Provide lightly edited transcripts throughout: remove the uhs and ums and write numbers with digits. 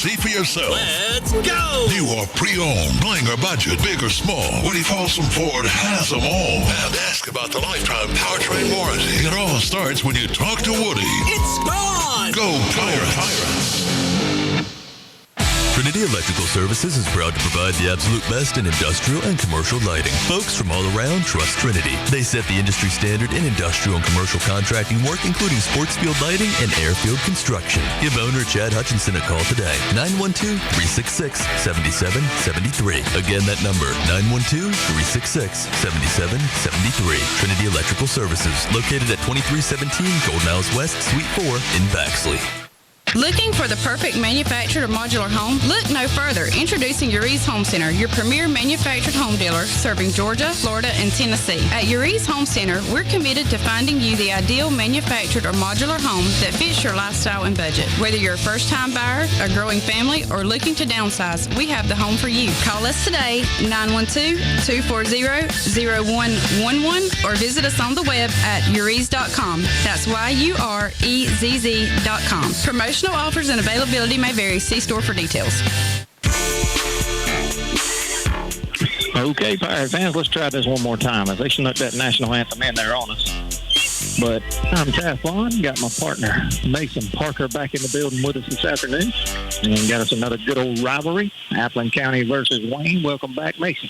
See for yourself. Let's go! New or pre-owned, bling or budget, big or small, Woody Folsom Ford has them all. And ask about the lifetime powertrain warranty. It all starts when you talk to Woody. It's gone! Go Pirates! Trinity Electrical Services is proud to provide the absolute best in industrial and commercial lighting. Folks from all around trust Trinity. They set the industry standard in industrial and commercial contracting work, including sports field lighting and airfield construction. Give owner Chad Hutchinson a call today. 912-366-7773. Again, that number, 912-366-7773. Trinity Electrical Services, located at 2317 Golden Miles West, Suite 4 in Baxley. Looking for the perfect manufactured or modular home? Look no further. Introducing Uri's Home Center, your premier manufactured home dealer serving Georgia, Florida, and Tennessee. At Uri's Home Center, we're committed to finding you the ideal manufactured or modular home that fits your lifestyle and budget. Whether you're a first-time buyer, a growing family, or looking to downsize, we have the home for you. Call us today, 912-240-0111, or visit us on the web at uris.com. That's YUREZZ.com. Promotional offers and availability may vary. See store for details. Okay, Pirate fans, let's try this one more time. They snuck that national anthem in there on us. But I'm Taff Vaughn, got my partner Mason Parker back in the building with us this afternoon, and got us another good old rivalry, Appleton County versus Wayne. Welcome back, Mason.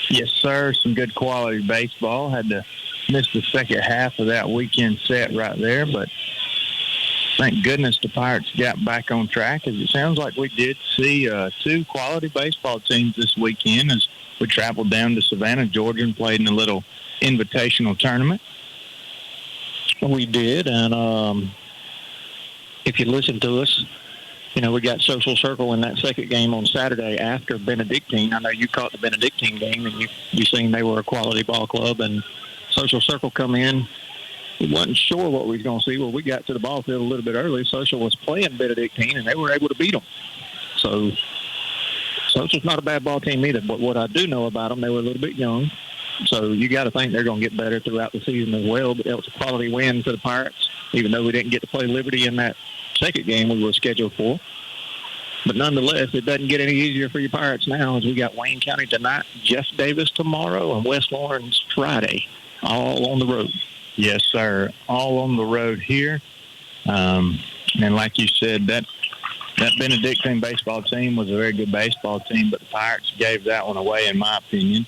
Yes, sir. Some good quality baseball. Had to miss the second half of that weekend set right there, but thank goodness the Pirates got back on track, as it sounds like we did see two quality baseball teams this weekend as we traveled down to Savannah, Georgia, and played in a little invitational tournament. We did, and if you listen to us, you know, we got Social Circle in that second game on Saturday after Benedictine. I know you caught the Benedictine game, and you seen they were a quality ball club, and Social Circle come in. We wasn't sure what we was going to see. Well, we got to the ball field a little bit early. Social was playing Benedictine, and they were able to beat them. So Social's not a bad ball team either, but what I do know about them, they were a little bit young. So you got to think they're going to get better throughout the season as well. But that was a quality win for the Pirates, even though we didn't get to play Liberty in that second game we were scheduled for. But nonetheless, it doesn't get any easier for your Pirates now, as we got Wayne County tonight, Jeff Davis tomorrow, and West Lawrence Friday, all on the road. Yes, sir. All on the road here. And like you said, that Benedictine baseball team was a very good baseball team, but the Pirates gave that one away, in my opinion.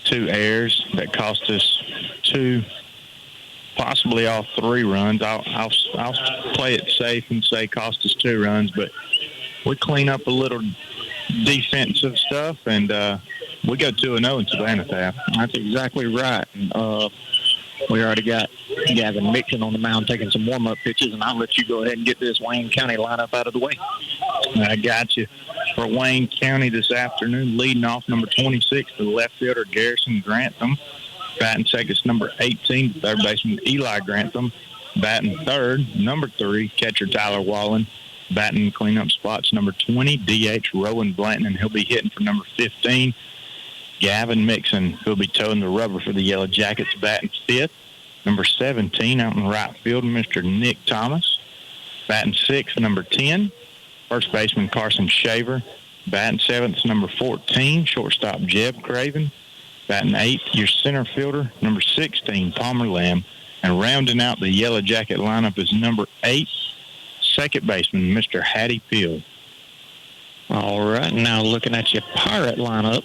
2 errors that cost us 2, possibly all 3 runs. I'll play it safe and say cost us 2 runs, but we clean up a little defensive stuff, and we go 2-0 in Savannah, Taft. That's exactly right. We already got Gavin Mixon on the mound taking some warm-up pitches, and I'll let you go ahead and get this Wayne County lineup out of the way. I got you. For Wayne County this afternoon, leading off number 26, the left fielder Garrison Grantham. Batting second is number 18, third baseman Eli Grantham. Batting third, number 3, catcher Tyler Wallen. Batting cleanup spots, number 20, DH Rowan Blanton, and he'll be hitting for number 15. Gavin Mixon, who'll be towing the rubber for the Yellow Jackets, batting 5th. Number 17 out in right field, Mr. Nick Thomas. Batting 6th, number 10, first baseman Carson Shaver. Batting 7th, number 14, shortstop Jeb Craven. Batting 8th, your center fielder, number 16, Palmer Lamb. And rounding out the Yellow Jacket lineup is number 8, second baseman, Mr. Hattie Field. All right, now looking at your Pirate lineup,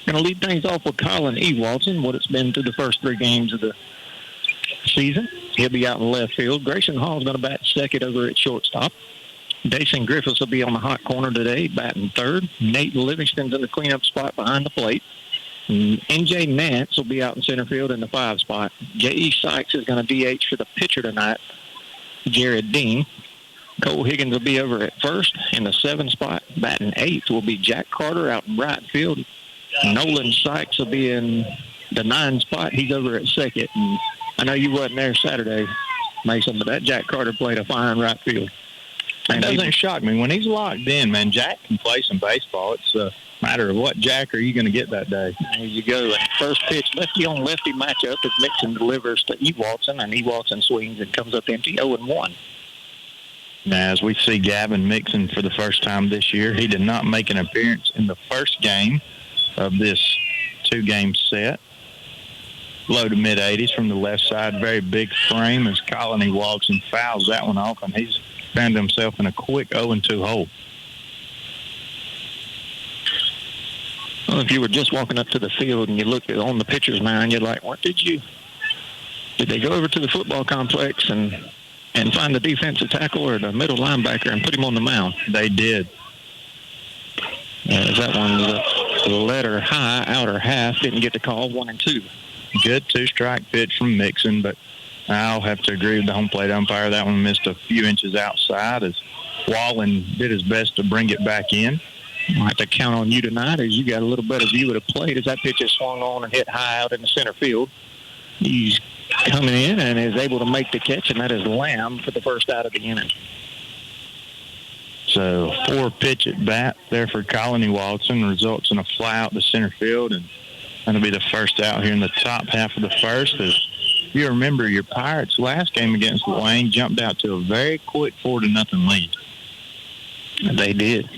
going to lead things off with Colin E. Watson, what it's been through the first 3 games of the season. He'll be out in left field. Grayson Hall's going to bat second over at shortstop. Dason Griffiths will be on the hot corner today, batting third. Nate Livingston's in the cleanup spot behind the plate. And NJ Nance will be out in center field in the 5 spot. J.E. Sykes is going to DH for the pitcher tonight, Jared Dean. Cole Higgins will be over at first in the 7 spot. Batting 8th will be Jack Carter out in right field. Nolan Sykes will be in the 9 spot. He's over at second. And I know you wasn't there Saturday, Mason, but that Jack Carter played a fine right field. And it doesn't shock me. When he's locked in, man, Jack can play some baseball. It's a matter of what Jack are you going to get that day. There you go. And first pitch, lefty-on-lefty matchup as Mixon delivers to E. Watson, and E. Watson swings and comes up empty 0-1. Now, as we see Gavin Mixon for the first time this year, he did not make an appearance in the first game of this 2-game set. Low to mid-80s from the left side, very big frame as Colony walks and fouls that one off, and he's found himself in a quick 0-2 hole. Well, if you were just walking up to the field and you looked on the pitcher's mound, you're like, what did they go over to the football complex and find the defensive tackle or the middle linebacker and put him on the mound? They did. That one was a letter high, outer half, didn't get the call, 1-2. Good 2-strike pitch from Mixon, but I'll have to agree with the home plate umpire. That one missed a few inches outside as Wallen did his best to bring it back in. I'll have to count on you tonight as you got a little better view of the plate as that pitch is swung on and hit high out in the center field. He's coming in and is able to make the catch, and that is Lamb for the first out of the inning. So 4-pitch at bat there for Colony Watson results in a fly out to center field, and that'll be the first out here in the top half of the first. As you remember, your Pirates last game against Wayne jumped out to a very quick 4-0 lead. They did.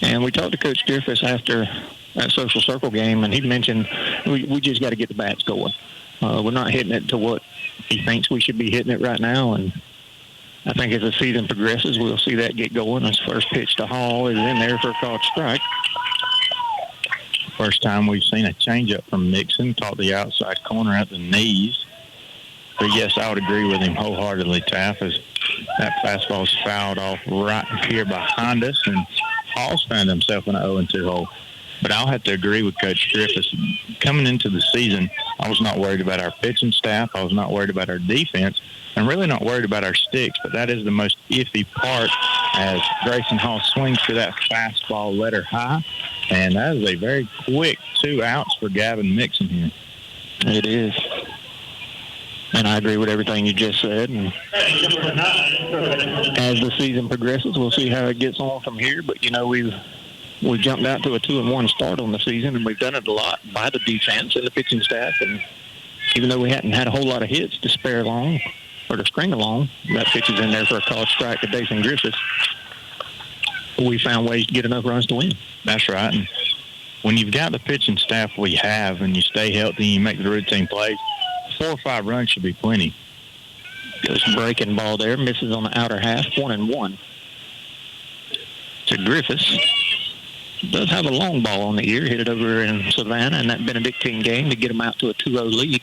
And we talked to Coach Griffiths after that social circle game, and he mentioned we just got to get the bats going. We're not hitting it to what he thinks we should be hitting it right now, and I think as the season progresses, we'll see that get going. His first pitch to Hall is in there for a called strike. First time we've seen a changeup from Mixon, caught the outside corner at the knees. But yes, I would agree with him wholeheartedly, Taff, as that fastball's fouled off right here behind us, and Hall's found himself in an 0-2 hole. But I'll have to agree with Coach Griffiths. Coming into the season, I was not worried about our pitching staff. I was not worried about our defense. I'm really not worried about our sticks, but that is the most iffy part as Grayson Hall swings for that fastball letter high. And that is a very quick 2 outs for Gavin Mixon here. It is. And I agree with everything you just said. And as the season progresses, we'll see how it gets on from here. But, you know, we've jumped out to a 2-1 start on the season, and we've done it a lot by the defense and the pitching staff. And even though we hadn't had a whole lot of hits to spare along or to string along, that pitch is in there for a called strike to Dathan Griffiths. We found ways to get enough runs to win. That's right. And when you've got the pitching staff we have and you stay healthy and you make the routine plays, 4 or 5 runs should be plenty. Goes breaking ball there, misses on the outer half, 1-1. To Griffiths. Does have a long ball on the ear, hit it over in Savannah in that Benedictine game to get him out to a 2-0 lead.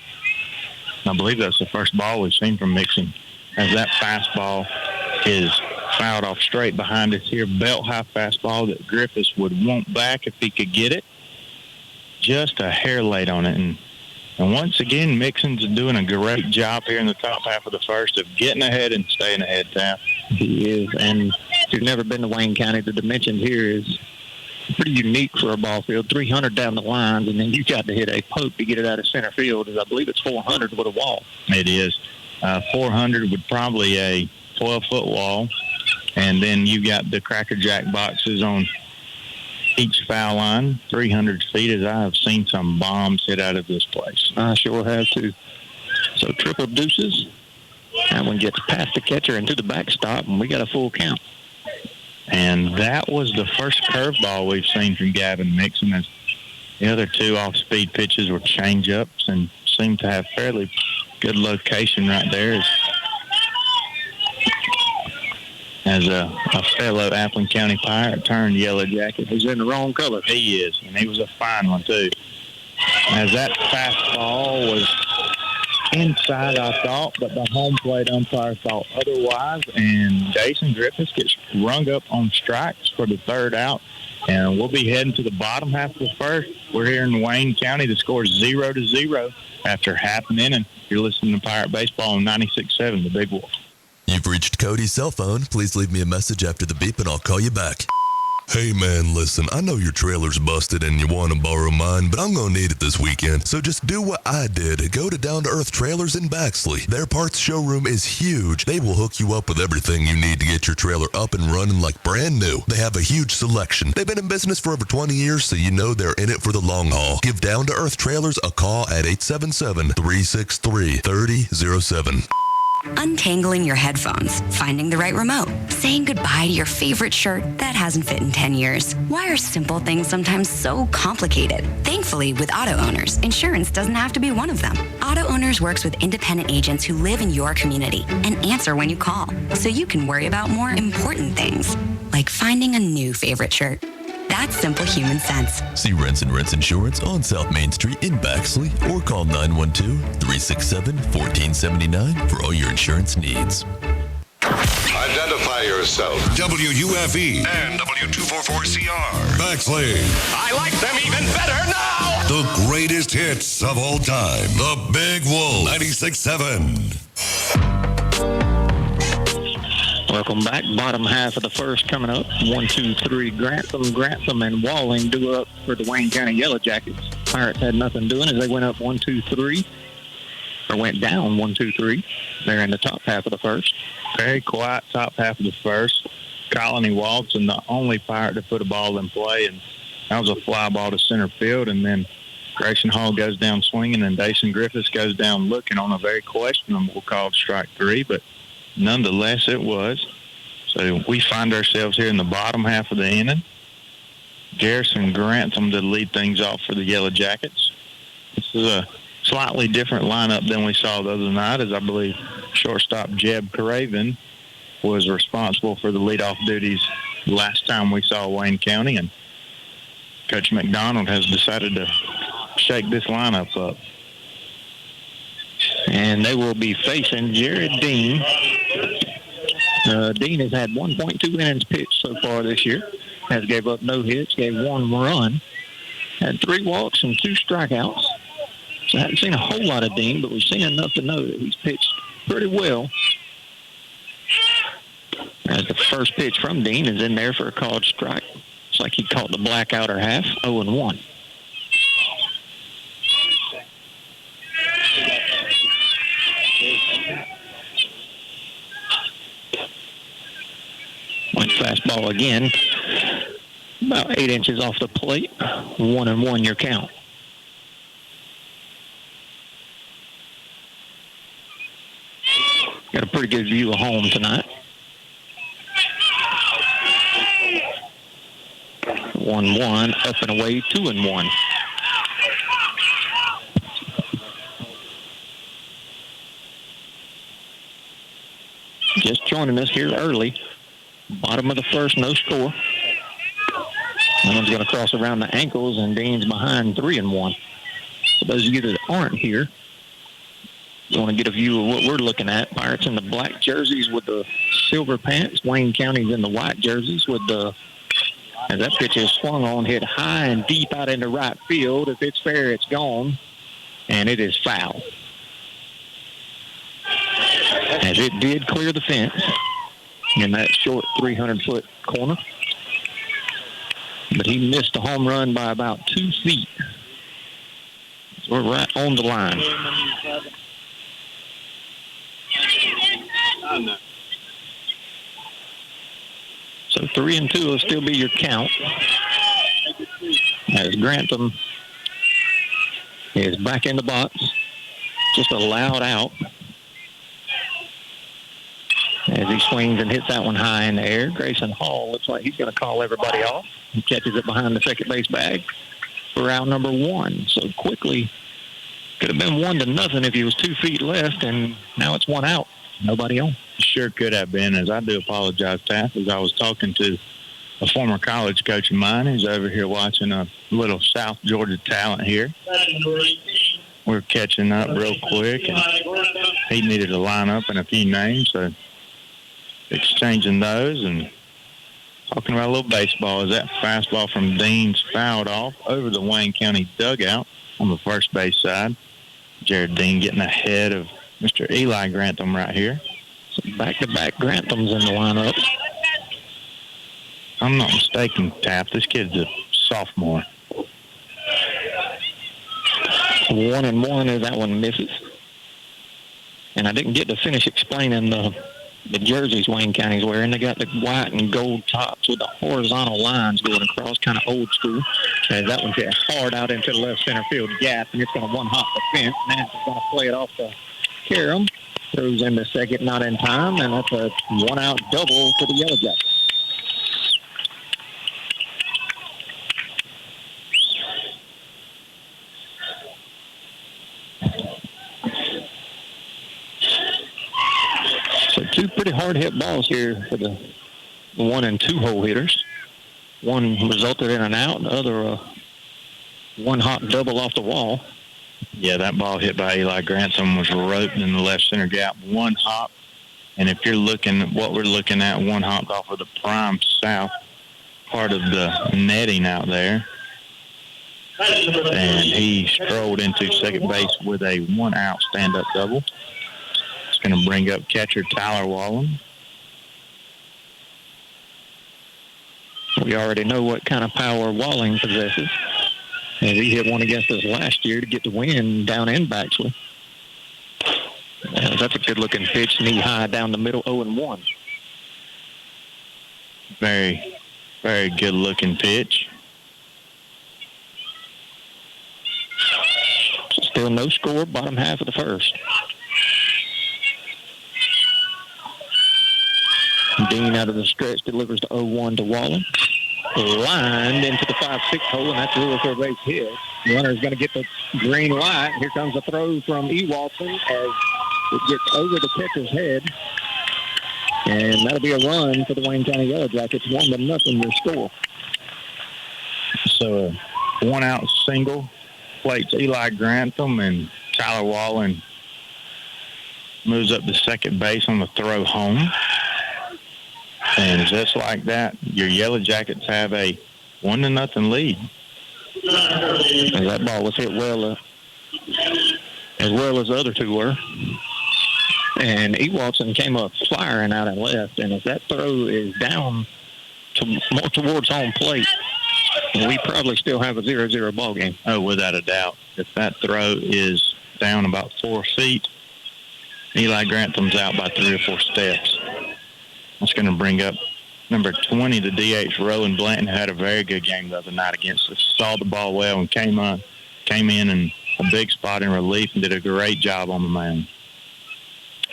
I believe that's the first ball we've seen from Mixon, as that fastball is fouled off straight behind us here. Belt-high fastball that Griffiths would want back if he could get it. Just a hair late on it. And once again, Mixon's doing a great job here in the top half of the first of getting ahead and staying ahead, Taff. He is. And if you've never been to Wayne County, the dimension here is pretty unique for a ball field. 300 down the lines, and then you got to hit a poke to get it out of center field. I believe it's 400 with a wall. It is. 400 with probably a 12-foot wall. And then you got the Cracker Jack boxes on each foul line, 300 feet, as I have seen some bombs hit out of this place. I sure have, too. So triple deuces. That one gets past the catcher into the backstop, and we got a full count. And that was the first curveball we've seen from Gavin Mixon, as the other 2 off-speed pitches were change-ups and seemed to have fairly good location right there. As a fellow Appling County Pirate turned Yellow Jacket. He's in the wrong color. He is, and he was a fine one, too. As that fastball was inside, I thought, but the home plate umpire thought otherwise, and Jason Griffiths gets rung up on strikes for the 3rd out, and we'll be heading to the bottom half of the first. We're here in Wayne County. The score is 0-0 after half an inning. You're listening to Pirate Baseball on 96.7, the Big Wolf. You've reached Cody's cell phone. Please leave me a message after the beep and I'll call you back. Hey man, listen, I know your trailer's busted and you want to borrow mine, but I'm going to need it this weekend. So just do what I did. Go to Down to Earth Trailers in Baxley. Their parts showroom is huge. They will hook you up with everything you need to get your trailer up and running like brand new. They have a huge selection. They've been in business for over 20 years, so you know they're in it for the long haul. Give Down to Earth Trailers a call at 877-363-3007. untangling your headphones, finding the right remote, saying goodbye to your favorite shirt that hasn't fit in 10 years. Why are simple things sometimes so complicated? Thankfully, with auto owners, insurance doesn't have to be one of them. Auto Owners works with independent agents who live in your community and answer when you call, so you can worry about more important things, like finding a new favorite shirt. That's simple human sense. See Rents and Rents Insurance on South Main Street in Baxley or call 912-367-1479 for all your insurance needs. Identify yourself. WUFE and W244CR. Baxley. I like them even better now. The greatest hits of all time. The Big Wolf 96.7. Welcome back. Bottom half of the first coming up. 1, 2, 3. Grantham, and Walling do up for the Wayne County Yellow Jackets. Pirates had nothing doing as they went up 1, 2, 3. Or went down 1, 2, 3. They're in the top half of the first. Very quiet top half of the first. Colony Walton, the only Pirate to put a ball in play, and that was a fly ball to center field. And then Grayson Hall goes down swinging, and Dason Griffiths goes down looking on a very questionable called strike 3, but nonetheless it was. So we find ourselves here in the bottom half of the inning. Garrison Grantham to lead things off for the Yellow Jackets. This is a slightly different lineup than we saw the other night, as I believe shortstop Jeb Craven was responsible for the leadoff duties last time we saw Wayne County, and Coach McDonald has decided to shake this lineup up. And they will be facing Jared Dean. Dean has had 1.2 innings pitched so far this year. Has gave up no hits, gave 1 run, had 3 walks and 2 strikeouts. So I haven't seen a whole lot of Dean, but we've seen enough to know that he's pitched pretty well. As the first pitch from Dean is in there for a called strike. It's like he caught the black outer half, 0-1. One fastball again, about 8 inches off the plate. 1-1 your count. Got a pretty good view of home tonight. 1-1, up and away, 2-1. Just joining us here early. Bottom of the first, no score. That one's going to cross around the ankles, and Dean's behind 3-1. For those of you that aren't here, you want to get a view of what we're looking at. Pirates in the black jerseys with the silver pants. Wayne County's in the white jerseys with the, as that pitch is swung on, hit high and deep out into right field. If it's fair, it's gone, and it is foul. As it did clear the fence in that short 300-foot corner. But he missed a home run by about 2 feet. So we're right on the line. So 3-2 will still be your count. As Grantham is back in the box. Just a loud out. As he swings and hits that one high in the air. Grayson Hall looks like he's going to call everybody off. He catches it behind the second base bag for out number 1. So quickly, could have been 1-0 if he was 2 feet left, and now it's 1 out. Nobody on. Sure could have been, as I do apologize, Taff, as I was talking to a former college coach of mine who's over here watching a little South Georgia talent here. We're catching up real quick, and he needed a lineup and a few names, so exchanging those and talking about a little baseball. As that fastball from Dean's fouled off over the Wayne County dugout on the first base side. Jared Dean getting ahead of Mr. Eli Grantham right here. So back-to-back Grantham's in the lineup. If I'm not mistaken, Tapp, this kid's a sophomore. 1-1 as that one misses. And I didn't get to finish explaining the jerseys Wayne County's wearing. They got the white and gold tops with the horizontal lines going across, kind of old school. As that one's hit hard out into the left center field gap, and it's going to one-hop the fence. Nancy's going to play it off to Karam. Throws in the second, not in time, and that's a one-out double for the Yellow Jackets. So two pretty hard-hit balls here for the 1- and 2-hole hitters. One resulted in an out, the other one hop double off the wall. Yeah, that ball hit by Eli Grantham was roped in the left center gap, one hop. And if you're looking at what we're looking at, one hopped off of the prime south part of the netting out there. And he strolled into second base with a one-out stand-up double. It's going to bring up catcher Tyler Wallen. We already know what kind of power Walling possesses. And he hit one against us last year to get the win down in Baxley. That's a good-looking pitch, knee high down the middle, 0-1. Very, very good-looking pitch. Still no score, bottom half of the first. Dean out of the stretch delivers the 0-1 to Wallen. Lined into the 5-6 hole, and that's really for a base hit. The runner's going to get the green light. Here comes a throw from Ewalton as it gets over the catcher's head. And that'll be a run for the Wayne County Yellow Jackets. 1-0 your score. So a one-out single plates Eli Grantham, and Tyler Wallen moves up to second base on the throw home. And just like that, your Yellow Jackets have a 1-0 lead. And that ball was hit well as the other two were. And Ewalton came up firing out and left. And if that throw is down more towards home plate, we probably still have a 0-0 ball game. Oh, without a doubt. If that throw is down about 4 feet, Eli Grantham's out by 3 or 4 steps. That's going to bring up number 20, the DH, Rowan Blanton, had a very good game the other night against us. Saw the ball well and came in a big spot in relief and did a great job on the mound.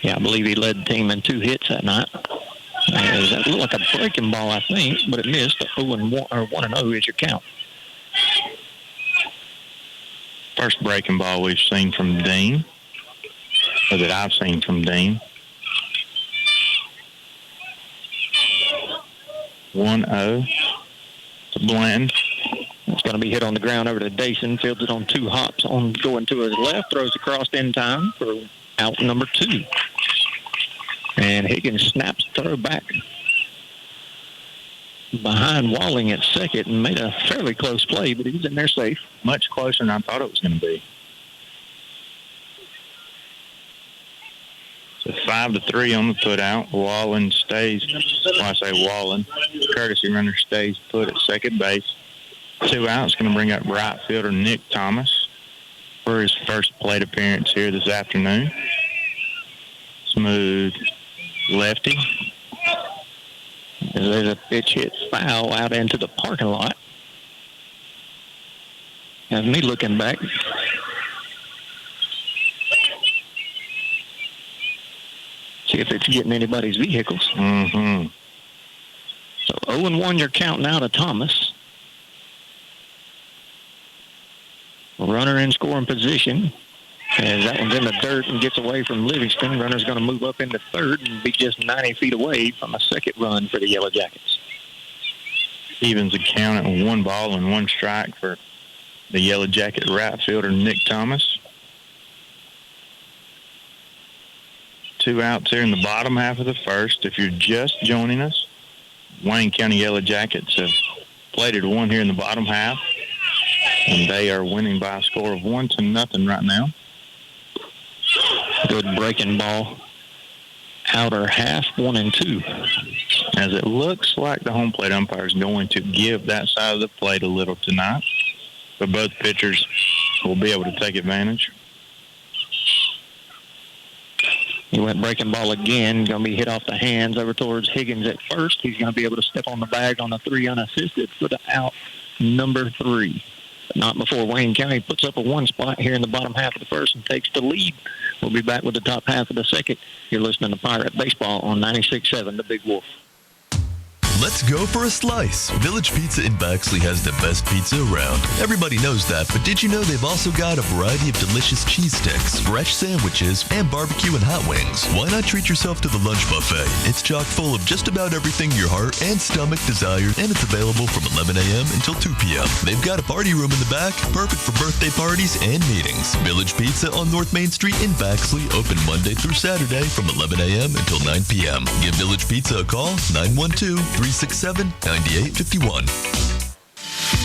Yeah, I believe he led the team in 2 hits that night. That looked like a breaking ball, I think, but it missed. 0-1 or 1-0 is your count. First breaking ball we've seen from Dean, or that I've seen from Dean. 1-0 to Blanton. It's going to be hit on the ground over to Dason. Fields it on 2 hops. Going to his left. Throws across in time for out number 2. And Higgins snaps the throw back behind Walling at second and made a fairly close play, but he was in there safe. Much closer than I thought it was going to be. So 5-3 on the put out. Wallen stays. When I say Wallen, courtesy runner stays put at second base. 2 outs. Going to bring up right fielder Nick Thomas for his first plate appearance here this afternoon. Smooth lefty. There's a pitch hit foul out into the parking lot. Has me looking back. See if it's getting anybody's vehicles. Mm-hmm. So 0-1 your count now to Thomas. Runner in scoring position. As that one's in the dirt and gets away from Livingston. Runner's going to move up into third and be just 90 feet away from a second run for the Yellow Jackets. Evens the count at 1 ball and 1 strike for the Yellow Jacket right fielder Nick Thomas. 2 outs here in the bottom half of the first. If you're just joining us, Wayne County Yellow Jackets have plated 1 here in the bottom half, and they are winning by a score of 1-0 right now. Good breaking ball. Outer half, 1 and 2. As it looks like the home plate umpire is going to give that side of the plate a little tonight, but both pitchers will be able to take advantage. He went breaking ball again. Going to be hit off the hands over towards Higgins at first. He's going to be able to step on the bag on a 3 unassisted for the out number 3. But not before Wayne County puts up a 1 spot here in the bottom half of the first and takes the lead We'll be back with the top half of the second. You're listening to Pirate Baseball on 96.7 The Big Wolf. Let's go for a slice. Village Pizza in Baxley has the best pizza around. Everybody knows that, but did you know they've also got a variety of delicious cheese sticks, fresh sandwiches, and barbecue and hot wings? Why not treat yourself to the lunch buffet? It's chock full of just about everything your heart and stomach desire, and it's available from 11 a.m. until 2 p.m. They've got a party room in the back, perfect for birthday parties and meetings. Village Pizza on North Main Street in Baxley, open Monday through Saturday from 11 a.m. until 9 p.m. Give Village Pizza a call, 912-367-9851.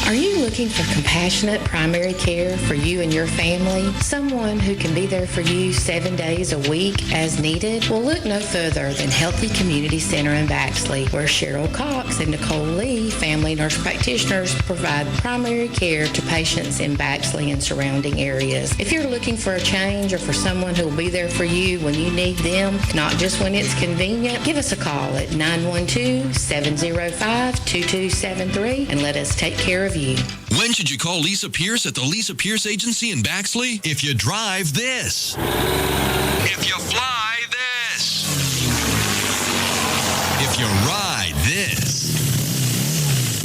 Are you looking for compassionate primary care for you and your family? Someone who can be there for you 7 days a week as needed? Well, look no further than Healthy Community Center in Baxley, where Cheryl Cox and Nicole Lee, family nurse practitioners, provide primary care to patients in Baxley and surrounding areas. If you're looking for a change or for someone who will be there for you when you need them, not just when it's convenient, give us a call at 912-705-2273 and let us take care of you. When should you call Lisa Pierce at the Lisa Pierce Agency in Baxley? If you drive this. If you fly this. If you ride this.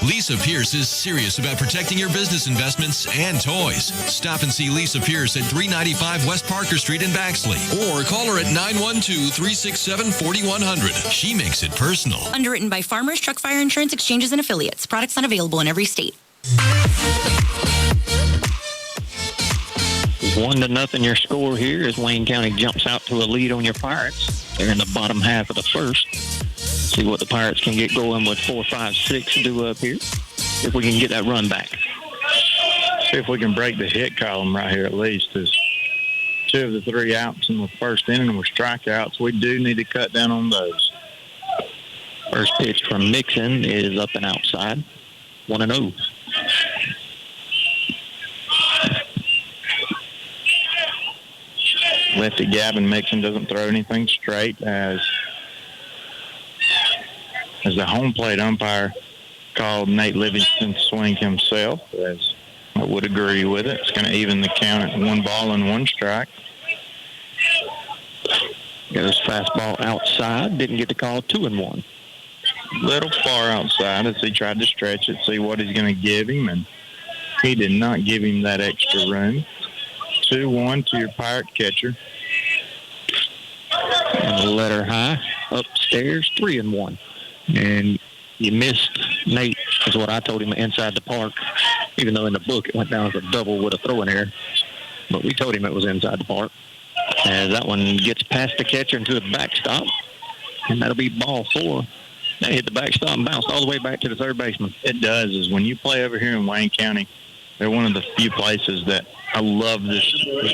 Lisa Pierce is serious about protecting your business investments and toys. Stop and see Lisa Pierce at 395 West Parker Street in Baxley. Or call her at 912-367-4100. She makes it personal. Underwritten by Farmers Truck Fire Insurance Exchanges and Affiliates. Products not available in every state. 1-0 your score here as Wayne County jumps out to a lead on your Pirates. They're in the bottom half of the first. See what the Pirates can get going with 4, 5, 6 due up here. If we can get that run back. See if we can break the hit column right here at least. Because 2 of the 3 outs in the first inning were strikeouts. We do need to cut down on those. First pitch from Nixon is up and outside. 1-0. Lefty Gavin Mixon doesn't throw anything straight as the home plate umpire called Nate Livingston's swing himself, as I would agree with it. It's going to even the count at 1 ball and 1 strike. Goes fastball outside. Didn't get the call. 2-1. Little far outside as he tried to stretch it, see what he's going to give him, and he did not give him that extra room. 2-1 to your Pirate catcher. And the letter high upstairs, 3-1. And you missed Nate, is what I told him inside the park, even though in the book it went down as a double with a throwing error. But we told him it was inside the park. As that one gets past the catcher into the backstop, and that'll be ball 4. They hit the backstop and bounced all the way back to the third baseman. It does. Is when you play over here in Wayne County, they're one of the few places that I love this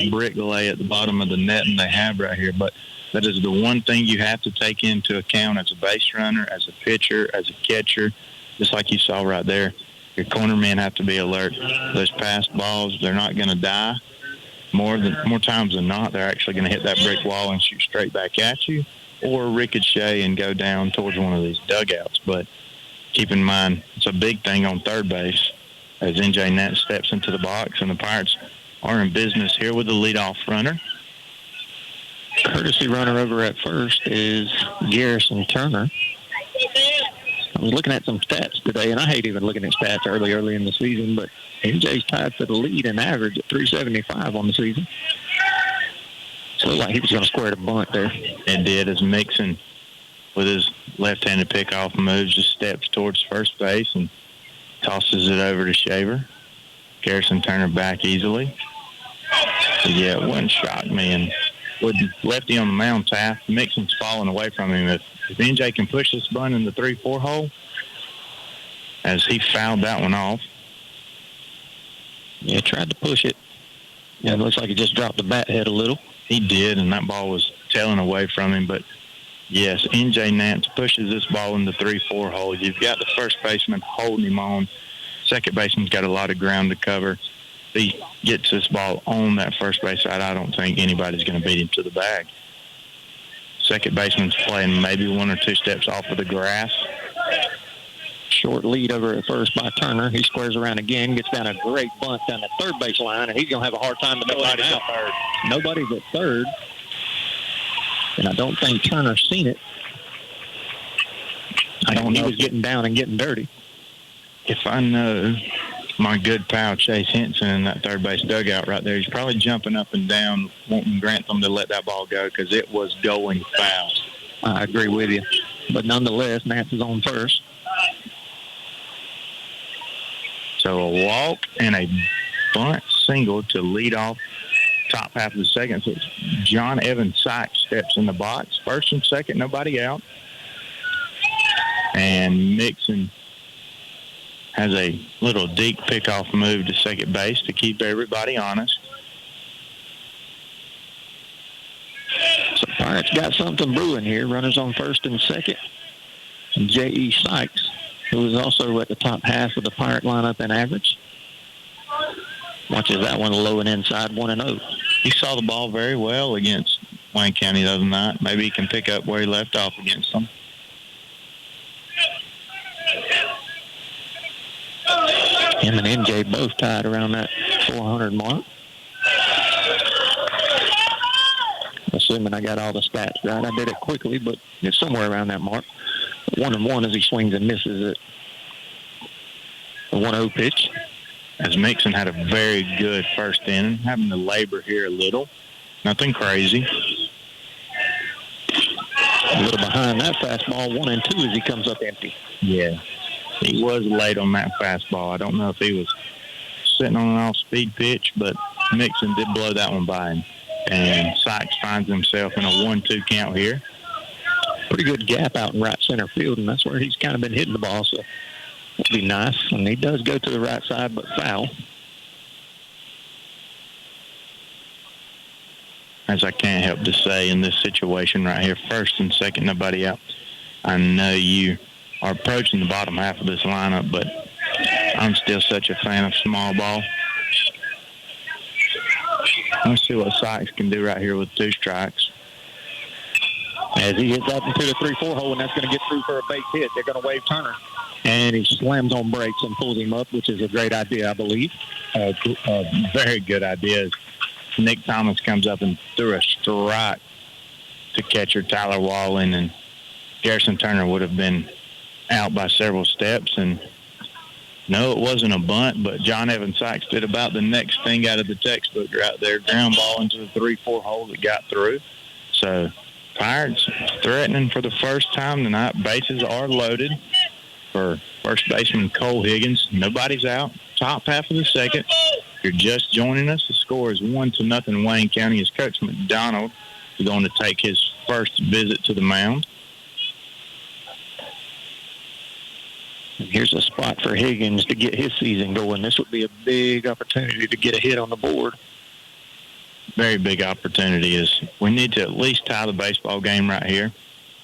brick lay at the bottom of the net and they have right here. But that is the one thing you have to take into account as a base runner, as a pitcher, as a catcher, just like you saw right there. Your corner men have to be alert. Those pass balls, they're not going to die. More times than not, they're actually going to hit that brick wall and shoot straight back at you, or ricochet and go down towards one of these dugouts. But keep in mind, it's a big thing on third base as NJ Nat steps into the box, and the Pirates are in business here with the leadoff runner. Courtesy runner over at first is Garrison Turner. I was looking at some stats today, and I hate even looking at stats early in the season, but NJ's tied for the lead in average at 375 on the season. So like he was going to square the bunt there. It did, as Mixon, with his left-handed pickoff moves, just steps towards first base and tosses it over to Shaver. Garrison Turner back easily. So yeah, it wouldn't shock me. And with lefty on the mound, Taft, Mixon's falling away from him. If NJ can push this bunt in the 3-4 hole, as he fouled that one off. Yeah, tried to push it. Yeah, it looks like he just dropped the bat head a little. He did, and that ball was tailing away from him. But, yes, NJ Nance pushes this ball in the 3-4 hole. You've got the first baseman holding him on. Second baseman's got a lot of ground to cover. If he gets this ball on that first base side, I don't think anybody's going to beat him to the bag. Second baseman's playing maybe 1 or 2 steps off of the grass. Short lead over at first by Turner. He squares around again, gets down a great bunt down the third base line, and he's going to have a hard time with nobody's at third. Nobody's at third. and I don't think Turner's seen it. I don't know. He was getting down and getting dirty. If I know my good pal Chase Henson in that third base dugout right there, he's probably jumping up and down, wanting Grantham to let that ball go because it was going fast. I agree with you. But nonetheless, Nance is on first. So a walk and a bunt single to lead off top half of the second. So John Evan Sykes steps in the box. First and second, nobody out. And Mixon has a little deep pickoff move to second base to keep everybody honest. So Pirates got something brewing here. Runners on first and second. And J.E. Sykes, who is also at the top half of the Pirate lineup in average. Watches that one low and inside, 1-0. He saw the ball very well against Wayne County the other night. Maybe he can pick up where he left off against them. Him and MJ both tied around that 400 mark. Assuming I got all the stats right. I did it quickly, but it's somewhere around that mark. 1-1 as he swings and misses it. The 1-0 pitch. As Mixon had a very good first inning, having to labor here a little. Nothing crazy. A little behind that fastball, 1-2 as he comes up empty. Yeah. He was late on that fastball. I don't know if he was sitting on an off-speed pitch, but Mixon did blow that one by him. And Sykes finds himself in a 1-2 count here. Pretty good gap out in right center field, and that's where he's kind of been hitting the ball, so that'd be nice. And he does go to the right side, but foul. As I can't help to say in this situation right here, first and second, nobody out. I know you are approaching the bottom half of this lineup, but I'm still such a fan of small ball. Let's see what Sykes can do right here with 2 strikes. As he hits up into the 3-4 hole, and that's going to get through for a base hit. They're going to wave Turner. And he slams on brakes and pulls him up, which is a great idea, I believe. A very good idea. Nick Thomas comes up and threw a strike to catcher Tyler Wallen, and Garrison Turner would have been out by several steps. And no, it wasn't a bunt, but John Evan Sykes did about the next thing out of the textbook right there. Ground ball into the 3-4 hole that got through. So Pirates threatening for the first time tonight. Bases are loaded for first baseman Cole Higgins. Nobody's out. Top half of the second. If you're just joining us, the score is 1-0 Wayne County as Coach McDonald is going to take his first visit to the mound. And here's a spot for Higgins to get his season going. This would be a big opportunity to get a hit on the board. Very big opportunity. Is we need to at least tie the baseball game right here.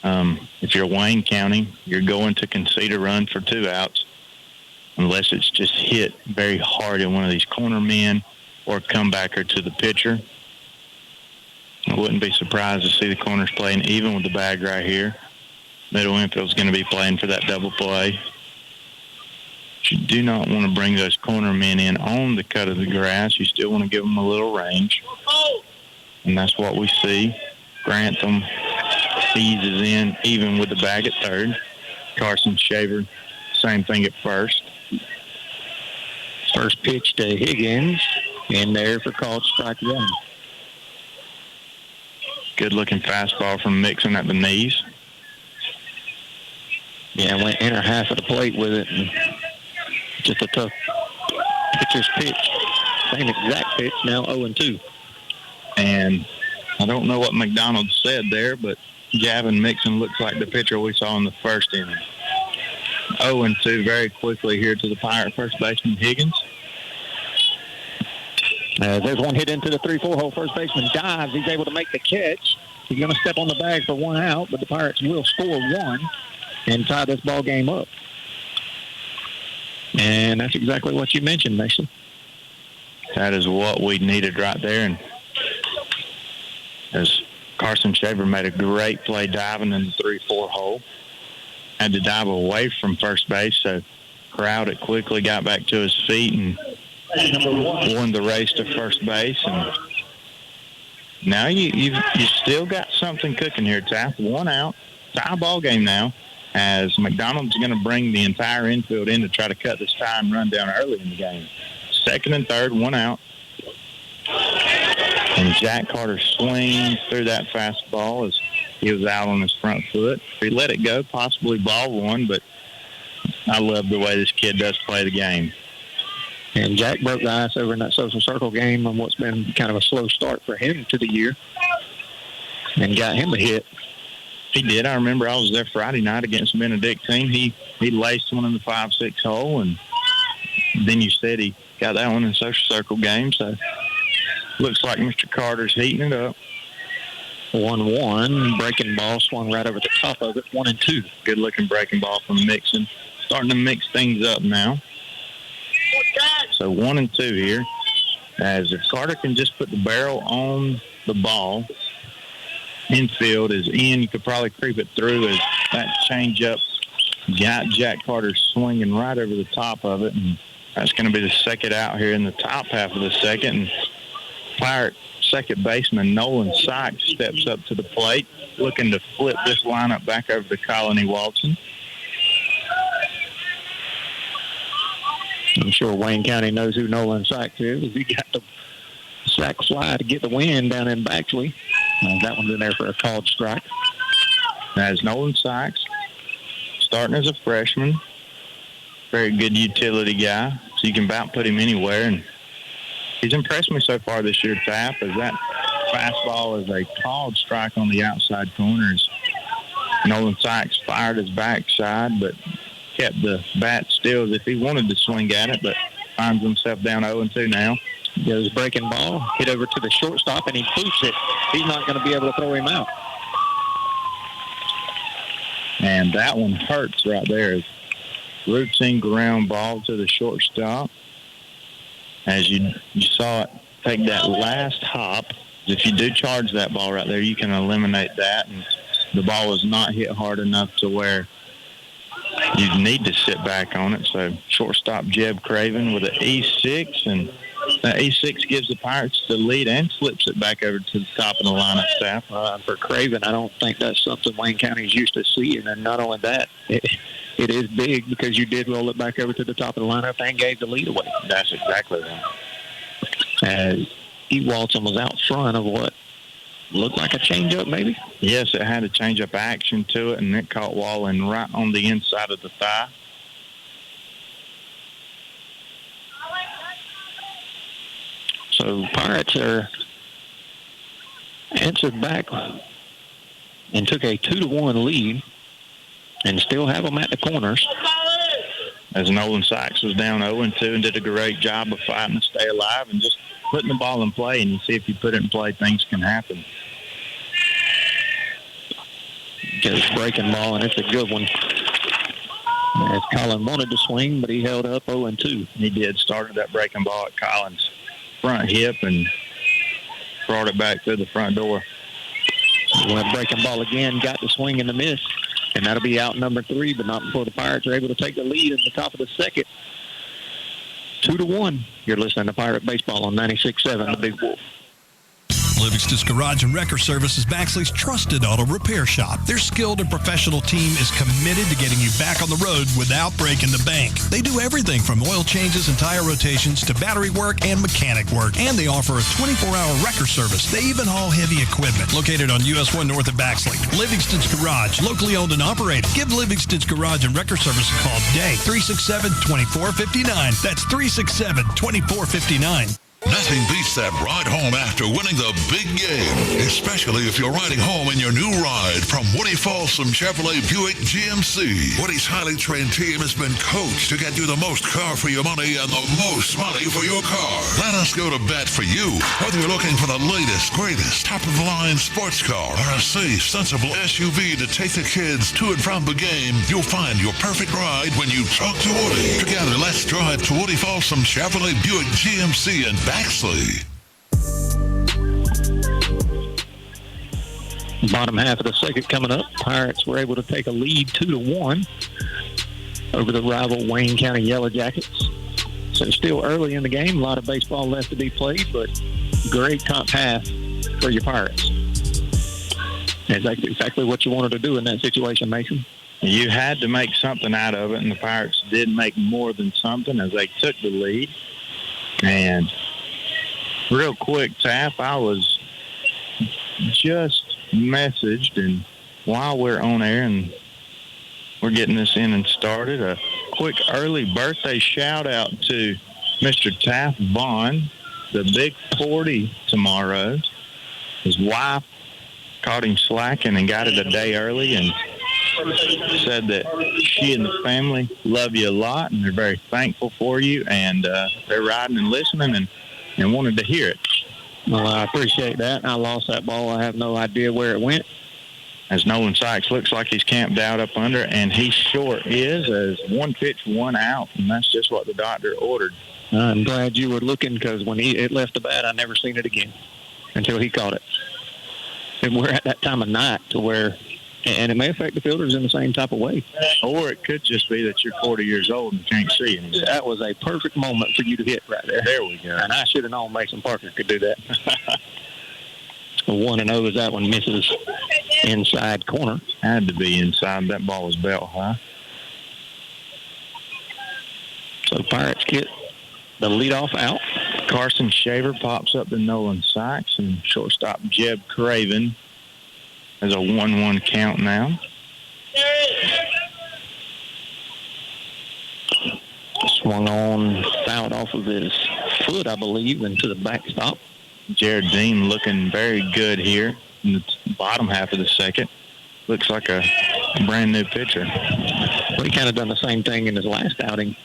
If you're Wayne County, you're going to concede a run for 2 outs unless it's just hit very hard in one of these corner men or comebacker to the pitcher. I wouldn't be surprised to see the corners playing even with the bag right here. Middle infield's going to be playing for that double play. You do not want to bring those corner men in on the cut of the grass. You still want to give them a little range. And that's what we see. Grantham eases in even with the bag at third. Carson Shaver, same thing at first. First pitch to Higgins, in there for called strike 1. Good-looking fastball from Mixon at the knees. Yeah, went inner half of the plate with it. And just a tough pitcher's pitch. Same exact pitch, now 0-2. And I don't know what McDonald said there, but Gavin Mixon looks like the pitcher we saw in the first inning. 0-2 very quickly here to the Pirate first baseman Higgins. There's one hit into the 3-4 hole. First baseman dives. He's able to make the catch. He's going to step on the bag for 1 out, but the Pirates will score 1 and tie this ball game up. And that's exactly what you mentioned, Mason. That is what we needed right there. And as Carson Shaver made a great play diving in the 3-4 hole. Had to dive away from first base, so Crowd quickly got back to his feet and won the race to first base. And Now you still got something cooking here, Taft. 1 out, tie ball game now, as McDonald's going to bring the entire infield in to try to cut this tie and run down early in the game. 2nd and 3rd, 1 out. And Jack Carter swings through that fastball as he was out on his front foot. He let it go, possibly ball 1, but I love the way this kid does play the game. And Jack broke the ice over in that social circle game on what's been kind of a slow start for him to the year and got him a hit. He did. I remember I was there Friday night against Benedictine. He laced one in the 5-6 hole, and then you said he got that one in the social circle game. So looks like Mr. Carter's heating it up. 1-1. Breaking ball swung right over the top of it. 1-2. Good-looking breaking ball from Mixon. Starting to mix things up now. So 1-2 here. As if Carter can just put the barrel on the ball, infield is in. You could probably creep it through as that changeup got Jack Carter swinging right over the top of it. And that's going to be the second out here in the top half of the second. And Pirate second baseman Nolan Sykes steps up to the plate, looking to flip this lineup back over to Colony Walton. I'm sure Wayne County knows who Nolan Sykes is. He got the sack fly to get the win down in Baxley. That one's in there for a called strike. As Nolan Sykes, starting as a freshman, very good utility guy, so you can about put him anywhere. And he's impressed me so far this year, Tapp, as that fastball is a called strike on the outside corners. Nolan Sykes fired his backside, but kept the bat still as if he wanted to swing at it, but finds himself down 0-2 now. Goes breaking ball, hit over to the shortstop, and he boots it. He's not going to be able to throw him out. And that one hurts right there. Routine ground ball to the shortstop. As you saw it take that last hop. If you do charge that ball right there, you can eliminate that. And the ball was not hit hard enough to where you need to sit back on it. So shortstop Jeb Craven with an E6, and that E6 gives the Pirates the lead and flips it back over to the top of the lineup staff. For Craven, I don't think that's something Wayne County's used to seeing. And not only that, it is big because you did roll it back over to the top of the lineup and gave the lead away. That's exactly right. As E. Walton was out front of what looked like a changeup, maybe? Yes, it had a changeup action to it, and it caught Wallen right on the inside of the thigh. So Pirates are answered back and took a 2-1 lead and still have them at the corners. As Nolan Sykes was down 0-2 and did a great job of fighting to stay alive and just putting the ball in play, and you see if you put it in play, things can happen. Just breaking ball, and it's a good one. As Colin wanted to swing, but he held up 0-2. He did. Started that breaking ball at Colin's front hip and brought it back through the front door. Well, breaking ball again, got the swing and the miss, and that'll be out number 3, but not before the Pirates are able to take the lead in the top of the second. 2-1. You're listening to Pirate Baseball on 96.7, The Big Wolf. Livingston's Garage and Wrecker Service is Baxley's trusted auto repair shop. Their skilled and professional team is committed to getting you back on the road without breaking the bank. They do everything from oil changes and tire rotations to battery work and mechanic work, and they offer a 24-hour wrecker service. They even haul heavy equipment. Located on US 1 north of Baxley, Livingston's Garage, locally owned and operated. Give Livingston's Garage and Wrecker Service a call today, 367-2459. That's 367-2459. Nothing beats that ride home after winning the big game, especially if you're riding home in your new ride from Woody Folsom Chevrolet Buick GMC. Woody's highly trained team has been coached to get you the most car for your money and the most money for your car. Let us go to bat for you. Whether you're looking for the latest, greatest, top-of-the-line sports car or a safe, sensible SUV to take the kids to and from the game, you'll find your perfect ride when you talk to Woody. Together, let's drive to Woody Folsom Chevrolet Buick GMC in Baxley. Bottom half of the second coming up. Pirates were able to take a lead 2-1 over the rival Wayne County Yellow Jackets. So still early in the game. A lot of baseball left to be played, but great top half for your Pirates. That's exactly what you wanted to do in that situation, Mason. You had to make something out of it, and the Pirates did make more than something as they took the lead. And real quick, Taff, I was just messaged, and while we're on air and we're getting this in and started, a quick early birthday shout-out to Mr. Taff Vaughn, the big 40 tomorrow. His wife caught him slacking and got it a day early and said that she and the family love you a lot and they're very thankful for you, and they're riding and listening and wanted to hear it. Well, I appreciate that. I lost that ball. I have no idea where it went. As Nolan Sykes looks like he's camped out up under, and he sure is, as one pitch, one out, and that's just what the doctor ordered. I'm glad you were looking, because when it left the bat, I never seen it again until he caught it. And we're at that time of night to where, and it may affect the fielders in the same type of way. Or it could just be that you're 40 years old and can't see anymore. That was a perfect moment for you to hit right there. There we go. And I should have known Mason Parker could do that. 1-0 as that one misses inside corner. Had to be inside. That ball was belt high. So the Pirates get the leadoff out. Carson Shaver pops up to Nolan Sykes, and shortstop Jeb Craven has a 1-1 count now. Swung on, fouled off of his foot, I believe, into the backstop. Jared Dean looking very good here in the bottom half of the second. Looks like a brand new pitcher. Well, he kind of done the same thing in his last outing.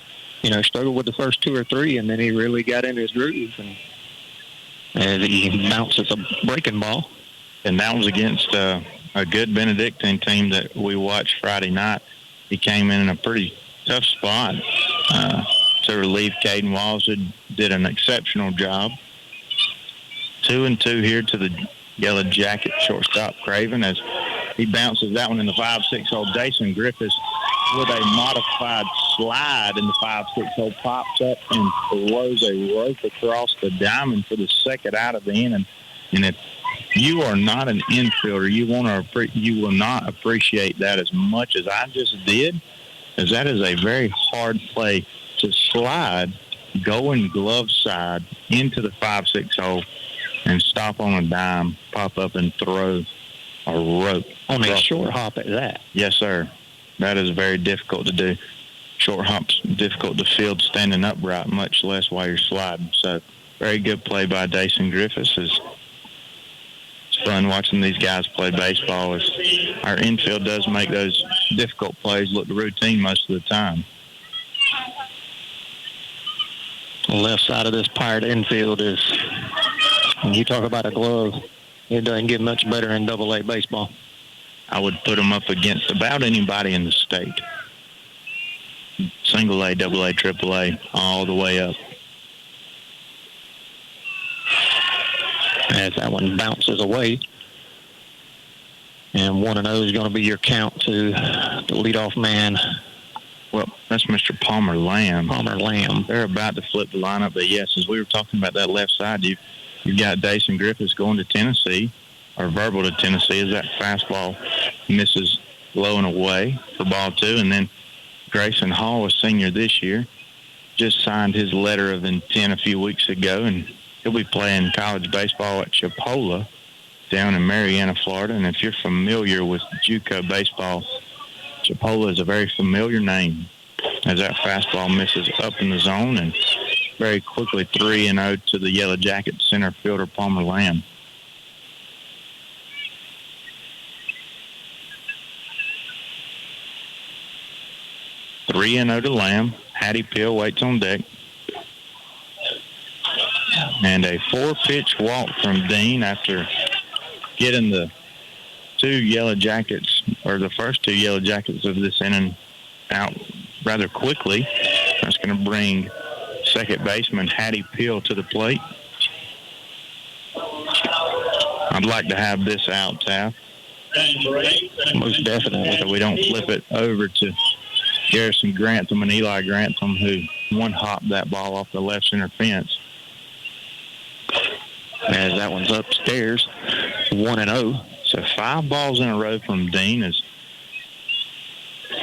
You know, struggled with the first 2 or 3, and then he really got into his groove. And he bounces a breaking ball. And that was against a good Benedictine team that we watched Friday night. He came in a pretty tough spot to relieve Caden Walls, who did an exceptional job. 2-2 here to the Yellow Jacket shortstop Craven as he bounces that one in the 5-6 hole. Jason Griffiths with a modified slide in the 5-6 hole pops up and throws a rope across the diamond for the second out of the inning. And if you are not an infielder, you will not appreciate that as much as I just did, as that is a very hard play to slide, going glove side into the 5-6 hole and stop on a dime, pop up and throw a rope. On a short hop at that. Yes, sir. That is very difficult to do. Short hop's difficult to field standing upright, much less while you're sliding. So very good play by Jason Griffiths. It's fun watching these guys play baseball, as our infield does make those difficult plays look routine most of the time. The left side of this Pirate infield is, when you talk about a glove, it doesn't get much better in AA baseball. I would put them up against about anybody in the state. Single A, AA, AAA, all the way up. As that one bounces away. And 1-0 is going to be your count to the leadoff man. Well, that's Mr. Palmer Lamb. Palmer Lamb. They're about to flip the lineup, but yes, as we were talking about that left side, you've got Jason Griffiths going to Tennessee, or verbal to Tennessee, as that fastball misses low and away for ball 2. And then Grayson Hall, a senior this year, just signed his letter of intent a few weeks ago, and he'll be playing college baseball at Chipola down in Marianna, Florida. And if you're familiar with JUCO baseball, Chipola is a very familiar name, as that fastball misses up in the zone, and very quickly 3-0 to the Yellow Jacket center fielder Palmer Lamb. Three and 0 to Lamb. Hattie Peel waits on deck. And a 4-pitch walk from Dean after getting the two Yellow Jackets, or the first two Yellow Jackets of this inning, out rather quickly. That's going to bring second baseman Hattie Peel to the plate. I'd like to have this out, Taff. Most definitely. So we don't flip it over to Garrison Grantham and Eli Grantham, who one-hopped that ball off the left center fence. As that one's upstairs. 1-0. So 5 balls in a row from Dean is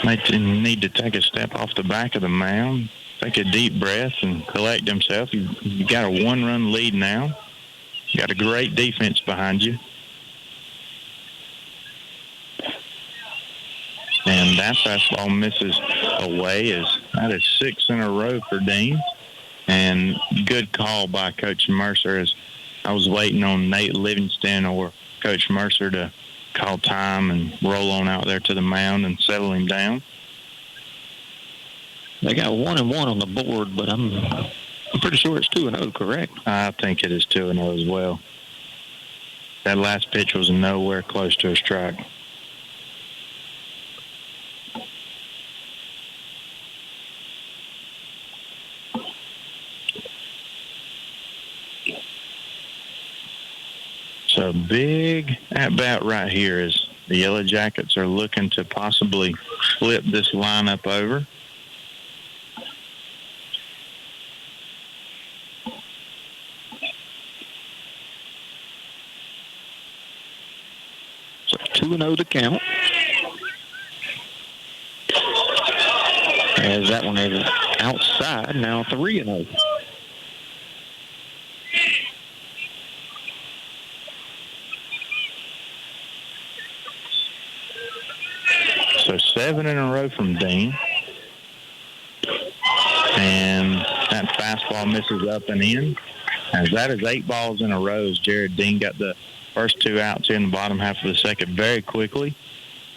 might need to take a step off the back of the mound, take a deep breath, and collect himself. You got a 1-run lead now. You got a great defense behind you. And that fastball misses away. That is 6 in a row for Dean. And good call by Coach Mercer, as I was waiting on Nate Livingston or Coach Mercer to call time and roll on out there to the mound and settle him down. They got 1-1 on the board, but I'm pretty sure it's 2-0, correct? I think it is 2-0 as well. That last pitch was nowhere close to a strike. So big at-bat right here as the Yellow Jackets are looking to possibly flip this lineup over. So 2-0 to count. As that one is outside, now 3-0. So 7 in a row from Dean. And that fastball misses up and in. As that is 8 balls in a row as Jared Dean got the first 2 outs in the bottom half of the second very quickly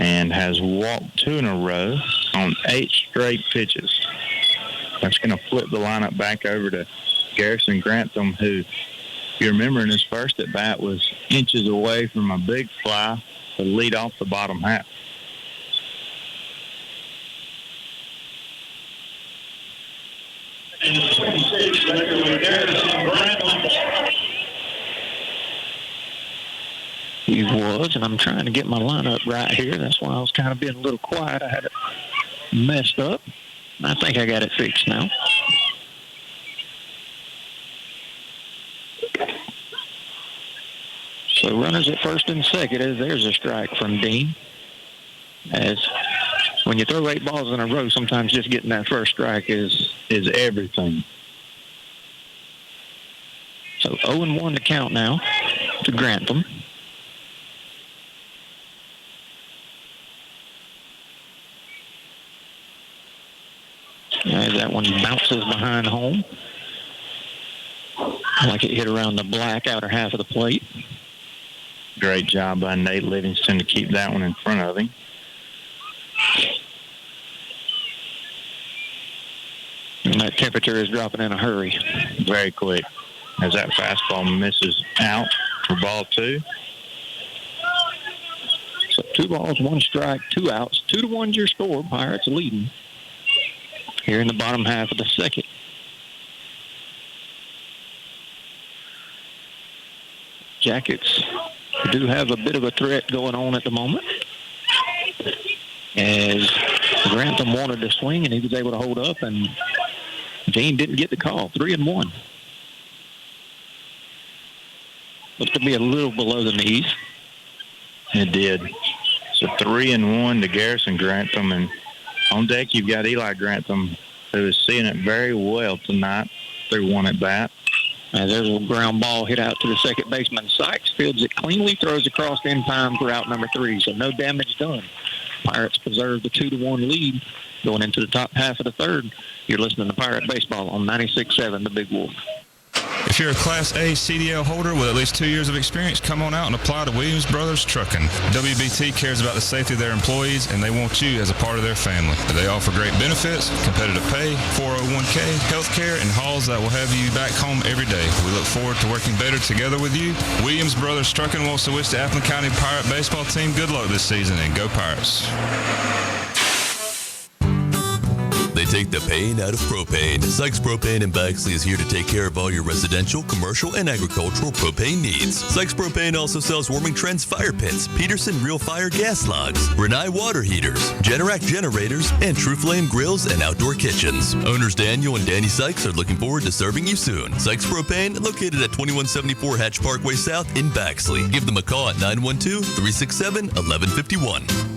and has walked 2 in a row on 8 straight pitches. That's going to flip the lineup back over to Garrison Grantham, who, if you remember, in his first at-bat was inches away from a big fly to lead off the bottom half. He was, and I'm trying to get my lineup right here. That's why I was kind of being a little quiet. I had it messed up. I think I got it fixed now. So runners at first and second, as there's a strike from Dean. As when you throw 8 balls in a row, sometimes just getting that first strike is everything. So 0-1 to count now to Grantham. As that one bounces behind home. Like it hit around the black outer half of the plate. Great job by Nate Livingston to keep that one in front of him. And that temperature is dropping in a hurry. Very quick. As that fastball misses out for ball 2. So 2 balls, 1 strike, 2 outs. 2-1's your score. Pirates leading here in the bottom half of the second. Jackets do have a bit of a threat going on at the moment. As Grantham wanted to swing, and he was able to hold up, and Dean didn't get the call. 3-1. Looked to be a little below the knees. It did. So 3-1 to Garrison Grantham, and on deck you've got Eli Grantham, who is seeing it very well tonight through 1 at bat. There's a little ground ball hit out to the second baseman. Sykes fields it cleanly, throws across in time for out number 3, so no damage done. Pirates preserve the 2-1 lead going into the top half of the third. You're listening to Pirate Baseball on 96.7 The Big Wolf. If you're a Class A CDL holder with at least 2 years of experience, come on out and apply to Williams Brothers Trucking. WBT cares about the safety of their employees, and they want you as a part of their family. They offer great benefits, competitive pay, 401k, health care, and hauls that will have you back home every day. We look forward to working better together with you. Williams Brothers Trucking wants to wish the Appleton County Pirate Baseball team good luck this season, and go Pirates. They take the pain out of propane. Sykes Propane in Baxley is here to take care of all your residential, commercial, and agricultural propane needs. Sykes Propane also sells Warming Trends fire pits, Peterson Real Fire gas logs, Renai water heaters, Generac generators, and True Flame grills and outdoor kitchens. Owners Daniel and Danny Sykes are looking forward to serving you soon. Sykes Propane, located at 2174 Hatch Parkway South in Baxley. Give them a call at 912-367-1151.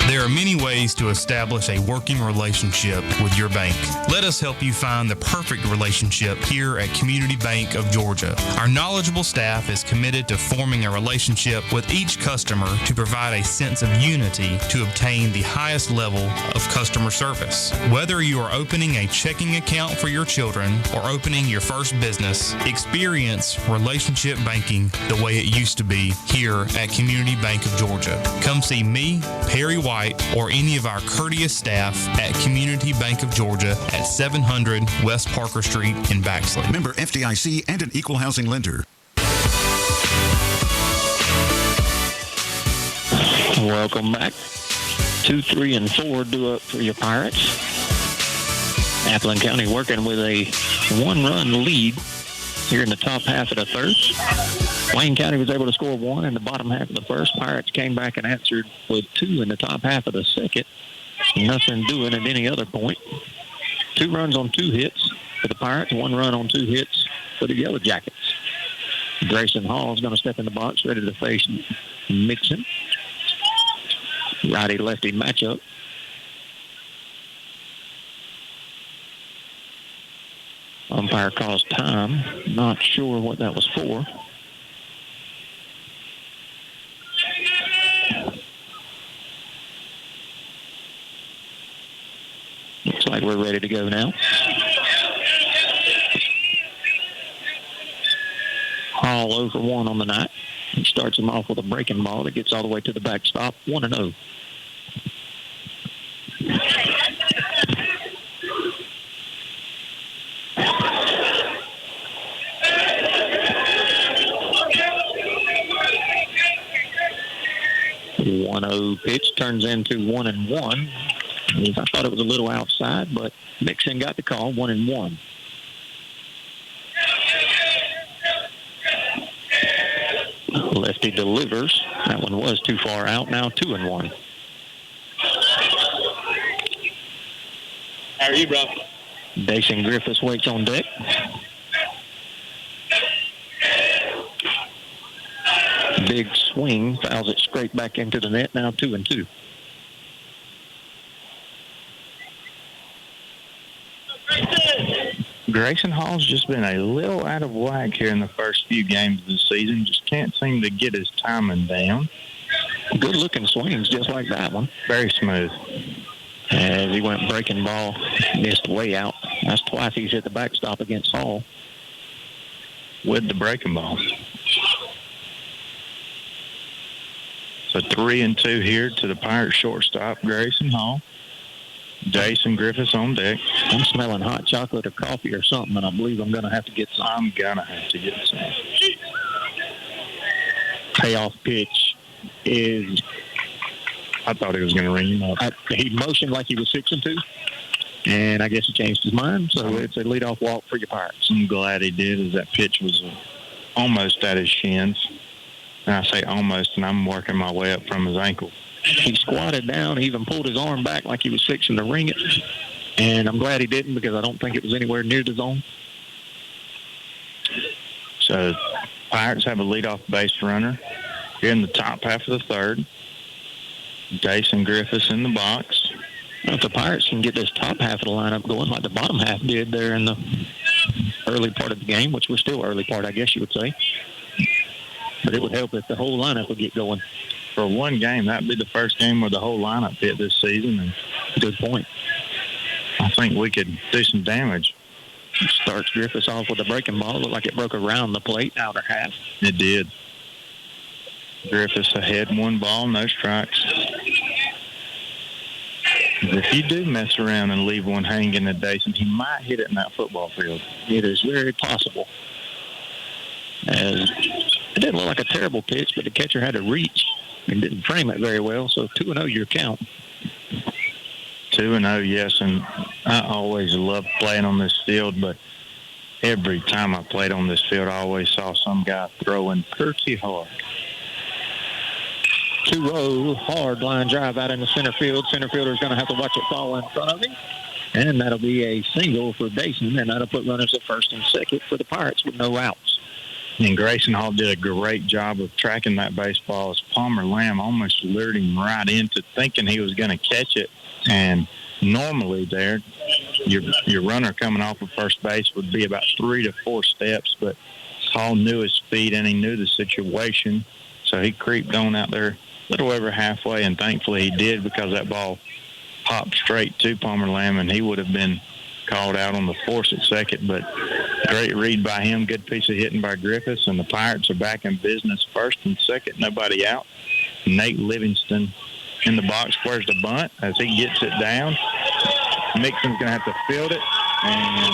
There are many ways to establish a working relationship with your bank. Let us help you find the perfect relationship here at Community Bank of Georgia. Our knowledgeable staff is committed to forming a relationship with each customer to provide a sense of unity to obtain the highest level of customer service. Whether you are opening a checking account for your children or opening your first business, experience relationship banking the way it used to be here at Community Bank of Georgia. Come see me, Perry White, or any of our courteous staff at Community Bank of Georgia at 700 West Parker Street in Baxley. Member FDIC and an equal housing lender. Welcome back. 2, 3, and 4 due up for your Pirates. Appleton County working with a 1-run lead here in the top half of the third. Wayne County was able to score 1 in the bottom half of the first. Pirates came back and answered with 2 in the top half of the second. Nothing doing at any other point. 2 runs on 2 hits for the Pirates, 1 run on 2 hits for the Yellow Jackets. Grayson Hall is going to step in the box, ready to face Mixon. Righty-lefty matchup. Umpire calls time. Not sure what that was for. Looks like we're ready to go now. Hall 0 for 1 on the night. He starts him off with a breaking ball that gets all the way to the backstop. 1-0. Pitch turns into 1-1. I thought it was a little outside, but Mixon got the call. 1-1. Lefty delivers. That one was too far out. Now 2-1. How are you, bro? Dason Griffiths waits on deck. Big swing, fouls it straight back into the net. Now 2-2. Grayson Hall's just been a little out of whack here in the first few games of the season. Just can't seem to get his timing down. Good-looking swings, just like that one. Very smooth. As he went breaking ball, missed way out. That's twice he's hit the backstop against Hall. With the breaking ball. So 3-2 here to the Pirates shortstop, Grayson Hall. Jason Griffiths on deck. I'm smelling hot chocolate or coffee or something, and I believe I'm going to have to get some. I'm going to have to get some. Payoff pitch is... I thought he was going to ring him up. He motioned like he was 6-2, and I guess he changed his mind, so it's a leadoff walk for your Pirates. I'm glad he did, as that pitch was almost at his shins. And I say almost, and I'm working my way up from his ankle. He squatted down. He even pulled his arm back like he was fixing to ring it. And I'm glad he didn't, because I don't think it was anywhere near the zone. So Pirates have a leadoff base runner here in the top half of the third. Jason Griffiths in the box. If the Pirates can get this top half of the lineup going like the bottom half did there in the early part of the game, which was still early part, I guess you would say. But it would help if the whole lineup would get going. For one game, that would be the first game where the whole lineup hit this season. And good point. I think we could do some damage. Starts Griffiths off with a breaking ball. Looked like it broke around the plate, outer half. It did. Griffiths ahead, 1 ball, no strikes. If you do mess around and leave one hanging at Dason, he might hit it in that football field. It is very possible. As it didn't look like a terrible pitch, but the catcher had to reach and didn't frame it very well. So 2-0 your count. 2-0, yes, and I always loved playing on this field, but every time I played on this field, I always saw some guy throwing pretty hard. 2-0, hard line drive out in the center field. Center fielder's going to have to watch it fall in front of him. And that'll be a single for Dason, and that'll put runners at first and second for the Pirates with no outs. And Grayson Hall did a great job of tracking that baseball as Palmer Lamb almost lured him right into thinking he was going to catch it. And normally there, your runner coming off of first base would be about 3 to 4 steps, but Hall knew his speed and he knew the situation, so he creeped on out there a little over halfway, and thankfully he did, because that ball popped straight to Palmer Lamb, and he would have been called out on the force at second. But great read by him, good piece of hitting by Griffiths, and the Pirates are back in business, first and second, nobody out. Nate Livingston in the box squares the bunt. As he gets it down, Mixon's going to have to field it, and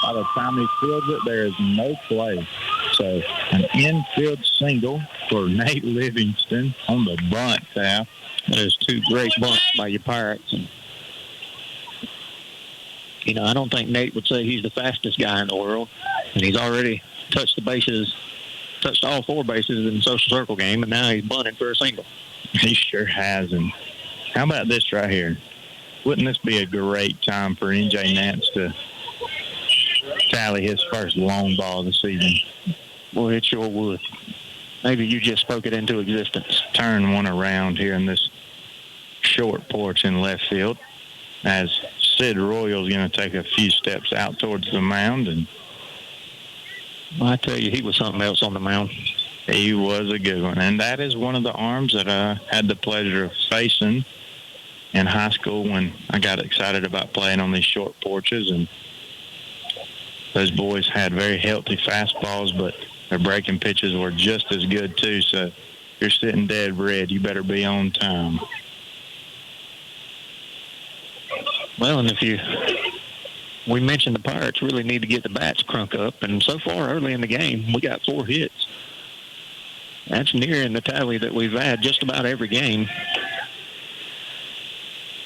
by the time he fields it, there is no play. So an infield single for Nate Livingston on the bunt half. There's 2 great bunts by your Pirates. And, I don't think Nate would say he's the fastest guy in the world, and he's already touched all 4 bases in the social circle game, and now he's bunting for a single. He sure has. And how about this right here? Wouldn't this be a great time for NJ Nance to tally his first long ball of the season? Well, it sure would. Maybe you just spoke it into existence. Turn one around here in this short porch in left field as Sid Royal's going to take a few steps out towards the mound. And I tell you, he was something else on the mound. He was a good one. And that is one of the arms that I had the pleasure of facing in high school when I got excited about playing on these short porches. And those boys had very healthy fastballs, but their breaking pitches were just as good too. So if you're sitting dead red, you better be on time. Well, and we mentioned the Pirates really need to get the bats crunk up, and so far early in the game, we got 4 hits. That's nearing the tally that we've had just about every game.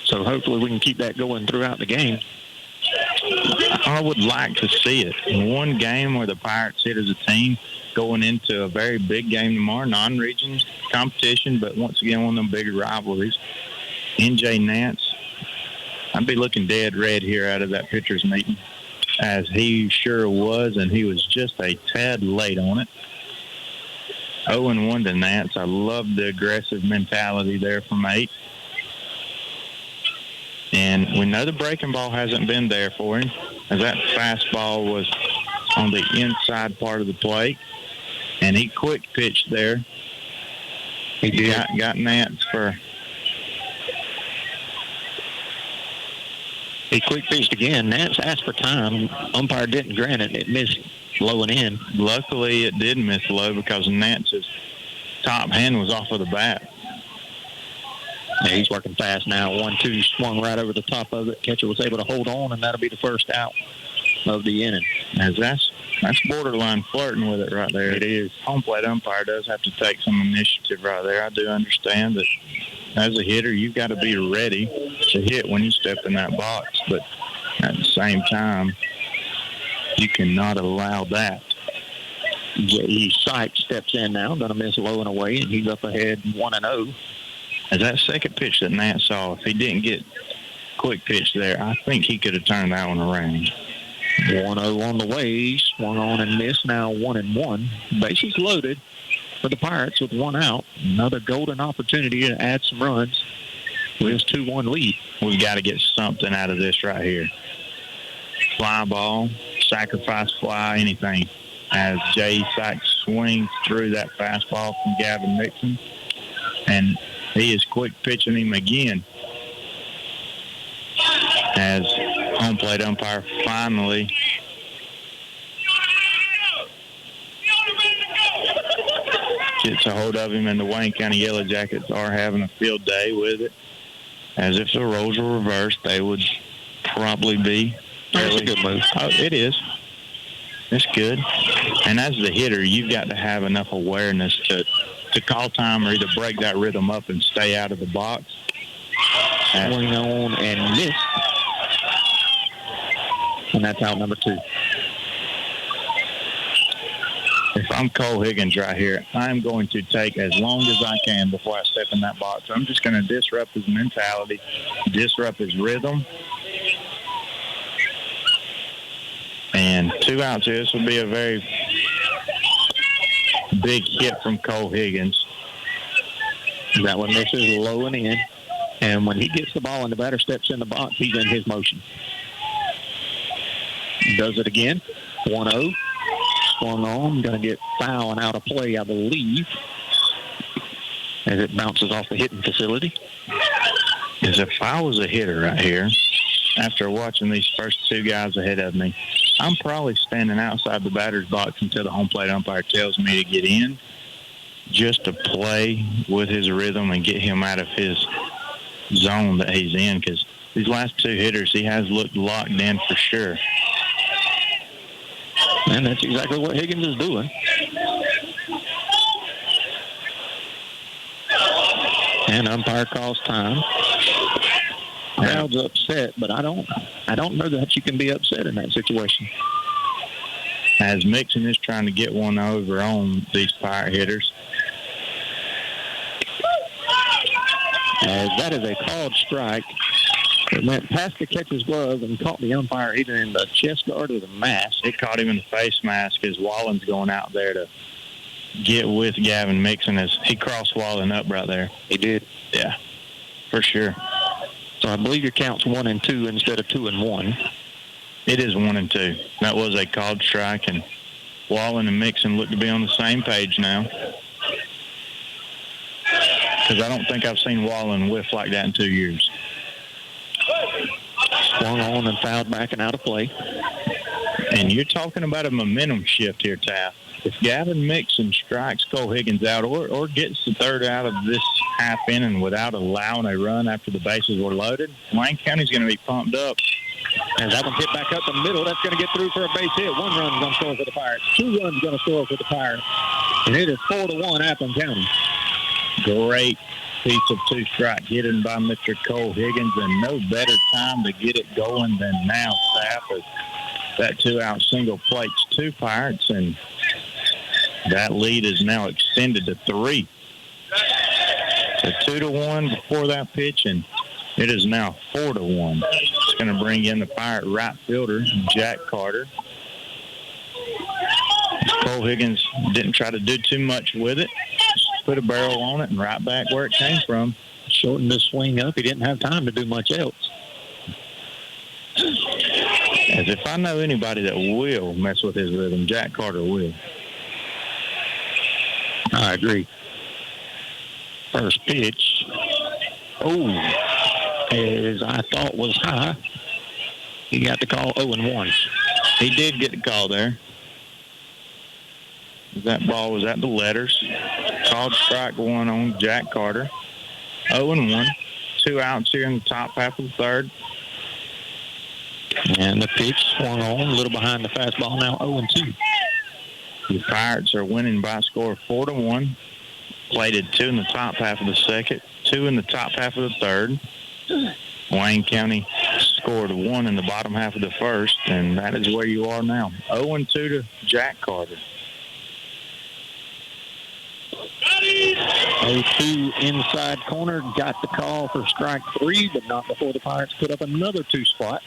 So hopefully we can keep that going throughout the game. I would like to see it. In one game where the Pirates hit as a team going into a very big game tomorrow, non-region competition, but once again, one of them bigger rivalries. NJ Nance, I'd be looking dead red here out of that pitcher's meeting, as he sure was, and he was just a tad late on it. 0-1 to Nance. I love the aggressive mentality there from 8. And we know the breaking ball hasn't been there for him, as that fastball was on the inside part of the plate, and he quick pitched there. He got Nance for... He quick pitched again. Nance asked for time. Umpire didn't grant it. It missed low and in. Luckily, it did miss low because Nance's top hand was off of the bat. Yeah, he's working fast now. 1-2, swung right over the top of it. Catcher was able to hold on, and that'll be the first out of the inning. As that's borderline flirting with it right there. It is. Home plate umpire does have to take some initiative right there. I do understand that as a hitter, you've got to be ready to hit when you step in that box. But at the same time, you cannot allow that. Sykes steps in now, going to miss low and away, and he's up ahead 1-0. As that second pitch that Nance saw, if he didn't get quick pitch there, I think he could have turned that one around. 1-0 on the way, swung on and missed, now 1-1. Bases loaded for the Pirates with 1 out. Another golden opportunity to add some runs with his 2-1 lead. We've got to get something out of this right here. Fly ball, sacrifice fly, anything. As Jay Sykes swings through that fastball from Gavin Nixon. And he is quick pitching him again. As home plate umpire finally gets a hold of him, and the Wayne County Yellow Jackets are having a field day with it. As if the roles were reversed, they would probably be. That's a good move. Oh, it is. It's good. And as the hitter, you've got to have enough awareness to call time or either break that rhythm up and stay out of the box. Swing on and missed. And that's out number 2. If I'm Cole Higgins right here, I'm going to take as long as I can before I step in that box. I'm just going to disrupt his mentality, disrupt his rhythm. And 2 outs here. This will be a very big hit from Cole Higgins. That one misses low and in. And when he gets the ball and the batter steps in the box, he's in his motion. Does it again. 1-0. Swung on. Going to get foul and out of play, I believe, as it bounces off the hitting facility. As if I was a hitter right here, after watching these first 2 guys ahead of me, I'm probably standing outside the batter's box until the home plate umpire tells me to get in, just to play with his rhythm and get him out of his zone that he's in, because these last 2 hitters, he has looked locked in for sure. And that's exactly what Higgins is doing. And umpire calls time. Crowd's upset, but I don't know that you can be upset in that situation. As Mixon is trying to get one over on these Pirate hitters. As that is a called strike. It went past the catcher's glove and caught the umpire either in the chest guard or the mask. It caught him in the face mask as Wallen's going out there to get with Gavin Mixon as he crossed Wallen up right there. He did. Yeah, for sure. So I believe your count's 1-2 instead of 2-1. It is 1-2. That was a called strike, and Wallen and Mixon look to be on the same page now. Because I don't think I've seen Wallen whiff like that in 2 years. Swung on and fouled back and out of play. And you're talking about a momentum shift here, Taft. If Gavin Mixon strikes Cole Higgins out or gets the 3rd out of this half inning without allowing a run after the bases were loaded, Wayne County's going to be pumped up. And that one's hit back up the middle. That's going to get through for a base hit. 1 run's going to score for the Pirates. 2 runs going to score for the Pirates. And it is 4-1 Appleton County. Great piece of 2-strike hitting by Mr. Cole Higgins, and no better time to get it going than now, Staff. That 2-out single plates 2 Pirates, and that lead is now extended to 3. So 2-1 before that pitch, and it is now 4-1. It's going to bring in the Pirate right fielder, Jack Carter. Cole Higgins didn't try to do too much with it. Just put a barrel on it and right back where it came from. Shortened his swing up. He didn't have time to do much else. As if I know anybody that will mess with his rhythm, Jack Carter will. I agree. First pitch. Oh, as I thought was high. He got the call 0-1. He did get the call there. That ball was at the letters. Called strike 1 on Jack Carter. 0-1. 2 outs here in the top half of the 3rd. And the pitch swung on, a little behind the fastball, now 0-2. The Pirates are winning by a score of 4-1. Plated 2 in the top half of the 2nd, 2 in the top half of the 3rd. Wayne County scored 1 in the bottom half of the 1st, and that is where you are now. 0-2 to Jack Carter. 0-2 inside corner, got the call for strike 3, but not before the Pirates put up another 2 spot.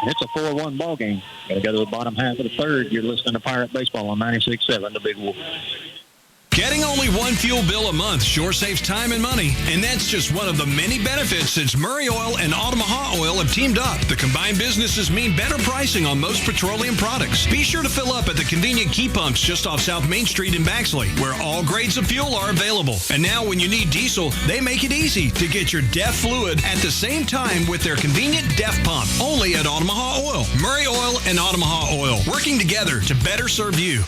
And it's a 4-1 ball game. Got to go to the bottom half of the 3rd. You're listening to Pirate Baseball on 96.7, the Big Wolf. Getting only one fuel bill a month sure saves time and money, and that's just one of the many benefits since Murray Oil and Omaha Oil have teamed up. The combined businesses mean better pricing on most petroleum products. Be sure to fill up at the convenient key pumps just off South Main Street in Baxley, where all grades of fuel are available. And now when you need diesel, they make it easy to get your DEF fluid at the same time with their convenient DEF pump, only at Omaha Oil. Murray Oil and Omaha Oil, working together to better serve you.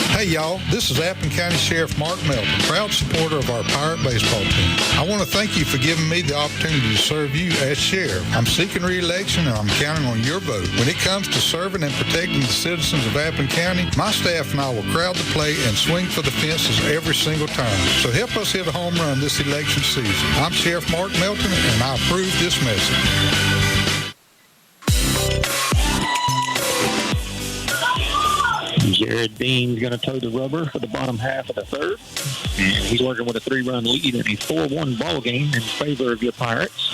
Hey, Hey, y'all. This is Appin County Sheriff Mark Melton, proud supporter of our Pirate baseball team. I want to thank you for giving me the opportunity to serve you as sheriff. I'm seeking re-election, and I'm counting on your vote. When it comes to serving and protecting the citizens of Appin County, my staff and I will crowd the plate and swing for the fences every single time. So help us hit a home run this election season. I'm Sheriff Mark Melton, and I approve this message. Jared Dean's going to toe the rubber for the bottom half of the third. And he's working with a 3-run lead in a 4-1 ball game in favor of your Pirates.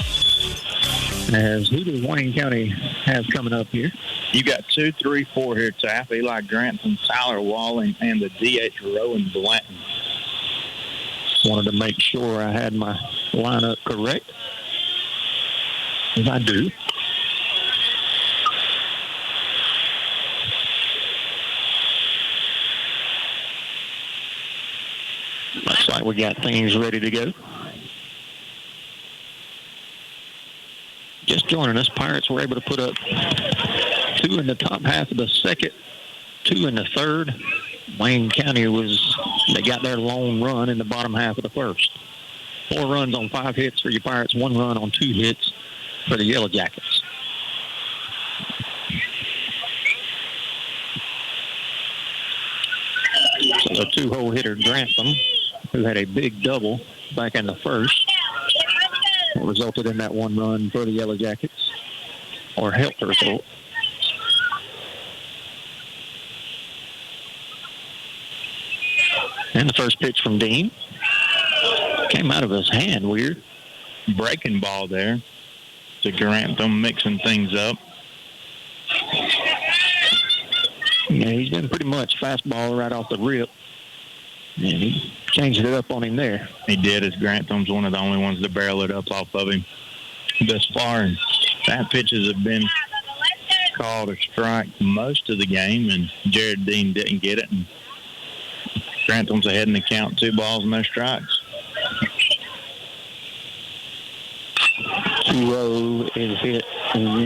As who does Wayne County have coming up here? You got 2, 3, 4 here, Taff. Eli Grantham, Tyler Walling, and the DH Rowan Blanton. Wanted to make sure I had my lineup correct. As I do. Looks like we got things ready to go. Just joining us, Pirates were able to put up 2 in the top half of the second, 2 in the third. Wayne County they got their lone run in the bottom half of the first. 4 runs on 5 hits for your Pirates, 1 run on 2 hits for the Yellow Jackets. So the 2-hole hitter Grantham, who had a big double back in the first, resulted in that 1 run for the Yellow Jackets, or helped the result. And the first pitch from Dean came out of his hand, weird. Breaking ball there to Grantham, mixing things up. Yeah, he's been pretty much fastball right off the rip. And he changed it up on him there. He did, as Grantham's one of the only ones to barrel it up off of him thus far. And that pitches have been called a strike most of the game, and Jared Dean didn't get it. And Grantham's ahead in the count, 2 balls, no strikes. 2-0 is hit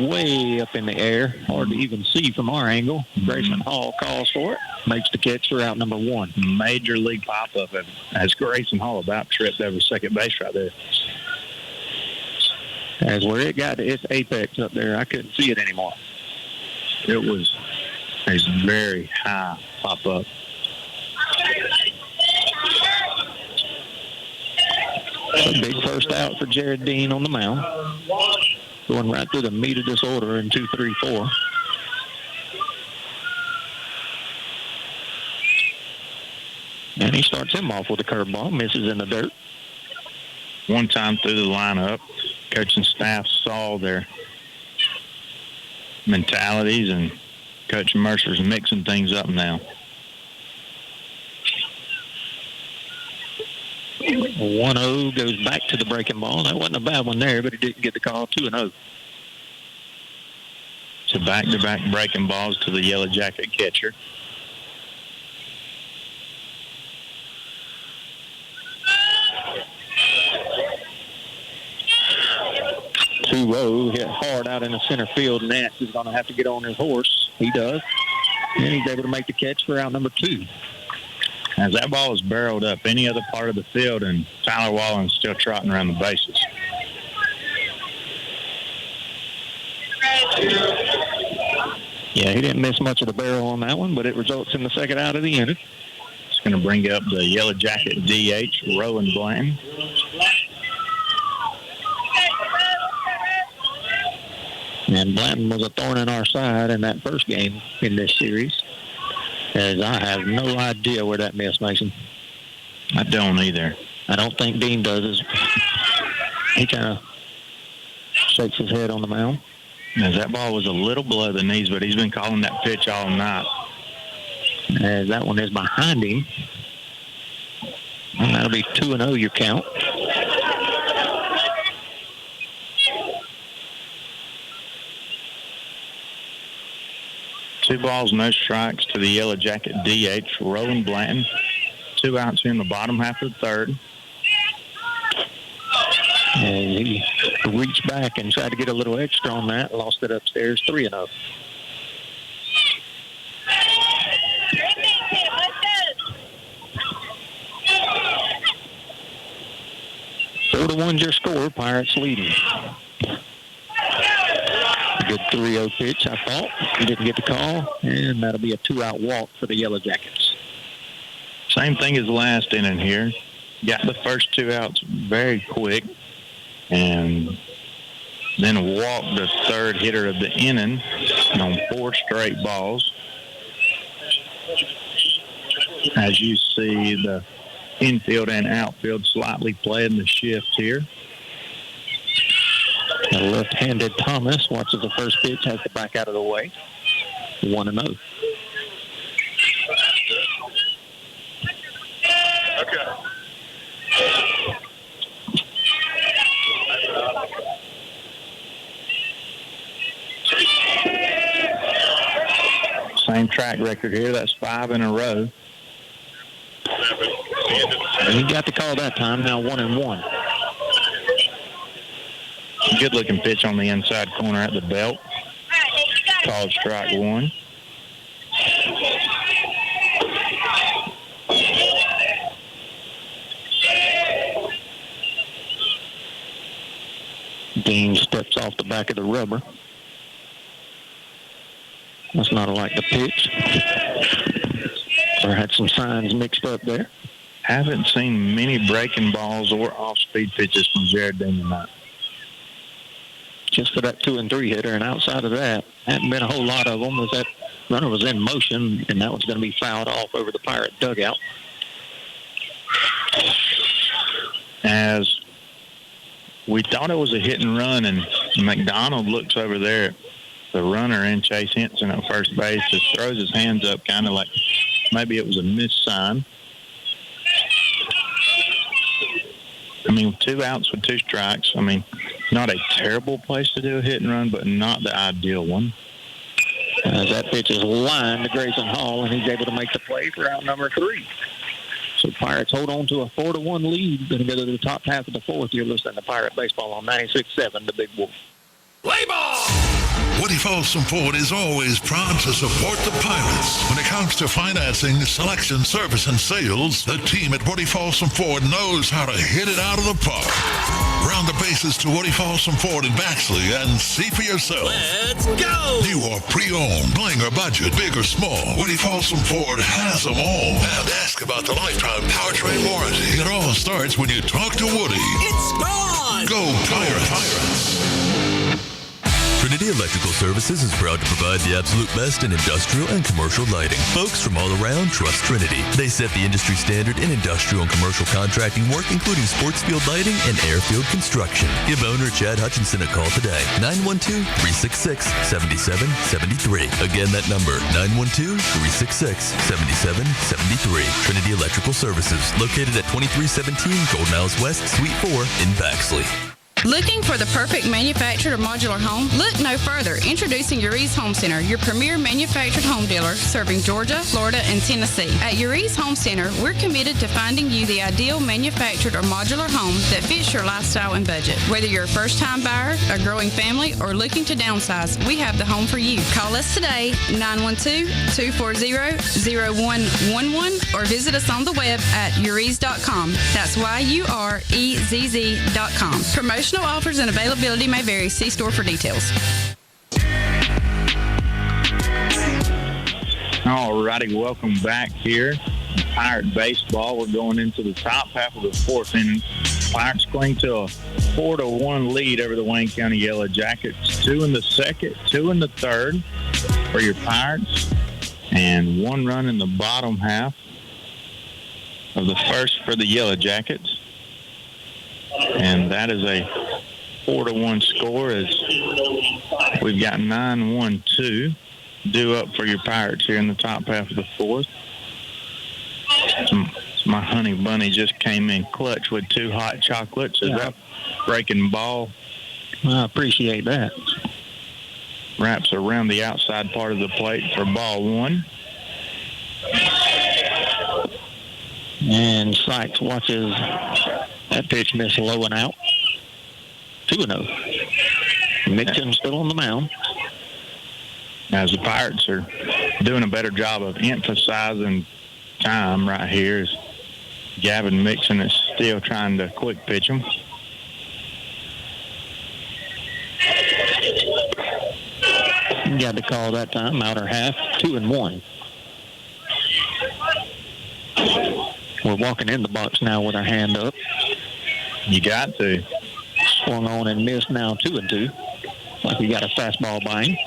way up in the air. Hard to even see from our angle. Grayson Hall calls for it. Makes the catch for out number 1. Major league pop-up as Grayson Hall about tripped over second base right there. As where it got to its apex up there, I couldn't see it anymore. It was a very high pop-up. A big first out for Jared Dean on the mound. Going right through the meat of this order in 2, 3, 4. And he starts him off with a curveball, misses in the dirt. One time through the lineup, coaching staff saw their mentalities, and Coach Mercer's mixing things up now. 1-0 goes back to the breaking ball. That wasn't a bad one there, but he didn't get the call. 2-0. So back-to-back breaking balls to the Yellow Jacket catcher. Hit hard out in the center field. Nance is going to have to get on his horse. He does. And he's able to make the catch for out number 2. As that ball is barreled up any other part of the field, and Tyler Wallen's still trotting around the bases. Yeah, he didn't miss much of the barrel on that one, but it results in the second out of the inning. It's going to bring up the Yellow Jacket DH, Rowan Blanton. And Blanton was a thorn in our side in that first game in this series, as I have no idea where that miss, Mason. I don't either. I don't think Dean does. He kind of shakes his head on the mound. As that ball was a little below the knees, but he's been calling that pitch all night. As that one is behind him. And that'll be 2-0 your count. Two balls, no strikes to the Yellow Jacket DH, Rowan Blanton. 2 outs here in the bottom half of the third. And he reached back and tried to get a little extra on that. Lost it upstairs, 3-0. 4-1's your score. Pirates leading. Good 3-0 pitch, I thought. Didn't get the call, and that'll be a 2-out walk for the Yellow Jackets. Same thing as last inning here. Got the first 2 outs very quick, and then walked the third hitter of the inning on 4 straight balls. As you see, the infield and outfield slightly playing the shift here. The left-handed Thomas watches the first pitch, has to back out of the way. 1-0. Okay. Same track record here. That's 5 in a row. And he got the call that time. Now 1-1. Good-looking pitch on the inside corner at the belt. Called strike 1. Dean steps off the back of the rubber. Must not have liked the pitch. Or had some signs mixed up there. Haven't seen many breaking balls or off-speed pitches from Jared Dean tonight. Just for that 2 and 3 hitter, and outside of that, hadn't been a whole lot of them as that runner was in motion, and that was going to be fouled off over the Pirate dugout. As we thought it was a hit and run, and McDonald looks over there at the runner and Chase Henson at first base, just throws his hands up kind of like maybe it was a missed sign. I mean, 2 outs with 2 strikes. I mean, not a terrible place to do a hit and run, but not the ideal one. That pitch is lined to Grayson Hall, and he's able to make the play for out number 3. So Pirates hold on to a 4-1 lead. Going to go to the top half of the 4th. You're listening to Pirate Baseball on 96.7, the Big Wolf. Play ball! Woody Folsom Ford is always proud to support the Pirates. When it comes to financing, selection, service, and sales, the team at Woody Folsom Ford knows how to hit it out of the park. Round the bases to Woody Folsom Ford in Baxley and see for yourself. Let's go! New or pre-owned, bling or budget, big or small, Woody Folsom Ford has them all. And ask about the lifetime powertrain warranty. It all starts when you talk to Woody. It's gone! Go Pirates! Trinity Electrical Services is proud to provide the absolute best in industrial and commercial lighting. Folks from all around trust Trinity. They set the industry standard in industrial and commercial contracting work, including sports field lighting and airfield construction. Give owner Chad Hutchinson a call today. 912-366-7773. Again, that number, 912-366-7773. Trinity Electrical Services, located at 2317 Golden House West, Suite 4 in Baxley. Looking for the perfect manufactured or modular home? Look no further. Introducing Uri's Home Center, your premier manufactured home dealer serving Georgia, Florida, and Tennessee. At Uri's Home Center, we're committed to finding you the ideal manufactured or modular home that fits your lifestyle and budget. Whether you're a first-time buyer, a growing family, or looking to downsize, we have the home for you. Call us today, 912-240-0111, or visit us on the web at uris.com. That's YUREZZ.com. Promotional offers and availability may vary. See store for details. All righty, welcome back here. Pirate Baseball. We're going into the top half of the 4th inning. Pirates cling to a 4-1 lead over the Wayne County Yellow Jackets. 2 in the 2nd, 2 in the 3rd for your Pirates, and 1 run in the bottom half of the 1st for the Yellow Jackets. And that is a 4-1 score as we've got 9-1-2 due up for your Pirates here in the top half of the 4th. My honey bunny just came in clutch with 2 hot chocolates. Is that breaking ball? I appreciate that. Wraps around the outside part of the plate for ball 1. And Sykes watches that pitch miss low and out. 2-0. Mixon still on the mound. As the Pirates are doing a better job of emphasizing time right here, as Gavin Mixon is still trying to quick pitch him. He got the call that time, outer half, 2-1. We're walking in the box now with our hand up. You got to. Swung on and missed now, 2-2. Like we got a fastball by him.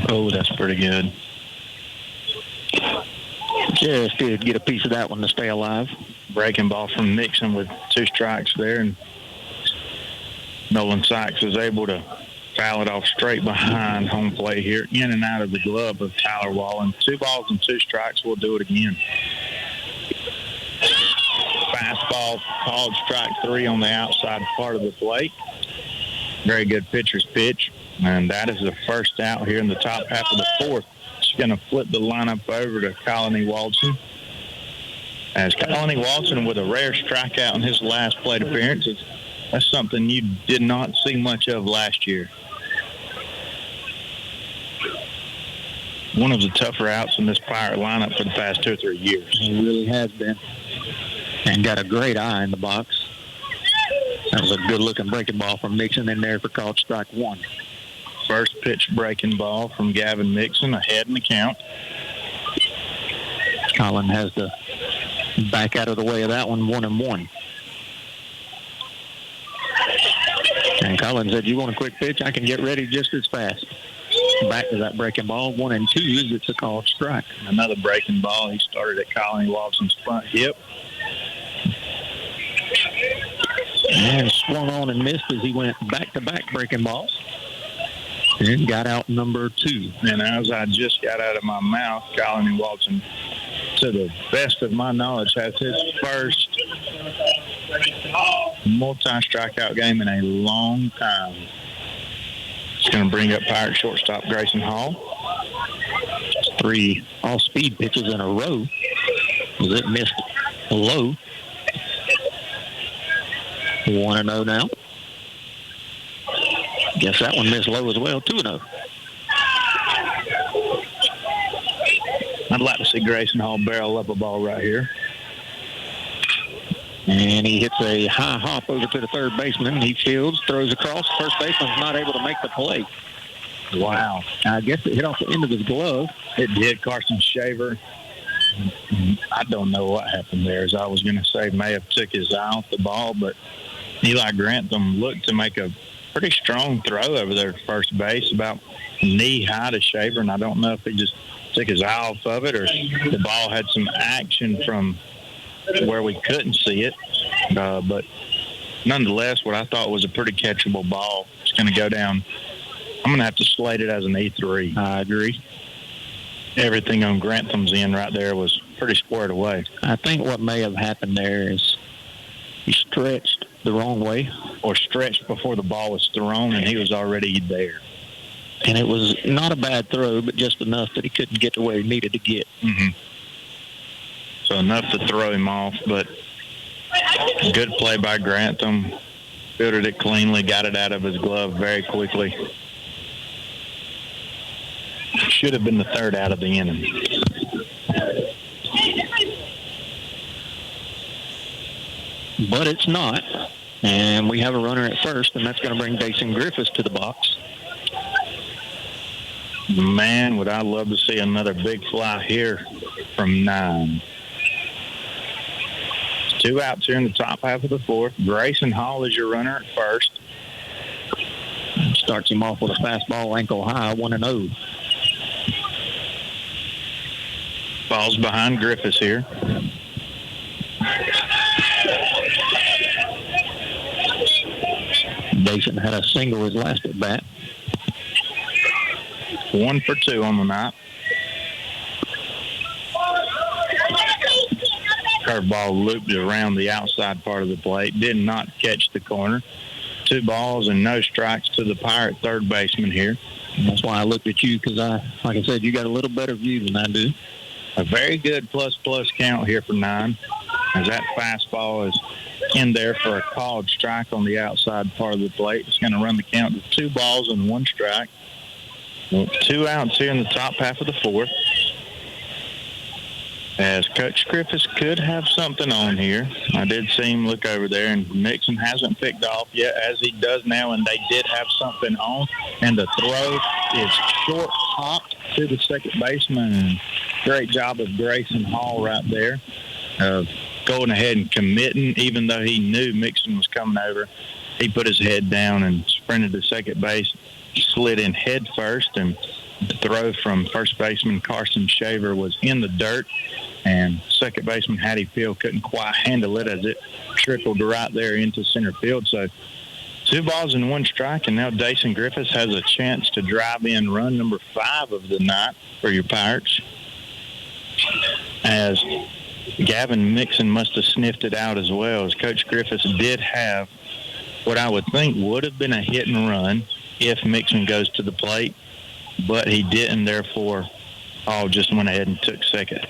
Oh, that's pretty good. Just did get a piece of that one to stay alive. Breaking ball from Nixon with 2 strikes there, and Nolan Sykes was able to foul it off straight behind home plate here, in and out of the glove of Tyler Wallen. 2 balls and 2 strikes. We'll do it again. Fastball called strike 3 on the outside part of the plate. Very good pitcher's pitch, and that is the first out here in the top half of the 4th. She's going to flip the lineup over to Colony Walton. As Colony Walton with a rare strikeout in his last plate appearance. That's something you did not see much of last year. One of the tougher outs in this Pirate lineup for the past 2 or 3 years. He really has been. And got a great eye in the box. That was a good-looking breaking ball from Nixon in there for called strike 1. First pitch breaking ball from Gavin Nixon, ahead in the count. Colin has to back out of the way of that one, 1-1. And Colin said, you want a quick pitch? I can get ready just as fast. Back to that breaking ball, 1-2. It's a called strike. Another breaking ball. He started at Colony Walton's front hip. And swung on and missed as he went back-to-back breaking balls. And got out number 2. And as I just got out of my mouth, Colony Walton, to the best of my knowledge, has his first multi-strikeout game in a long time. It's going to bring up Pirate shortstop Grayson Hall. 3 all-speed pitches in a row. Was it missed low? 1-0 now. Guess that one missed low as well. 2-0. I'd like to see Grayson Hall barrel up a ball right here. And he hits a high hop over to the third baseman. He fields, throws across. First baseman's not able to make the play. Wow. I guess it hit off the end of his glove. It did. Carson Shaver, I don't know what happened there. As I was going to say, may have took his eye off the ball, but Eli Grantham looked to make a pretty strong throw over there at first base, about knee-high to Shaver, and I don't know if he just took his eye off of it or the ball had some action from where we couldn't see it. But nonetheless, what I thought was a pretty catchable ball. It's going to go down. I'm going to have to slate it as an E3. I agree. Everything on Grantham's end right there was pretty squared away. I think what may have happened there is he stretched the wrong way. Or stretched before the ball was thrown, and he was already there. And it was not a bad throw, but just enough that he couldn't get to where he needed to get. Mm-hmm. So enough to throw him off, but good play by Grantham. Fielded it cleanly, got it out of his glove very quickly. Should have been the third out of the inning. But it's not. And we have a runner at first, and that's going to bring Dason Griffiths to the box. Man, would I love to see another big fly here from 9. 2 outs here in the top half of the 4th. Grayson Hall is your runner at first. Starts him off with a fastball, ankle high, 1-0. Falls behind Griffiths here. Dason had a single his last at bat. 1 for 2 on the night. Curveball looped around the outside part of the plate. Did not catch the corner. 2 balls and no strikes to the Pirate third baseman here. And that's why I looked at you, because like I said, you got a little better view than I do. A very good plus count here for 9. As that fastball is in there for a called strike on the outside part of the plate. It's going to run the count to 2 balls and 1 strike. 2 outs here in the top half of the 4th. as Coach Griffiths could have something on here. I did see him look over there, and Mixon hasn't picked off yet, as he does now, and they did have something on. And the throw is short hopped to the second baseman. And great job of Grayson Hall right there, going ahead and committing, even though he knew Mixon was coming over. He put his head down and sprinted to second base, slid in head first, and the throw from first baseman Carson Shaver was in the dirt, and second baseman Hattie Field couldn't quite handle it as it trickled right there into center field. So 2 balls and 1 strike, and now Dason Griffiths has a chance to drive in run number 5 of the night for your Pirates, as Gavin Mixon must have sniffed it out as well, as Coach Griffiths did have what I would think would have been a hit and run if Mixon goes to the plate, but he didn't, therefore Hall just went ahead and took second.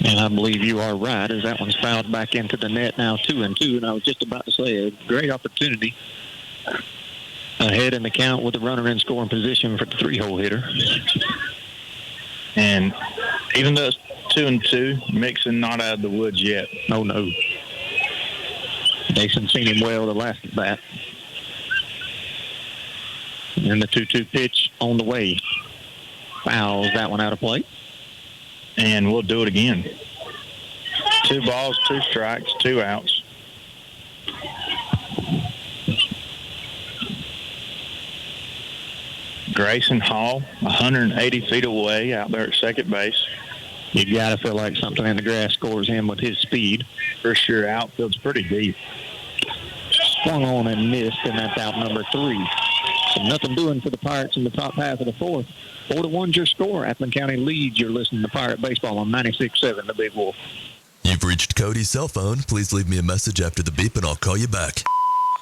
And I believe you are right, as that one's fouled back into the net now, 2-2. And I was just about to say, a great opportunity ahead in the count with the runner in scoring position for the 3-hole hitter. And even though it's 2-2, Mixon not out of the woods yet. Oh, no. Dason seen him well the last at bat. And the 2-2 pitch on the way. Fouls that one out of play. And we'll do it again. 2 balls, 2 strikes, 2 outs. Grayson Hall, 180 feet away out there at second base. You got to feel like something in the grass scores him with his speed. For sure, outfield's pretty deep. Swung on and missed, and that's out number 3. So nothing doing for the Pirates in the top half of the 4th. 4-1's your score. Appleton County leads. You're listening to Pirate Baseball on 96.7, The Big Wolf. You've reached Cody's cell phone. Please leave me a message after the beep and I'll call you back.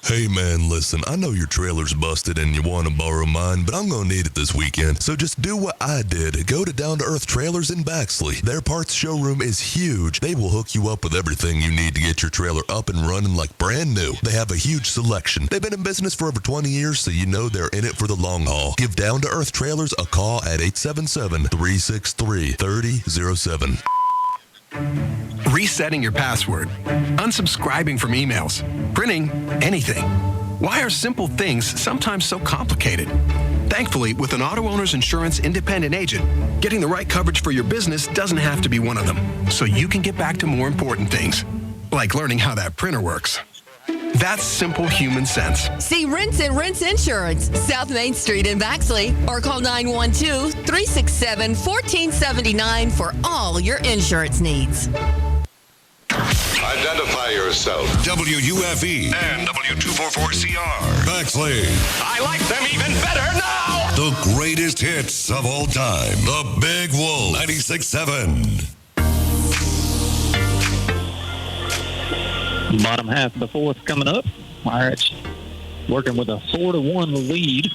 Hey man, listen, I know your trailer's busted and you want to borrow mine, but I'm going to need it this weekend. So just do what I did. Go to Down to Earth Trailers in Baxley. Their parts showroom is huge. They will hook you up with everything you need to get your trailer up and running like brand new. They have a huge selection. They've been in business for over 20 years, so you know they're in it for the long haul. Give Down to Earth Trailers a call at 877-363-3007. Resetting your password, unsubscribing from emails, printing anything. Why are simple things sometimes so complicated? Thankfully, with an auto owner's insurance independent agent, getting the right coverage for your business doesn't have to be one of them, so you can get back to more important things, like learning how that printer works. That's simple human sense. See Rinse and Rinse Insurance, South Main Street in Baxley, or call 912-367-1479 for all your insurance needs. Identify yourself. WUFE And W244CR. Baxley. I like them even better now. The greatest hits of all time. The Big Wolf 96.7. Bottom half of the 4th coming up. Pirates working with a 4-1 lead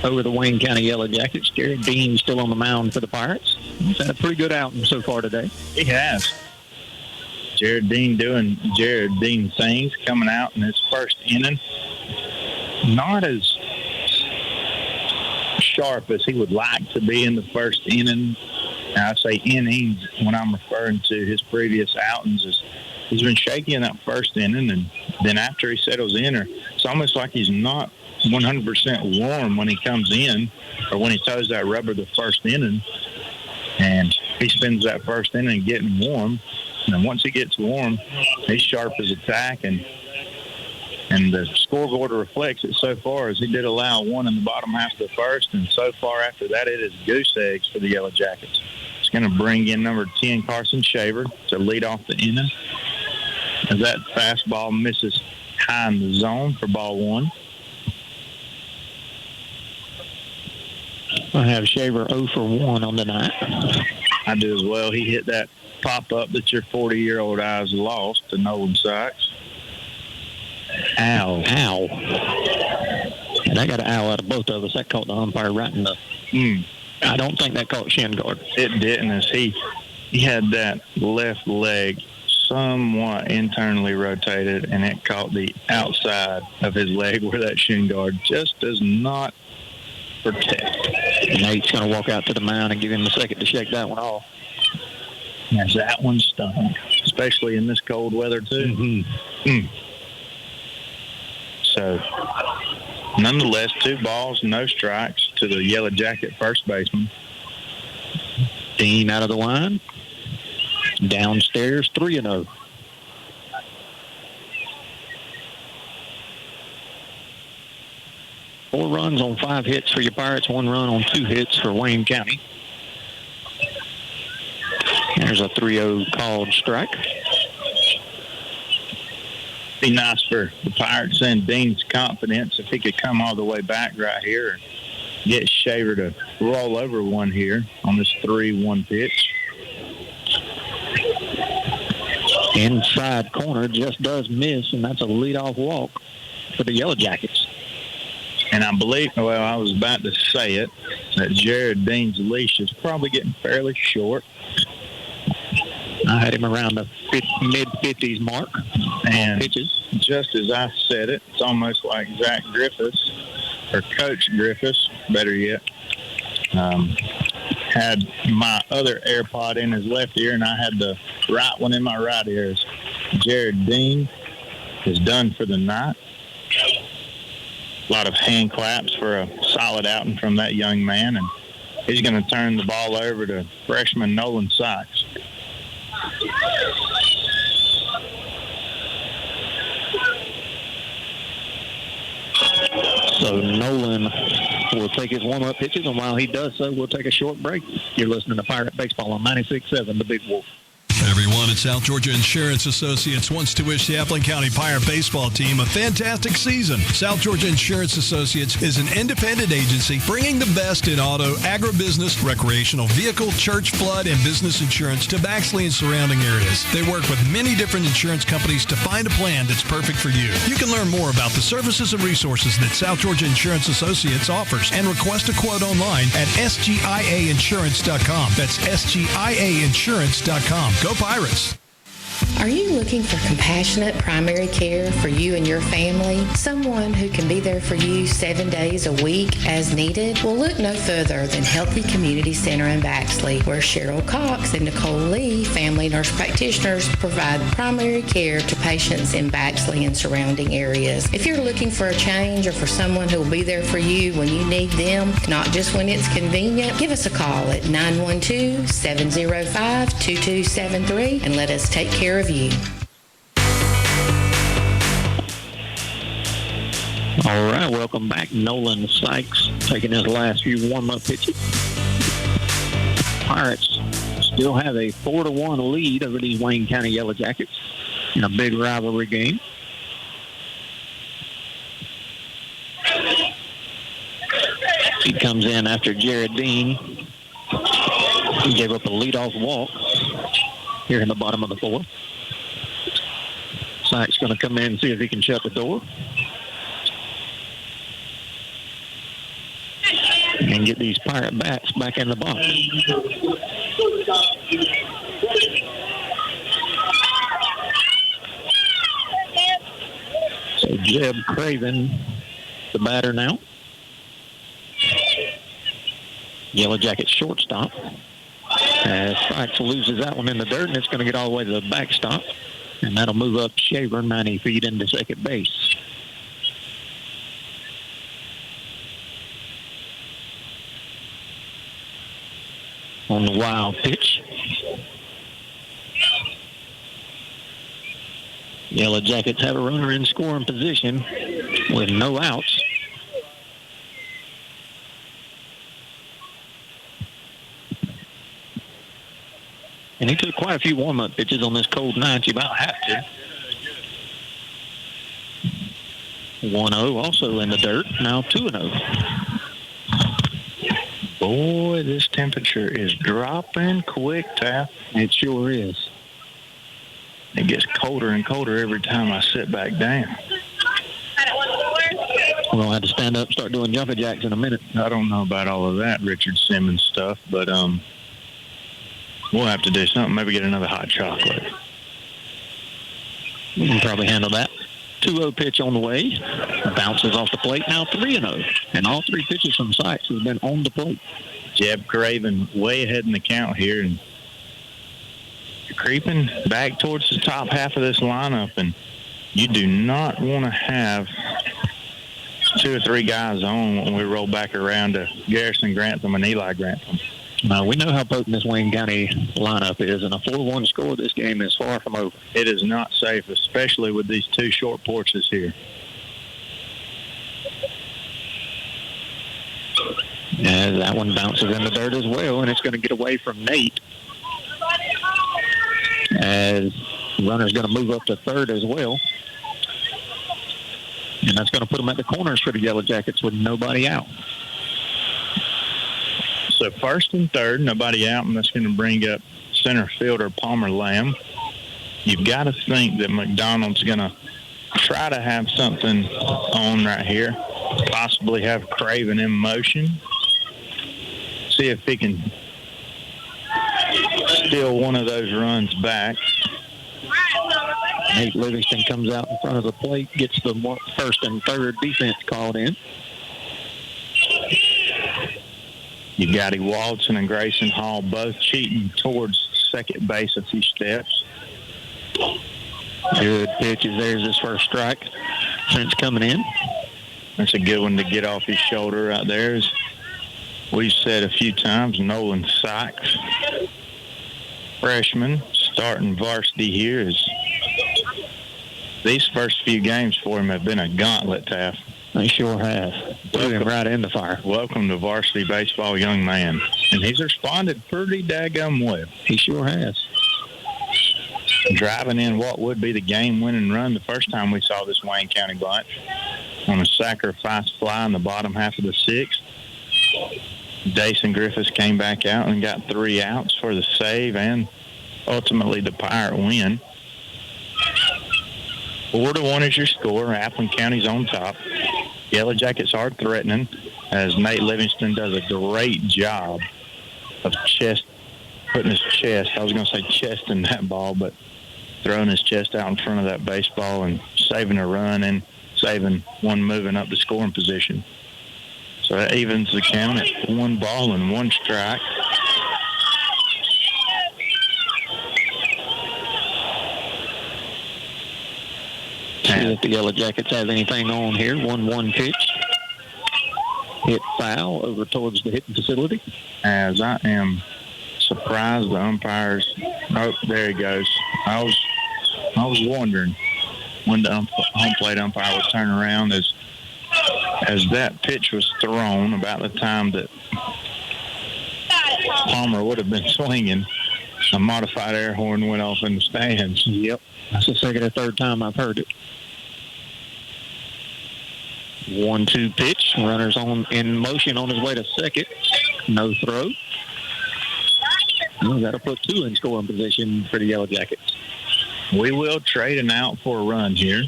over the Wayne County Yellow Jackets. Jared Dean still on the mound for the Pirates. He's had a pretty good outing so far today. He has. Jared Dean doing Jared Dean things, coming out in his first inning. Not as sharp as he would like to be in the first inning. Now, I say innings when I'm referring to his previous outings. He's been shaky in that first inning, and then after he settles in, it's almost like he's not 100% warm when he comes in or when he throws that rubber the first inning. And he spends that first inning getting warm. And then once he gets warm, he's sharp as a tack, and the scoreboard reflects it so far, as he did allow 1 in the bottom half of the first, and so far after that, it is goose eggs for the Yellow Jackets. It's going to bring in number 10, Carson Shaver, to lead off the inning, as that fastball misses high in the zone for ball 1. I have Shaver 0 for 1 on the night. I do as well. He hit that pop-up that your 40-year-old eyes lost to Nolan Sykes. Ow. And I got an ow out of both of us. That caught the umpire right in the... I don't think that caught shin guard. It didn't, as he had that left leg somewhat internally rotated, and it caught the outside of his leg where that shin guard just does not protect. Nate's going to walk out to the mound and give him a second to shake that one off. As that one stung, especially in this cold weather, too. Mm-hmm. So, nonetheless, 2 balls, no strikes to the Yellow Jacket first baseman. Dean out of the line. Downstairs, 3-0. Four runs on 5 hits for your Pirates, 1 run on 2 hits for Wayne County. There's a 3-0 called strike. Be nice for the Pirates and Dean's confidence if he could come all the way back right here and get Shaver to roll over one here on this 3-1 pitch. Inside corner just does miss, and that's a leadoff walk for the Yellow Jackets. And I believe, well, I was about to say it, that Jared Dean's leash is probably getting fairly short. I had him around the mid-50s mark and pitches. Just as I said it, it's almost like Zach Griffiths, or Coach Griffiths, better yet, had my other AirPod in his left ear, and I had the right one in my right ear. Jared Dean is done for the night. A lot of hand claps for a solid outing from that young man, and he's going to turn the ball over to freshman Nolan Sykes. So Nolan will take his warm-up pitches, and while he does so, we'll take a short break. You're listening to Pirate Baseball on 96.7, The Big Wolf. Everyone at South Georgia Insurance Associates wants to wish the Appling County Pirate baseball team a fantastic season. South Georgia Insurance Associates is an independent agency bringing the best in auto, agribusiness, recreational vehicle, church, flood, and business insurance to Baxley and surrounding areas. They work with many different insurance companies to find a plan that's perfect for you. You can learn more about the services and resources that South Georgia Insurance Associates offers and request a quote online at sgiainsurance.com. That's sgiainsurance.com. Go Pirates! Are you looking for compassionate primary care for you and your family? Someone who can be there for you 7 days a week as needed? Well, look no further than Healthy Community Center in Baxley, where Cheryl Cox and Nicole Lee, family nurse practitioners, provide primary care to patients in Baxley and surrounding areas. If you're looking for a change or for someone who will be there for you when you need them, not just when it's convenient, give us a call at 912-705-2273 and let us take care of you. All right, welcome back. Nolan Sykes taking his last few warm-up pitches. Pirates still have a 4-1 lead over these Wayne County Yellow Jackets in a big rivalry game. He comes in after Jared Dean. He gave up a leadoff walk here in the bottom of the 4th. Sykes going to come in and see if he can shut the door and get these Pirate bats back in the box. So Jeb Craven, the batter now. Yellow Jacket shortstop. As Sykes loses that one in the dirt, and it's going to get all the way to the backstop. And that'll move up Shaver 90 feet into second base. On the wild pitch. Yellow Jackets have a runner in scoring position with no outs. And he took quite a few warm-up pitches on this cold night. You about have to. 1-0 also in the dirt. Now 2-0. Boy, this temperature is dropping quick, Taff. It sure is. It gets colder and colder every time I sit back down. We're going to have to stand up and start doing jumping jacks in a minute. I don't know about all of that Richard Simmons stuff, but we'll have to do something. Maybe get another hot chocolate. We can probably handle that. 2-0 pitch on the way. Bounces off the plate, now 3-0. And all three pitches from Sykes have been on the plate. Jeb Craven way ahead in the count here and creeping back towards the top half of this lineup. And you do not want to have 2 or 3 guys on when we roll back around to Garrison Grantham and Eli Grantham. We know how potent this Wayne County lineup is, and a 4-1 score this game is far from over. It is not safe, especially with these 2 short porches here. As that one bounces in the dirt as well, and it's going to get away from Nate. As the runner's going to move up to third as well. And that's going to put them at the corners for the Yellow Jackets with nobody out. So first and third, nobody out, and that's going to bring up center fielder Palmer Lamb. You've got to think that McDonald's going to try to have something on right here, possibly have Craven in motion. See if he can steal one of those runs back. Nate Livingston comes out in front of the plate, gets the first and third defense called in. You've got Walton and Grayson Hall both cheating towards second base a few steps. Good pitches. There's his first strike since coming in. That's a good one to get off his shoulder right there. As we've said a few times, Nolan Sykes, freshman, starting varsity here. Is these first few games for him have been a gauntlet, Taft. They sure have. Threw him right in the fire. Welcome to varsity baseball, young man. And he's responded pretty daggum well. He sure has. Driving in what would be the game-winning run the first time we saw this Wayne County bunch on a sacrifice fly in the bottom half of the sixth. Dason Griffiths came back out and got 3 outs for the save and ultimately the Pirate win. 4-1 is your score. Appleton County's on top. Yellow Jackets are threatening as Nate Livingston does a great job of putting his chest, I was going to say chest in that ball, but throwing his chest out in front of that baseball and saving a run and saving one moving up the scoring position. So that evens the count at 1 ball and 1 strike. See if the Yellow Jackets have anything on here. 1-1 pitch. Hit foul over towards the hitting facility. As I am surprised the umpires. Oh, there he goes. I was wondering when the home plate umpire would turn around as that pitch was thrown about the time that Palmer would have been swinging. A modified air horn went off in the stands. Yep. That's the second or third time I've heard it. 1-2 pitch. Runner's in motion on his way to second. No throw. That'll put 2 in scoring position for the Yellow Jackets. We will trade an out for a run here.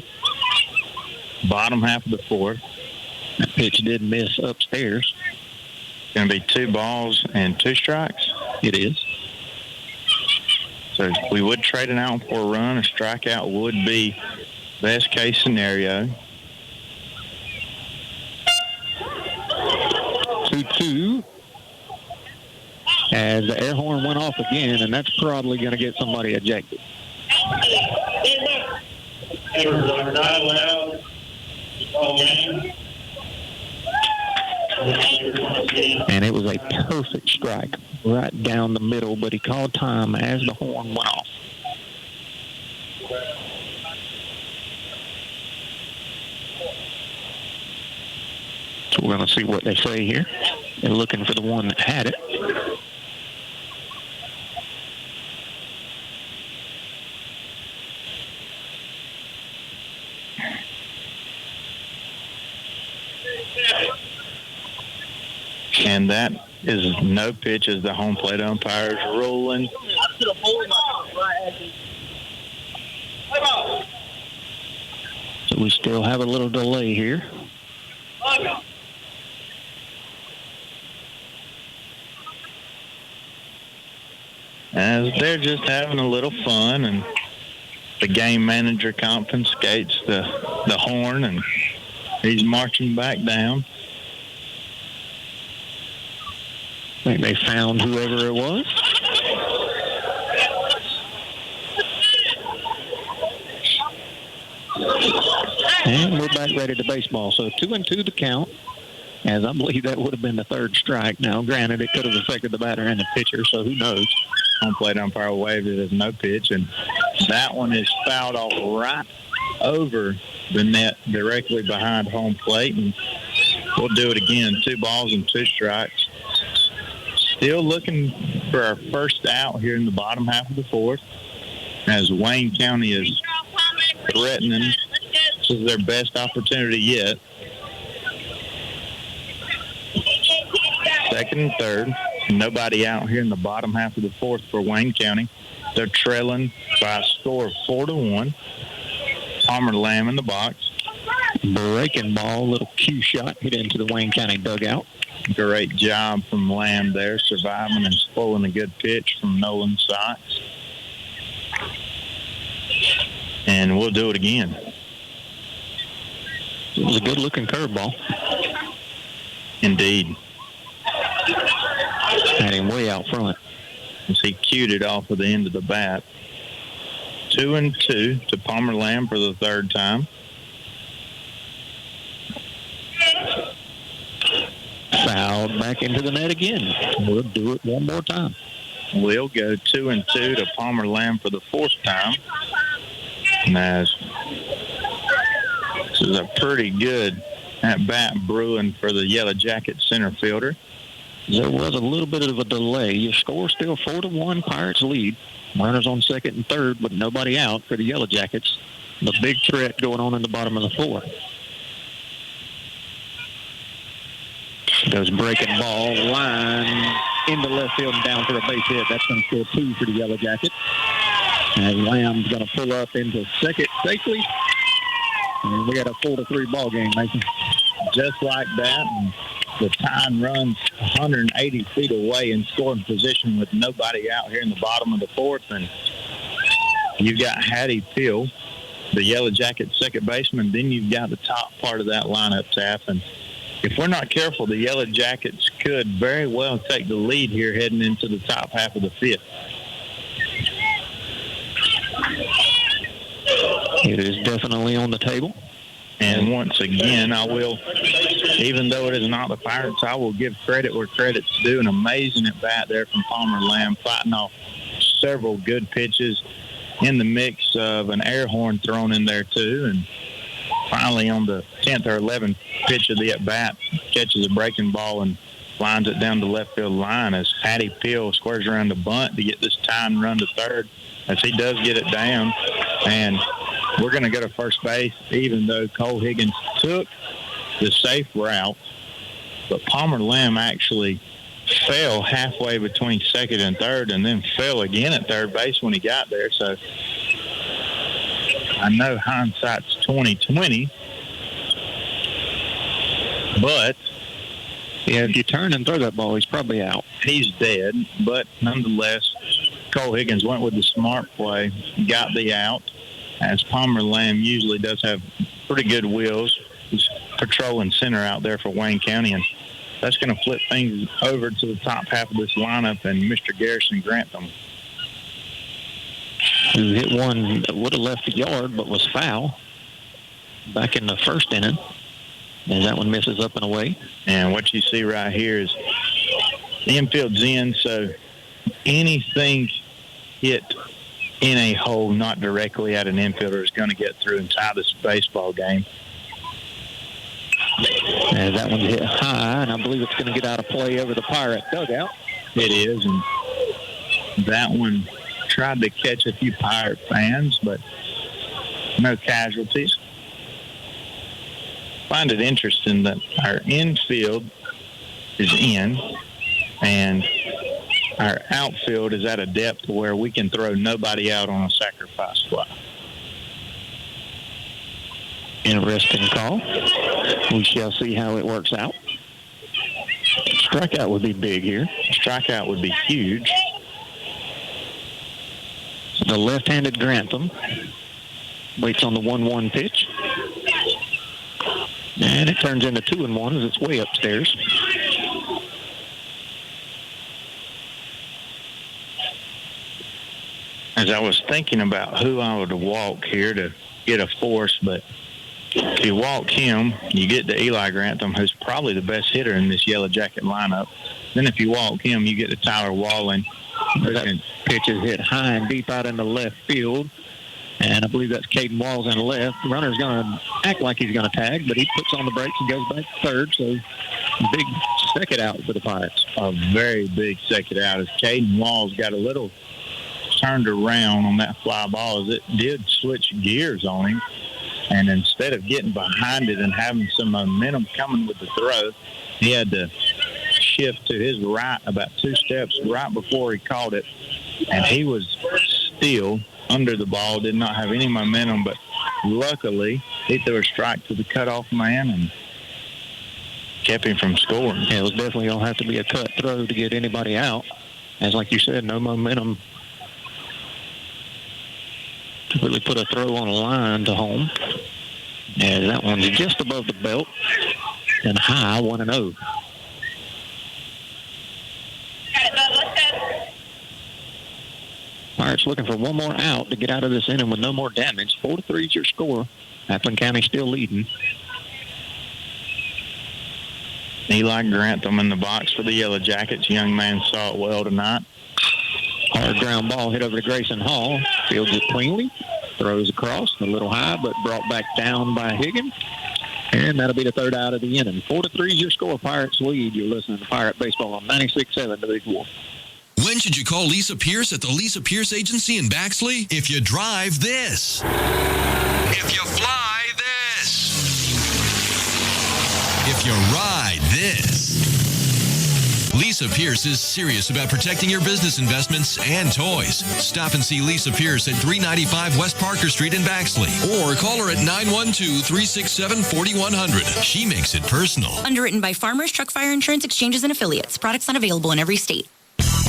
Bottom half of the 4th. That pitch did miss upstairs. Going to be 2 balls and 2 strikes. It is. So we would trade an out for a run. A strikeout would be best case scenario. 2-2. As the air horn went off again, and that's probably going to get somebody ejected. And it was a perfect strike right down the middle, but he called time as the horn went off. So we're going to see what they say here. They're looking for the one that had it. And that is no pitch as the home plate umpire is rolling. So we still have a little delay here. As they're just having a little fun, and The game manager confiscates the horn, and he's marching back down. I think they found whoever it was. And we're back ready to baseball. So 2-2 to count, as I believe that would have been the third strike. Now, granted, it could have affected the batter and the pitcher, so who knows? Home plate umpire waved it as no pitch, and that one is fouled off right over the net directly behind home plate, and we'll do it again. 2 balls and 2 strikes. Still looking for our first out here in the bottom half of the fourth, as Wayne County is threatening. This is their best opportunity yet. Second and third. Nobody out here in the bottom half of the fourth for Wayne County. They're trailing by a score of 4-1. Palmer Lamb in the box. Breaking ball, little cue shot, hit into the Wayne County dugout. Great job from Lamb there, surviving and spoiling a good pitch from Nolan Sykes. And we'll do it again. It was a good-looking curveball. Indeed. Had him way out front. As he cued it off of the end of the bat. 2-2 to Palmer Lamb for the third time. Fouled back into the net again. We'll do it one more time. We'll go 2-2 to Palmer Lamb for the fourth time. And as this is a pretty good at-bat brewing for the Yellow Jacket center fielder. There was a little bit of a delay. Your score still 4-1, Pirates lead. Runners on second and third, but nobody out for the Yellow Jackets. The big threat going on in the bottom of the fourth. Goes breaking ball, line into left field and down for a base hit. That's going to score 2 for the Yellow Jackets. And Lamb's going to pull up into second safely. And we got a 4-3 ball game, Mason. Just like that. And the time runs 180 feet away in scoring position with nobody out here in the bottom of the fourth. And you've got Hattie Peel, the Yellow Jackets second baseman. Then you've got the top part of that lineup, Taff. And if we're not careful, the Yellow Jackets could very well take the lead here heading into the top half of the fifth. It is definitely on the table. And once again, I will, even though it is not the Pirates, I will give credit where credit's due. An amazing at-bat there from Palmer Lamb, fighting off several good pitches in the mix of an air horn thrown in there too. And finally on the 10th or 11th pitch of the at-bat, catches a breaking ball and lines it down the left field line as Hattie Peel squares around the bunt to get this tying run to third, as he does get it down. And we're going to go to first base, even though Cole Higgins took the safe route. But Palmer Lamb actually fell halfway between second and third and then fell again at third base when he got there. So I know hindsight's 20/20, but yeah, if you turn and throw that ball, he's probably out. He's dead, but nonetheless, Cole Higgins went with the smart play, got the out, as Palmer Lamb usually does have pretty good wheels. He's patrolling center out there for Wayne County, and that's going to flip things over to the top half of this lineup and Mr. Garrison Grantham. Who hit one that would have left the yard but was foul back in the first inning. And that one misses up and away. And what you see right here is the infield's in, so anything hit in a hole not directly at an infielder is going to get through and tie this baseball game. And that one's hit high, and I believe it's going to get out of play over the Pirate dugout. It is, and that one tried to catch a few Pirate fans, but no casualties. Find it interesting that our infield is in and our outfield is at a depth where we can throw nobody out on a sacrifice fly. Interesting call. We shall see how it works out. Strikeout would be big here. Strikeout would be huge. The left-handed Grantham Waits on the 1-1 pitch. And it turns into 2-1 as it's way upstairs. As I was thinking about who I would walk here to get a force, but if you walk him, you get to Eli Grantham, who's probably the best hitter in this Yellow Jacket lineup. Then if you walk him, you get to Tyler Walling. That pitch is hit high and deep out in the left field. And I believe that's Caden Walls in the left. The runner's going to act like he's going to tag, but he puts on the brakes and goes back to third. So big second out for the Pirates. A very big second out as Caden Walls got a little turned around on that fly ball as it did switch gears on him. And instead of getting behind it and having some momentum coming with the throw, he had to shift to his right about 2 steps right before he caught it. And he was still under the ball, did not have any momentum, but luckily he threw a strike to the cutoff man and kept him from scoring. Yeah, it was definitely going to have to be a cut throw to get anybody out. As like you said, no momentum to really put a throw on a line to home. And that one's just above the belt and high, 1-0. Pirates looking for one more out to get out of this inning with no more damage. 4-3 is your score. Appleton County still leading. Eli Grantham in the box for the Yellow Jackets. Young man saw it well tonight. Hard ground ball hit over to Grayson Hall. Fields it cleanly. Throws across a little high, but brought back down by Higgins. And that'll be the third out of the inning. 4-3 is your score. Pirates lead. You're listening to Pirate Baseball on 96.7 The Big Wolf. When should you call Lisa Pierce at the Lisa Pierce Agency in Baxley? If you drive this. If you fly this. If you ride this. Lisa Pierce is serious about protecting your business investments and toys. Stop and see Lisa Pierce at 395 West Parker Street in Baxley. Or call her at 912-367-4100. She makes it personal. Underwritten by Farmers Truck Fire Insurance Exchanges and Affiliates. Products not available in every state.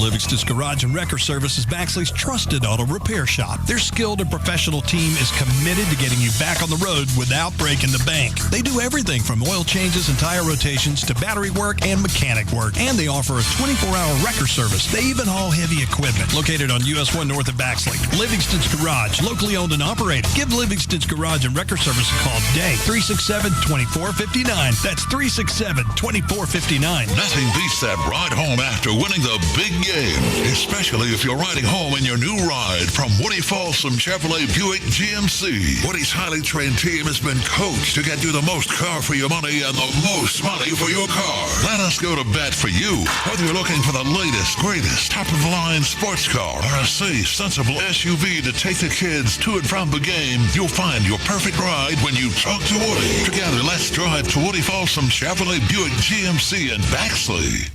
Livingston's Garage and Wrecker Service is Baxley's trusted auto repair shop. Their skilled and professional team is committed to getting you back on the road without breaking the bank. They do everything from oil changes and tire rotations to battery work and mechanic work. And they offer a 24-hour wrecker service. They even haul heavy equipment. Located on US 1 north of Baxley. Livingston's Garage, locally owned and operated. Give Livingston's Garage and Wrecker Service a call today. 367-2459. That's 367-2459. Nothing beats that ride home after winning the big game, especially if you're riding home in your new ride from Woody Folsom Chevrolet Buick GMC. Woody's highly trained team has been coached to get you the most car for your money and the most money for your car. Let us go to bat for you. Whether you're looking for the latest, greatest, top-of-the-line sports car or a safe, sensible SUV to take the kids to and from the game, you'll find your perfect ride when you talk to Woody. Together, let's drive to Woody Folsom Chevrolet Buick GMC in Baxley.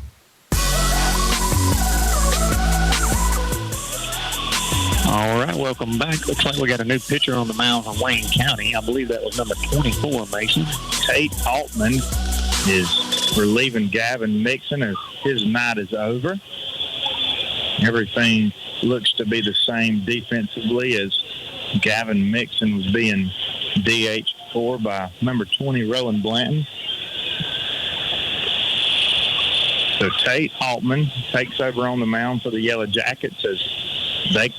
All right, welcome back. Looks like we got a new pitcher on the mound from Wayne County. I believe that was number 24, Mason. Tate Altman is relieving Gavin Mixon as his night is over. Everything looks to be the same defensively as Gavin Mixon was being DH'd for by number 20, Rowan Blanton. So Tate Altman takes over on the mound for the Yellow Jackets as they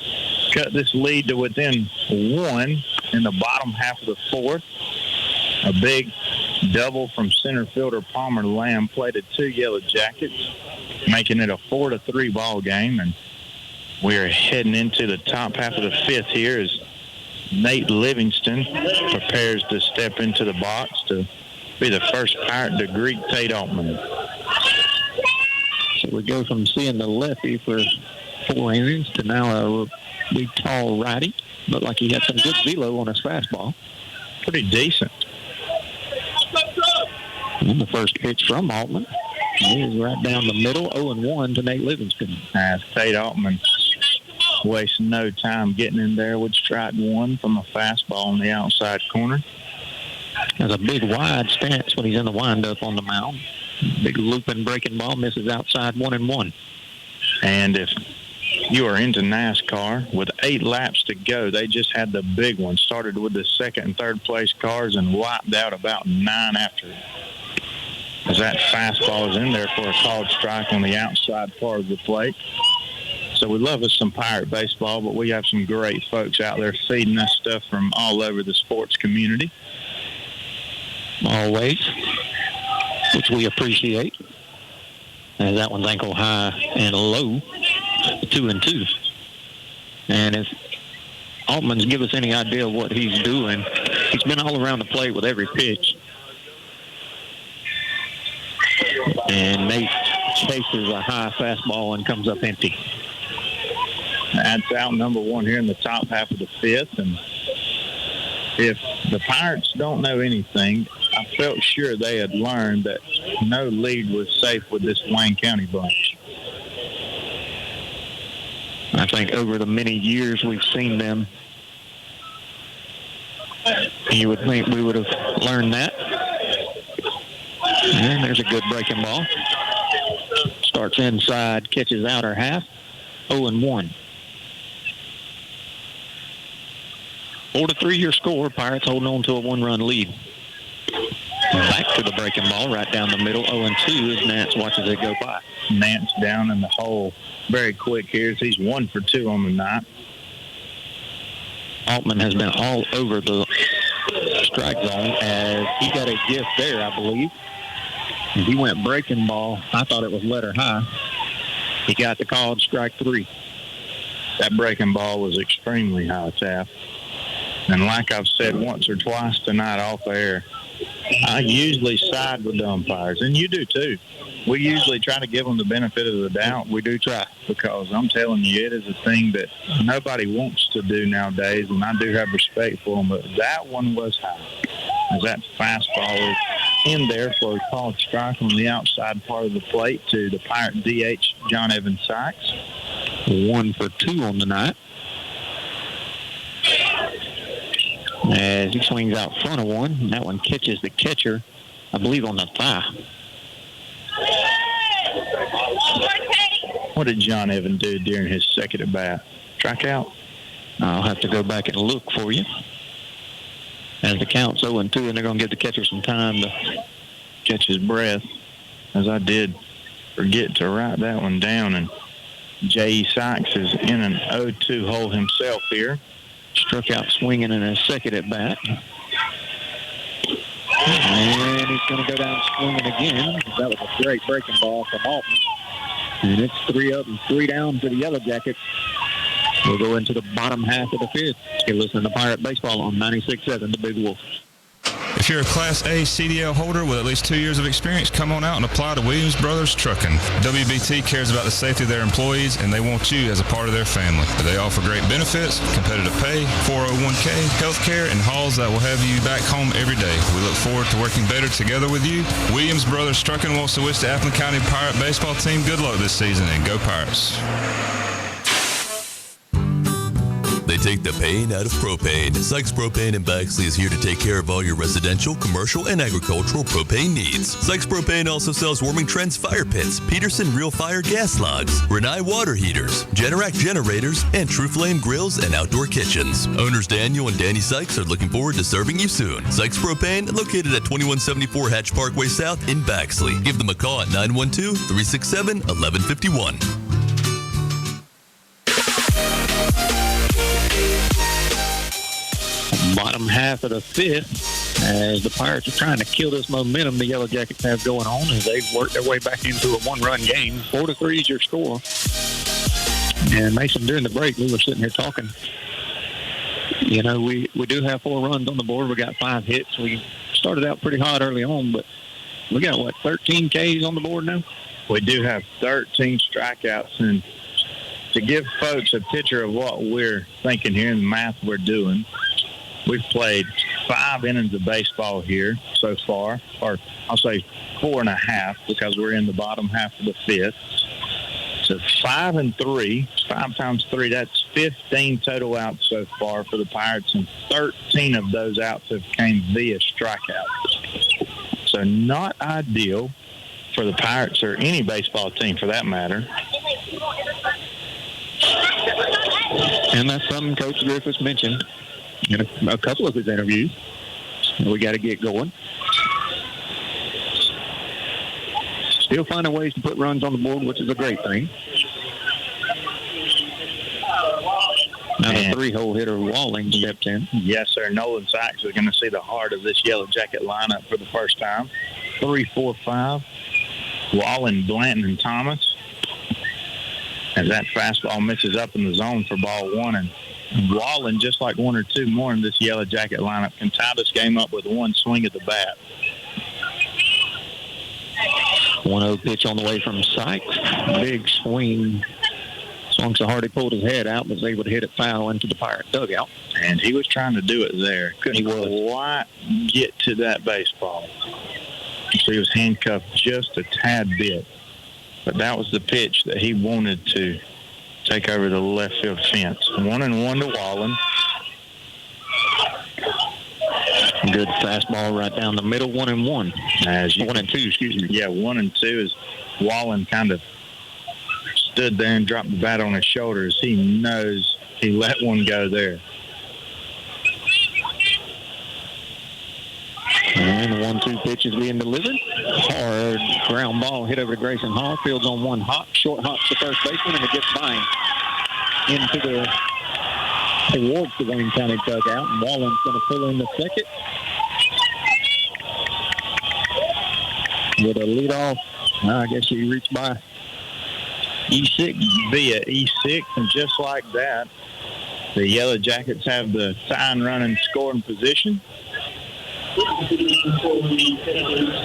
cut this lead to within 1 in the bottom half of the fourth. A big double from center fielder Palmer Lamb plated 2 Yellow Jackets, making it a 4-3 ball game. And we are heading into the top half of the fifth here as Nate Livingston prepares to step into the box to be the first Pirate to greet Tate Altman. So we go from seeing the lefty for 4 innings to now a big, tall righty. Looked like he had some good velo on his fastball. Pretty decent. And the first pitch from Altman is right down the middle, 0-1 to Nate Livingston. As Tate Altman wasting no time getting in there with strike 1 from a fastball on the outside corner. Has a big wide stance when he's in the windup on the mound. Big looping breaking ball misses outside 1-1. And if you are into NASCAR. With 8 laps to go, they just had the big one. Started with the second and third place cars and wiped out about 9 after. As that fastball is in there for a called strike on the outside part of the plate. So we love us some Pirate baseball, but we have some great folks out there feeding us stuff from all over the sports community. Always, which we appreciate. And that one's ankle high and low, 2-2. And if Altman's give us any idea of what he's doing, he's been all around the plate with every pitch. And Nate chases a high fastball and comes up empty. That's out number 1 here in the top half of the 5th. And if the Pirates don't know anything, I felt sure they had learned that no lead was safe with this Wayne County bunch. I think over the many years we've seen them, you would think we would have learned that. And there's a good breaking ball. Starts inside, catches outer half, 0-1. 4-3 your score. Pirates holding on to a 1-run lead. Back to the breaking ball right down the middle, 0-2 as Nance watches it go by. Nance down in the hole very quick here. He's 1 for 2 on the night. Altman has been all over the strike zone as he got a gift there, I believe. He went breaking ball. I thought it was letter high. He got the called strike 3. That breaking ball was extremely high, Taft. And like I've said once or twice tonight off air, I usually side with the umpires, and you do too. We usually try to give them the benefit of the doubt. We do try, because I'm telling you, it is a thing that nobody wants to do nowadays, and I do have respect for them, but that one was high. As that fastball is in there for a called strike on the outside part of the plate to the Pirate DH, John Evan Sykes. 1 for 2 on the night. As he swings out front of one, and that one catches the catcher, I believe, on the thigh. What did John Evan do during his second at bat? Strike out? I'll have to go back and look for you. As the count's 0-2, and they're going to give the catcher some time to catch his breath, as I did forget to write that one down. And J.E. Sykes is in an 0-2 hole himself here. Struck out swinging in his second at bat. And he's going to go down swinging again. That was a great breaking ball from Altman. And it's 3 up and 3 down to the Yellow Jackets. We'll go into the bottom half of the 5th. You're listening to Pirate Baseball on 96.7, the Big Wolf. If you're a Class A CDL holder with at least 2 years of experience, come on out and apply to Williams Brothers Trucking. WBT cares about the safety of their employees, and they want you as a part of their family. They offer great benefits, competitive pay, 401k, health care, and hauls that will have you back home every day. We look forward to working better together with you. Williams Brothers Trucking wants to wish the Appleton County Pirate baseball team good luck this season, and go Pirates. They take the pain out of propane. Sykes Propane in Baxley is here to take care of all your residential, commercial, and agricultural propane needs. Sykes Propane also sells Warming Trends fire pits, Peterson Real Fire gas logs, Renai water heaters, Generac generators, and True Flame grills and outdoor kitchens. Owners Daniel and Danny Sykes are looking forward to serving you soon. Sykes Propane, located at 2174 Hatch Parkway South in Baxley. Give them a call at 912-367-1151. Bottom half of the 5th, as the Pirates are trying to kill this momentum the Yellow Jackets have going on as they've worked their way back into a 1-run game. 4-3 is your score. And Mason, during the break, we were sitting here talking. You know, we do have 4 runs on the board. We got 5 hits. We started out pretty hot early on, but we got, 13 Ks on the board now? We do have 13 strikeouts, and to give folks a picture of what we're thinking here and the math we're doing, we've played 5 innings of baseball here so far, or I'll say 4.5 because we're in the bottom half of the 5th. So 5 and 3, 5 times 3, that's 15 total outs so far for the Pirates, and 13 of those outs have came via strikeouts. So not ideal for the Pirates or any baseball team for that matter. And that's something Coach Griffiths mentioned in a couple of his interviews. We got to get going. Still finding ways to put runs on the board, which is a great thing. Now the 3-hole hitter Walling stepped in. Yes, sir. Nolan Sykes is going to see the heart of this Yellow Jacket lineup for the first time. 3, 4, 5. Walling, Blanton, and Thomas. As that fastball misses up in the zone for ball 1. And Walling, just like 1 or 2 more in this Yellow Jacket lineup, can tie this game up with one swing of the bat. 1-0 pitch on the way from Sykes. Big swing. Swung so hard he pulled his head out, was able to hit it foul into the Pirate dugout. And he was trying to do it there. Couldn't quite get to that baseball. So he was handcuffed just a tad bit. But that was the pitch that he wanted to take over the left field fence. 1-1 to Wallen. Good fastball right down the middle, 1-1. 1-2, excuse me. Yeah, 1-2 is Wallen kind of stood there and dropped the bat on his shoulders. He knows he let one go there. And the 1-2 pitch is being delivered. Hard ground ball hit over to Grayson Hall. Fields on one hop. Short hop to first baseman, and it gets by into towards the Wayne County dugout. And Wallen's going to pull in the second. With a leadoff, I guess he reached by E6 via E6, and just like that, the Yellow Jackets have the sign running scoring position.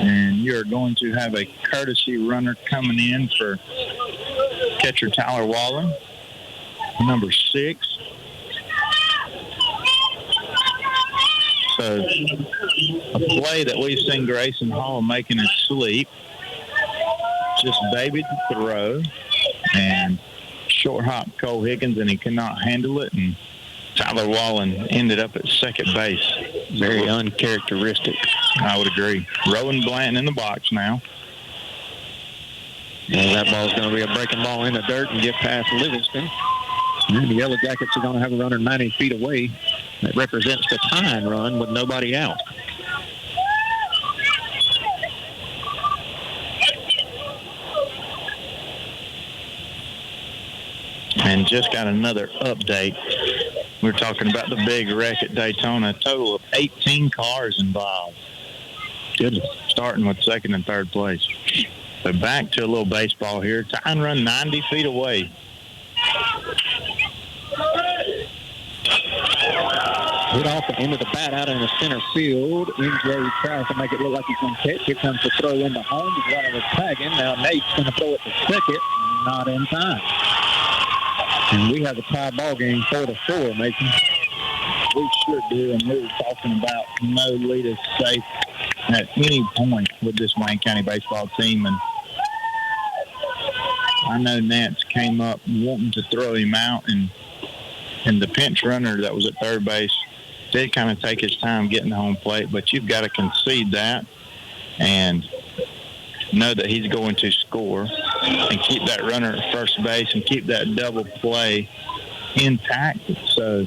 And you're going to have a courtesy runner coming in for catcher Tyler Wallen, number 6. So a play that we've seen Grayson Hall making his sleep. Just babied the throw, and short hop Cole Higgins, and he could not handle it, and Tyler Wallen ended up at second base. Very uncharacteristic. I would agree. Rowan Blanton in the box now. And that ball's going to be a breaking ball in the dirt and get past Livingston. And the Yellow Jackets are going to have a runner 90 feet away. That represents the tying run with nobody out. And just got another update. We're talking about the big wreck at Daytona. A total of 18 cars involved. Good. Starting with second and third place. But back to a little baseball here. Tying run 90 feet away. Hit off the end of the bat out in the center field. MJ tries to make it look like he's going to catch. Here comes the throw into home. The runner was tagging. Now Nate's going to throw it to second. Not in time. And we have a tie ball game 4-4, Mason. We sure do, and we were talking about no lead is safe at any point with this Wayne County baseball team. And I know Nance came up wanting to throw him out, and the pinch runner that was at third base did kind of take his time getting to home plate, but you've got to concede that and know that he's going to score and keep that runner at first base and keep that double play intact. So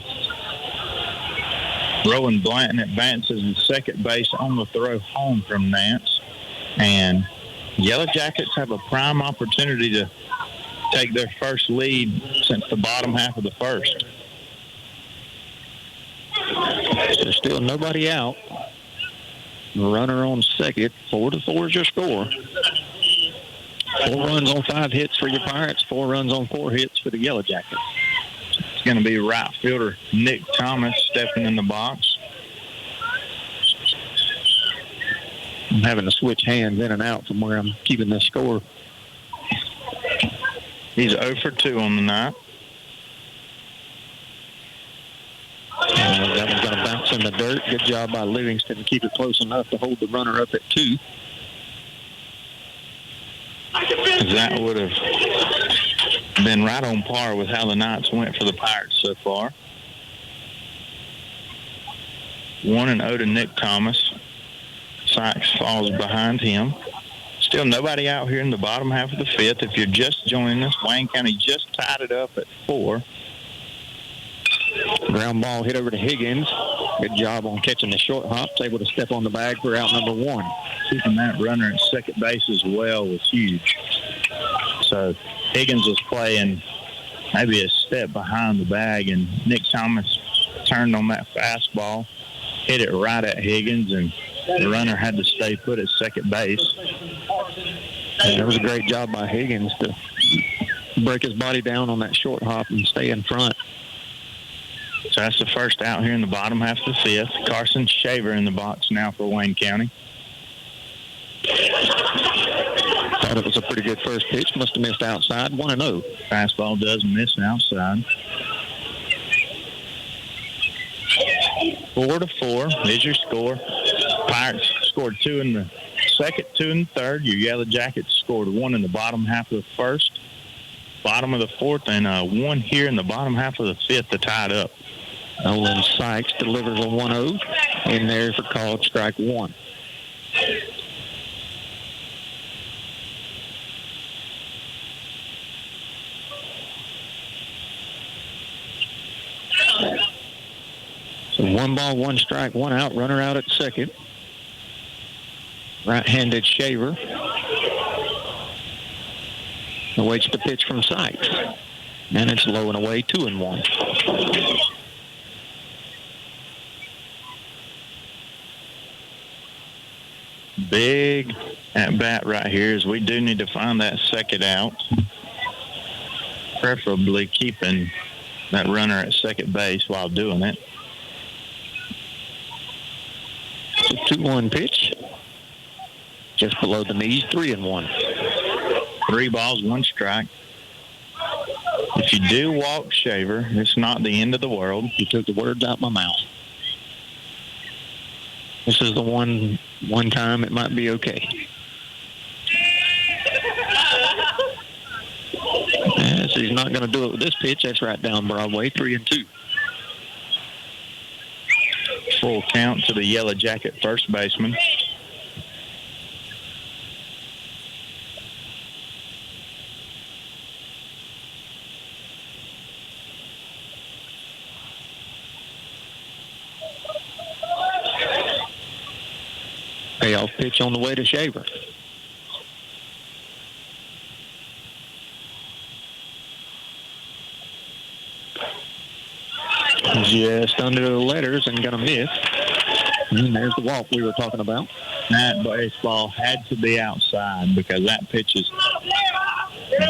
Rowan Blanton advances to second base on the throw home from Nance. And Yellow Jackets have a prime opportunity to take their first lead since the bottom half of the first. There's still nobody out. Runner on second. 4-4 is your score. 4 runs on 5 hits for your Pirates. 4 runs on 4 hits for the Yellow Jackets. It's going to be right fielder Nick Thomas stepping in the box. I'm having to switch hands in and out from where I'm keeping this score. He's 0 for 2 on the night. That one's going to bounce in the dirt. Good job by Livingston to keep it close enough to hold the runner up at 2. That would have been right on par with how the Knights went for the Pirates so far. 1-0 to Nick Thomas. Sykes falls behind him. Still nobody out here in the bottom half of the 5th. If you're just joining us, Wayne County just tied it up at 4. Ground ball hit over to Higgins. Good job on catching the short hops. Able to step on the bag for out number 1. Keeping that runner at second base as well was huge. So Higgins was playing maybe a step behind the bag, and Nick Thomas turned on that fastball, hit it right at Higgins, and the runner had to stay put at second base. And it was a great job by Higgins to break his body down on that short hop and stay in front. So that's the first out here in the bottom half of the 5th. Carson Shaver in the box now for Wayne County. Thought it was a pretty good first pitch. Must have missed outside. 1-0. Fastball does miss outside. 4-4 is your score. Pirates scored 2 in the second, 2 in the third. Your Yellow Jackets scored 1 in the bottom half of the first, bottom of the 4th, and 1 here in the bottom half of the 5th to tie it up. Nolan Sykes delivers a 1-0 in there for called strike 1. So 1 ball, 1 strike, 1 out, runner out at second. Right-handed Shaver awaits the pitch from Sykes. And it's low and away, 2-1. Big at bat right here, as we do need to find that second out. Preferably keeping that runner at second base while doing it. It's a 2-1 pitch. Just below the knees, 3-1. 3 balls, 1 strike. If you do walk Shaver, it's not the end of the world. You took the words out my mouth. This is the one time it might be okay. So he's not going to do it with this pitch. That's right down Broadway, 3-2. Full count to the Yellow Jacket first baseman. Payoff pitch on the way to Shaver. Just under the letters and going to miss. And there's the walk we were talking about. That baseball had to be outside because that pitch is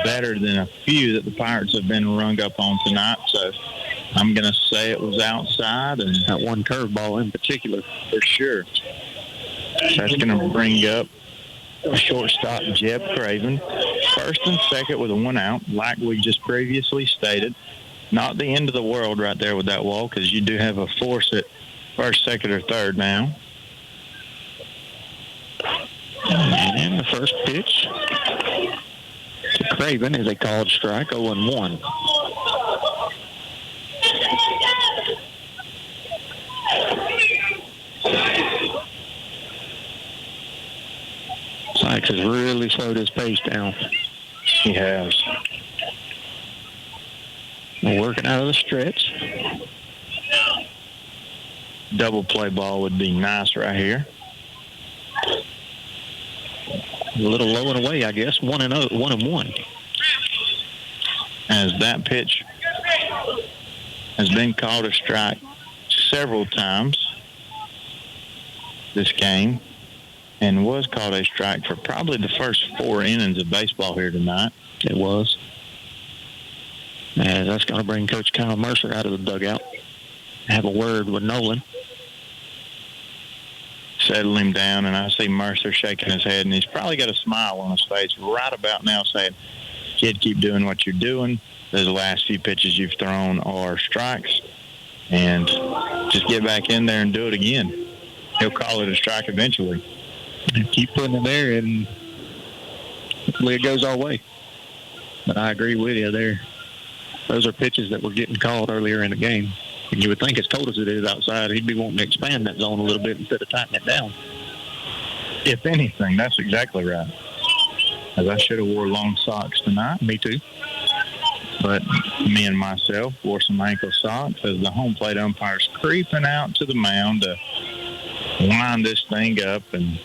better than a few that the Pirates have been rung up on tonight. So I'm going to say it was outside. And that one curveball in particular. For sure. That's going to bring up shortstop Jeb Craven. First and second with a 1 out, like we just previously stated. Not the end of the world right there with that wall, because you do have a force at first, second, or third now. And the first pitch to Craven is a called strike, 0-1. Sykes has really slowed his pace down. He has. Working out of the stretch. Double play ball would be nice right here. A little low and away, I guess. 1-1. As that pitch has been called a strike several times this game, and was called a strike for probably the first 4 innings of baseball here tonight. It was. And that's going to bring Coach Kyle Mercer out of the dugout. Have a word with Nolan. Settle him down, and I see Mercer shaking his head, and he's probably got a smile on his face right about now saying, kid, keep doing what you're doing. Those last few pitches you've thrown are strikes, and just get back in there and do it again. He'll call it a strike eventually. Keep putting it there, and hopefully it goes our way. But I agree with you there. Those are pitches that were getting called earlier in the game. And you would think, as cold as it is outside, he'd be wanting to expand that zone a little bit instead of tightening it down. If anything, that's exactly right. As I should have wore long socks tonight. Me too. But me and myself wore some ankle socks as the home plate umpire's creeping out to the mound to line this thing up, and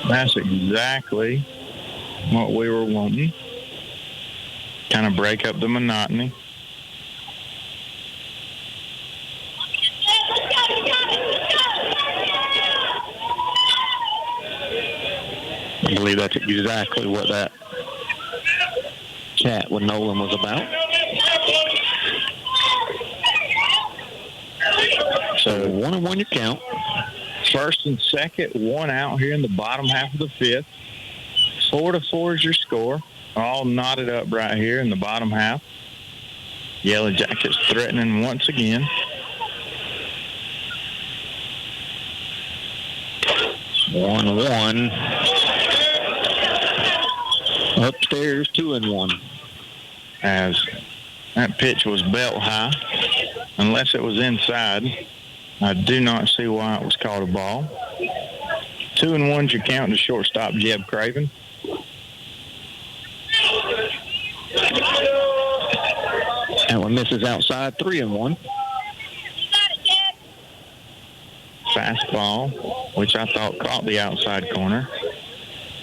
that's exactly what we were wanting. Kind of break up the monotony. I believe that's exactly what that chat with Nolan was about. So 1-1 your count. First and second, one out here in the bottom half of the fifth. 4-4 is your score. All knotted up right here in the bottom half. Yellow Jackets threatening once again. One. Upstairs, 2-1. As that pitch was belt high, unless it was inside, I do not see why it was called a ball. 2-1's your count to shortstop Jeb Craven. That one misses outside, 3-1. Fastball, which I thought caught the outside corner.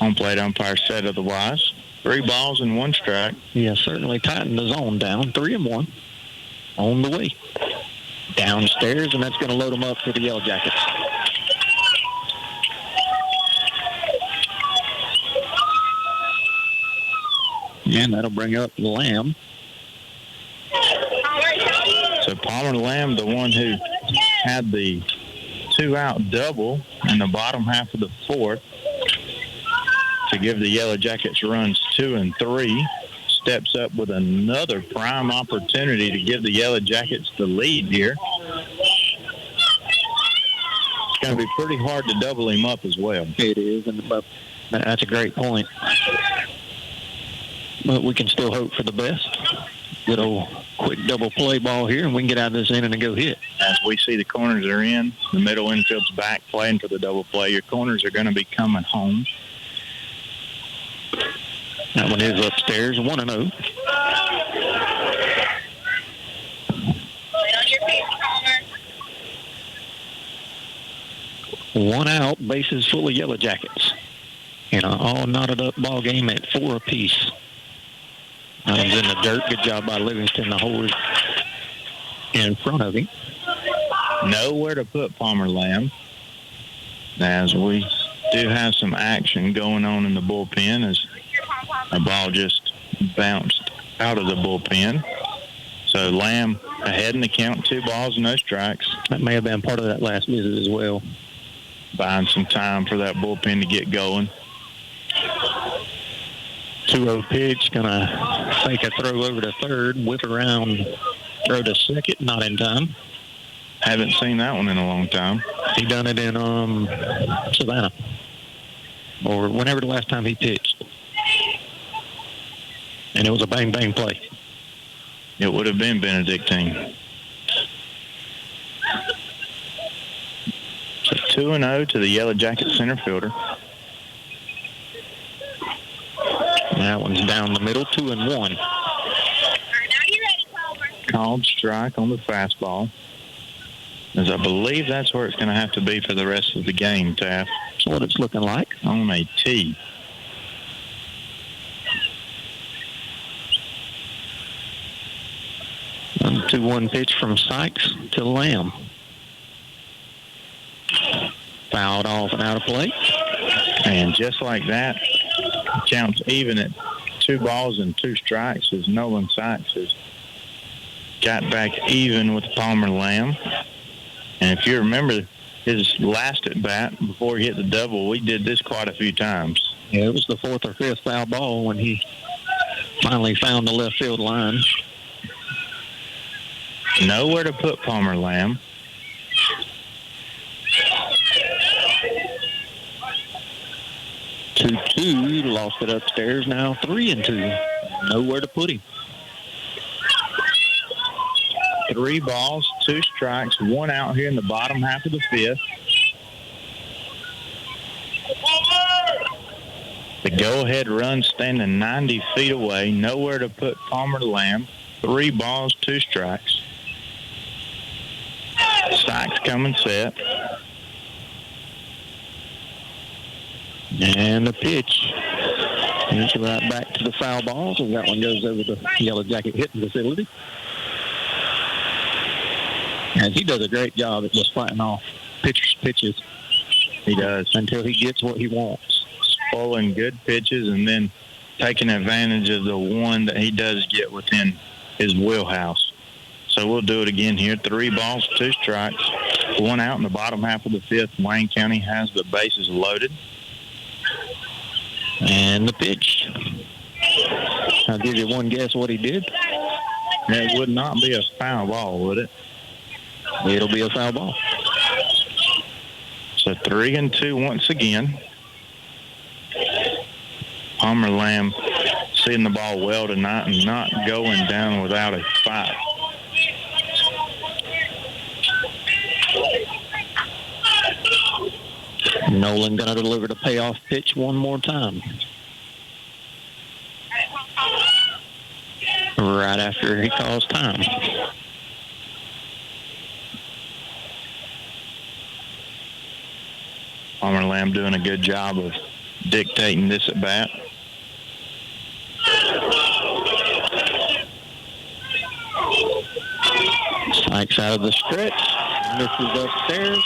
Home plate umpire said otherwise. 3 balls and 1 strike. Yeah, certainly tightened the zone down. 3-1 on the way. Downstairs, and that's going to load them up for the Yellow Jackets. And that'll bring up Lamb. So Palmer Lamb, the one who had the 2-out double in the bottom half of the fourth to give the Yellow Jackets runs 2 and 3, steps up with another prime opportunity to give the Yellow Jackets the lead here. It's going to be pretty hard to double him up as well. It is, and that's a great point. But we can still hope for the best. Good old quick double play ball here, and we can get out of this inning and go hit. As we see the corners are in, the middle infield's back playing for the double play. Your corners are going to be coming home. That one is upstairs, 1-0. One out, bases full of Yellow Jackets. In an all knotted up ball game at 4 apiece. Adams in the dirt. Good job by Livingston to hold in front of him. Nowhere to put Palmer Lamb. As we do have some action going on in the bullpen as a ball just bounced out of the bullpen. So Lamb ahead in the count, 2 balls, no strikes. That may have been part of that last visit as well. Buying some time for that bullpen to get going. 2-0 pitch, gonna fake a throw over to third, whip around, throw to second, not in time. Haven't seen that one in a long time. He done it in Savannah, or whenever the last time he pitched. And it was a bang-bang play. It would have been Benedictine. So 2-0 to the Yellow Jacket center fielder. That one's down the middle, 2-1. Called strike on the fastball. As I believe that's where it's going to have to be for the rest of the game, Taft. That's what it's looking like. On a tee. A 2-1 pitch from Sykes to Lamb. Fouled off and out of play. And just like that, counts even at 2 balls and 2 strikes as Nolan Sykes has got back even with Palmer Lamb. And if you remember his last at bat before he hit the double, we did this quite a few times. Yeah, it was the 4th or 5th foul ball when he finally found the left field line. Nowhere to put Palmer Lamb. Two, lost it upstairs. Now 3-2. Nowhere to put him. 3 balls, 2 strikes, 1 out here in the bottom half of the 5th. The go-ahead run standing 90 feet away, nowhere to put Palmer Lamb. 3 balls, 2 strikes. Sykes coming set. And the pitch. It's right back to the foul ball, so that one goes over the Yellow Jacket hitting facility. And he does a great job at just fighting off pitches. He does. Until he gets what he wants. Pulling good pitches and then taking advantage of the one that he does get within his wheelhouse. So we'll do it again here. 3 balls, 2 strikes. 1 out in the bottom half of the 5th. Wayne County has the bases loaded. And the pitch. I'll give you one guess what he did. It would not be a foul ball, would it? It'll be a foul ball. So 3-2 once again. Palmer Lamb seeing the ball well tonight and not going down without a fight. Nolan going to deliver the payoff pitch one more time. Right after he calls time. Palmer Lamb doing a good job of dictating this at bat. Sykes out of the stretch, misses upstairs,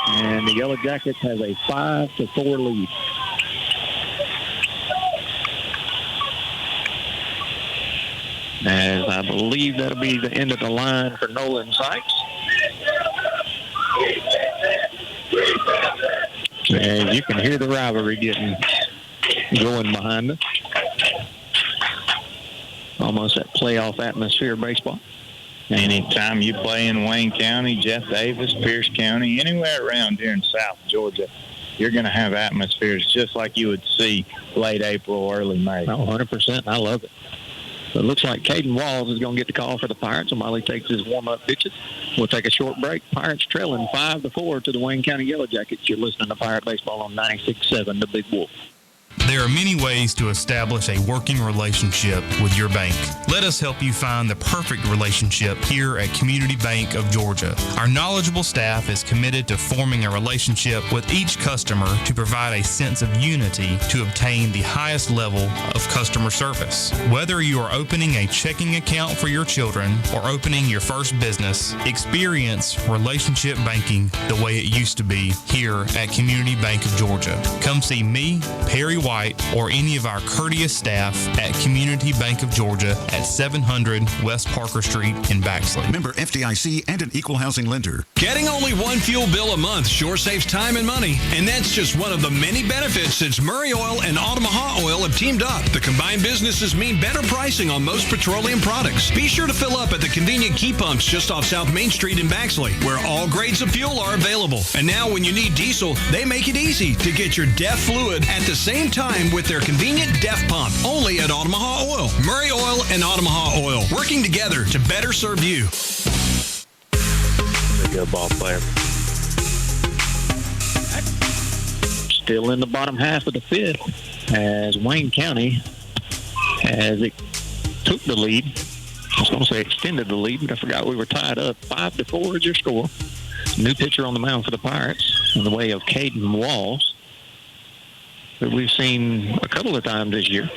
and the Yellow Jackets have a 5-4 lead. As I believe that'll be the end of the line for Nolan Sykes. And you can hear the rivalry getting going behind us. Almost that playoff atmosphere baseball. Anytime you play in Wayne County, Jeff Davis, Pierce County, anywhere around here in South Georgia, you're going to have atmospheres just like you would see late April or early May. Oh, 100%. I love it. So it looks like Caden Walls is going to get the call for the Pirates while he takes his warm-up pitches. We'll take a short break. Pirates trailing 5-4 to the Wayne County Yellow Jackets. You're listening to Pirate Baseball on 96.7, the Big Wolf. There are many ways to establish a working relationship with your bank. Let us help you find the perfect relationship here at Community Bank of Georgia. Our knowledgeable staff is committed to forming a relationship with each customer to provide a sense of unity to obtain the highest level of customer service. Whether you are opening a checking account for your children or opening your first business, experience relationship banking the way it used to be here at Community Bank of Georgia. Come see me, Perry White, or any of our courteous staff at Community Bank of Georgia at 700 West Parker Street in Baxley. Member FDIC and an equal housing lender. Getting only one fuel bill a month sure saves time and money, and that's just one of the many benefits since Murray Oil and Omaha Oil have teamed up. The combined businesses mean better pricing on most petroleum products. Be sure to fill up at the convenient key pumps just off South Main Street in Baxley, where all grades of fuel are available. And now when you need diesel, they make it easy to get your DEF fluid at the same time with their convenient DEF pump, only at Omaha Oil. Murray Oil and Omaha Oil, working together to better serve you. Good ball player. Still in the bottom half of the 5th as Wayne County, as it took the lead, I was going to say extended the lead, but I forgot we were tied up. 5-4 is your score. New pitcher on the mound for the Pirates in the way of Caden Walls, that we've seen a couple of times this year.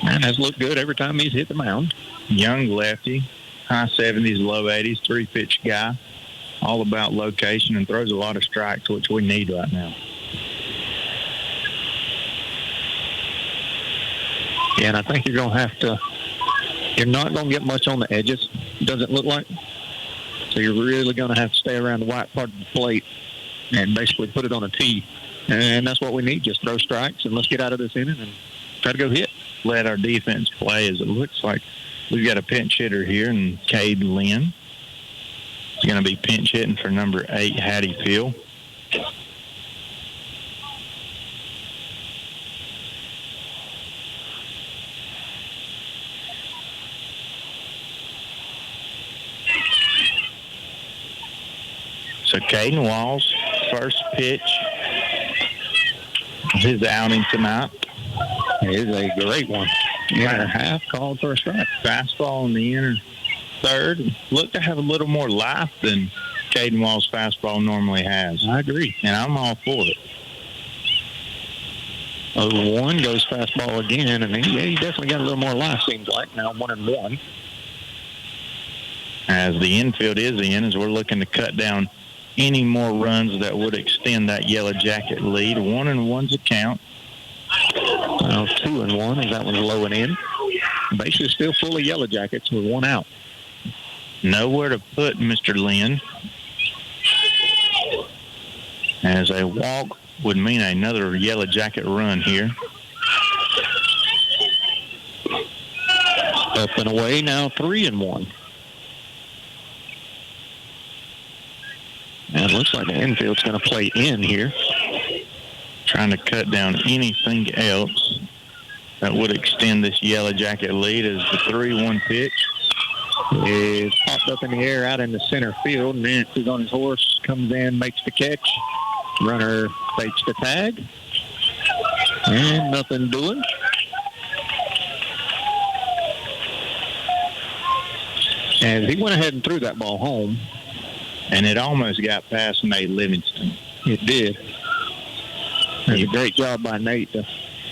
And has looked good every time he's hit the mound. Young lefty, high 70s, low 80s, 3-pitch guy. All about location and throws a lot of strikes, which we need right now. Yeah, and I think you're going to have to, you're not going to get much on the edges, doesn't look like. So you're really going to have to stay around the white part of the plate and basically put it on a tee. And that's what we need, just throw strikes, and let's get out of this inning and try to go hit. Let our defense play, as it looks like we've got a pinch hitter here, and Cade Lynn. He's going to be pinch hitting for number 8, Hattie Peel. So Caden Walls, first pitch. his outing tonight. It is a great one. Inner half called for a strike. Fastball in the inner third. Looked to have a little more life than Caden Wall's fastball normally has. I agree. And I'm all for it. 0-1 goes fastball again, and he definitely got a little more life, seems like. Now 1-1. As the infield is in, as we're looking to cut down any more runs that would extend that Yellow Jacket lead. 1-1's a count. Now 2-1 as that one's low and in. Base is still full of Yellow Jackets with one out. Nowhere to put Mr. Lynn. As a walk would mean another Yellow Jacket run here. Up and away now 3-1. And it looks like the infield's going to play in here. Trying to cut down anything else that would extend this Yellow Jacket lead as the 3-1 pitch is popped up in the air out in the center field. Nance is on his horse, comes in, makes the catch. Runner fakes the tag. And nothing doing. And he went ahead and threw that ball home. And it almost got past Nate Livingston. It did. It was a great job by Nate to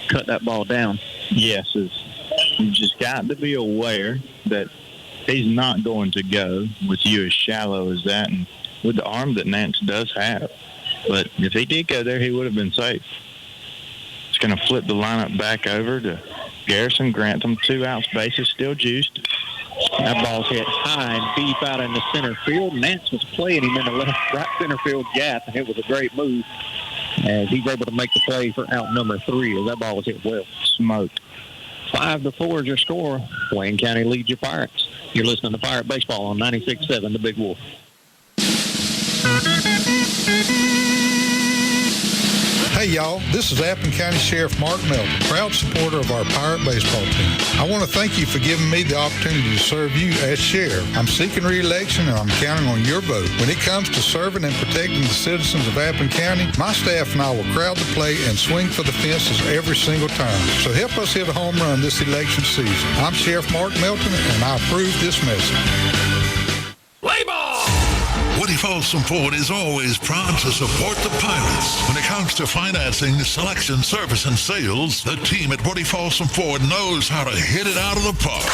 cut that ball down. Yes, you just got to be aware that he's not going to go with you as shallow as that and with the arm that Nance does have. But if he did go there, he would have been safe. It's going to flip the lineup back over to Garrison Grantham. 2 outs, bases still juiced. That ball's hit high and deep out in the center field. Nance was playing him in the right center field gap, and it was a great move as he was able to make the play for out number 3 as that ball was hit well. Smoked. 5-4 is your score. Wayne County leads your Pirates. You're listening to Pirate Baseball on 96.7 The Big Wolf. Hey, y'all, this is Appin County Sheriff Mark Melton, proud supporter of our Pirate baseball team. I want to thank you for giving me the opportunity to serve you as sheriff. I'm seeking re-election, and I'm counting on your vote. When it comes to serving and protecting the citizens of Appin County, my staff and I will crowd the plate and swing for the fences every single time. So help us hit a home run this election season. I'm Sheriff Mark Melton, and I approve this message. Play ball! Woody Folsom Ford is always proud to support the Pirates. When it comes to financing, selection, service, and sales, the team at Woody Folsom Ford knows how to hit it out of the park.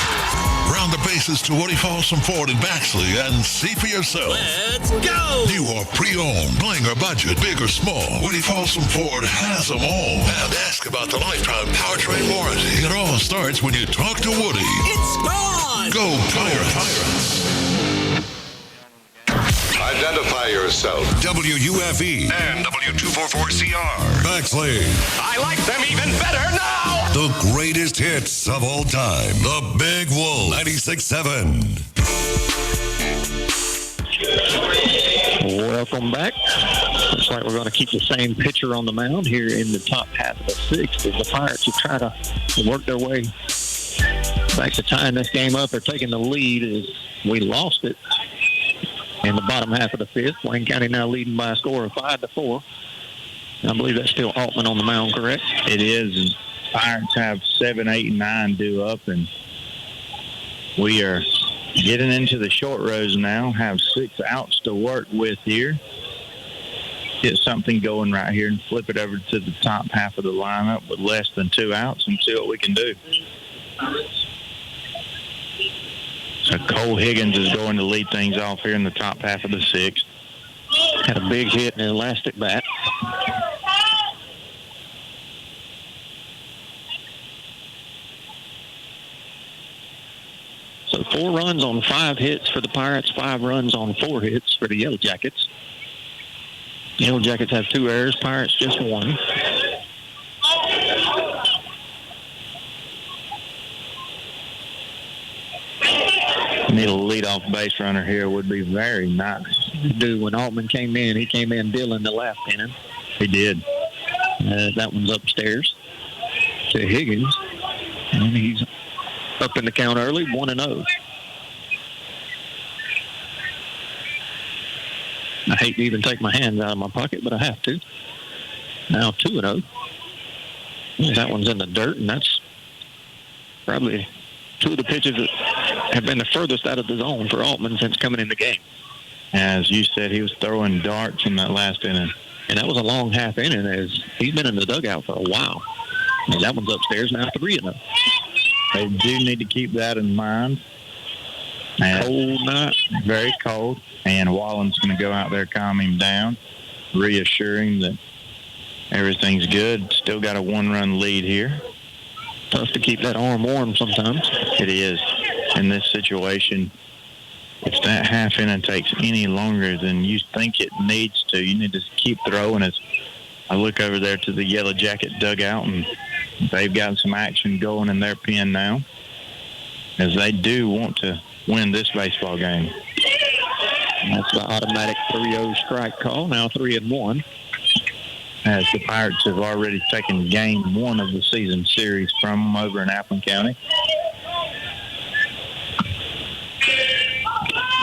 Round the bases to Woody Folsom Ford in Baxley and see for yourself. Let's go! New or pre-owned, bling or budget, big or small, Woody Folsom Ford has them all. And ask about the lifetime powertrain warranty. It all starts when you talk to Woody. It's gone! Go Pirates! Identify yourself. WUFE And W244CR. Baxley. I like them even better now! The greatest hits of all time. The Big Wolf 96.7. Welcome back. Looks like we're going to keep the same pitcher on the mound here in the top half of the 6th as the Pirates will try to work their way back to tying this game up or taking the lead as we lost it in the bottom half of the 5th. Wayne County now leading by a score of 5-4. I believe that's still Altman on the mound, correct? It is. Pirates have 7, 8, and 9 due up, and we are getting into the short rows now. Have 6 outs to work with here. Get something going right here and flip it over to the top half of the lineup with less than 2 outs and see what we can do. So Cole Higgins is going to lead things off here in the top half of the 6th. Had a big hit and an elastic bat. So 4 runs on 5 hits for the Pirates, 5 runs on 4 hits for the Yellow Jackets. Yellow Jackets have 2 errors, Pirates just 1. Need a leadoff base runner here would be very nice. Dude, when Altman came in, he came in dealing the last inning. He did. That one's upstairs to Higgins. And he's up in the count early, 1-0. I hate to even take my hands out of my pocket, but I have to. Now 2-0. That one's in the dirt, and that's probably two of the pitches that have been the furthest out of the zone for Altman since coming in the game. As you said, he was throwing darts in that last inning. And that was a long half inning, as he's been in the dugout for a while. And that one's upstairs now, 3-0. They do need to keep that in mind. Cold night. Very cold. And Wallen's going to go out there, calm him down, reassuring that everything's good. Still got a 1-run lead here. Tough to keep that arm warm sometimes. It is. In this situation, if that half inning takes any longer than you think it needs to, you need to keep throwing. As I look over there to the Yellow Jacket dugout, and they've got some action going in their pen now, as they do want to win this baseball game. And that's the automatic 3-0 strike call, now 3-1. As the Pirates have already taken game 1 of the season series from them over in Appleton County.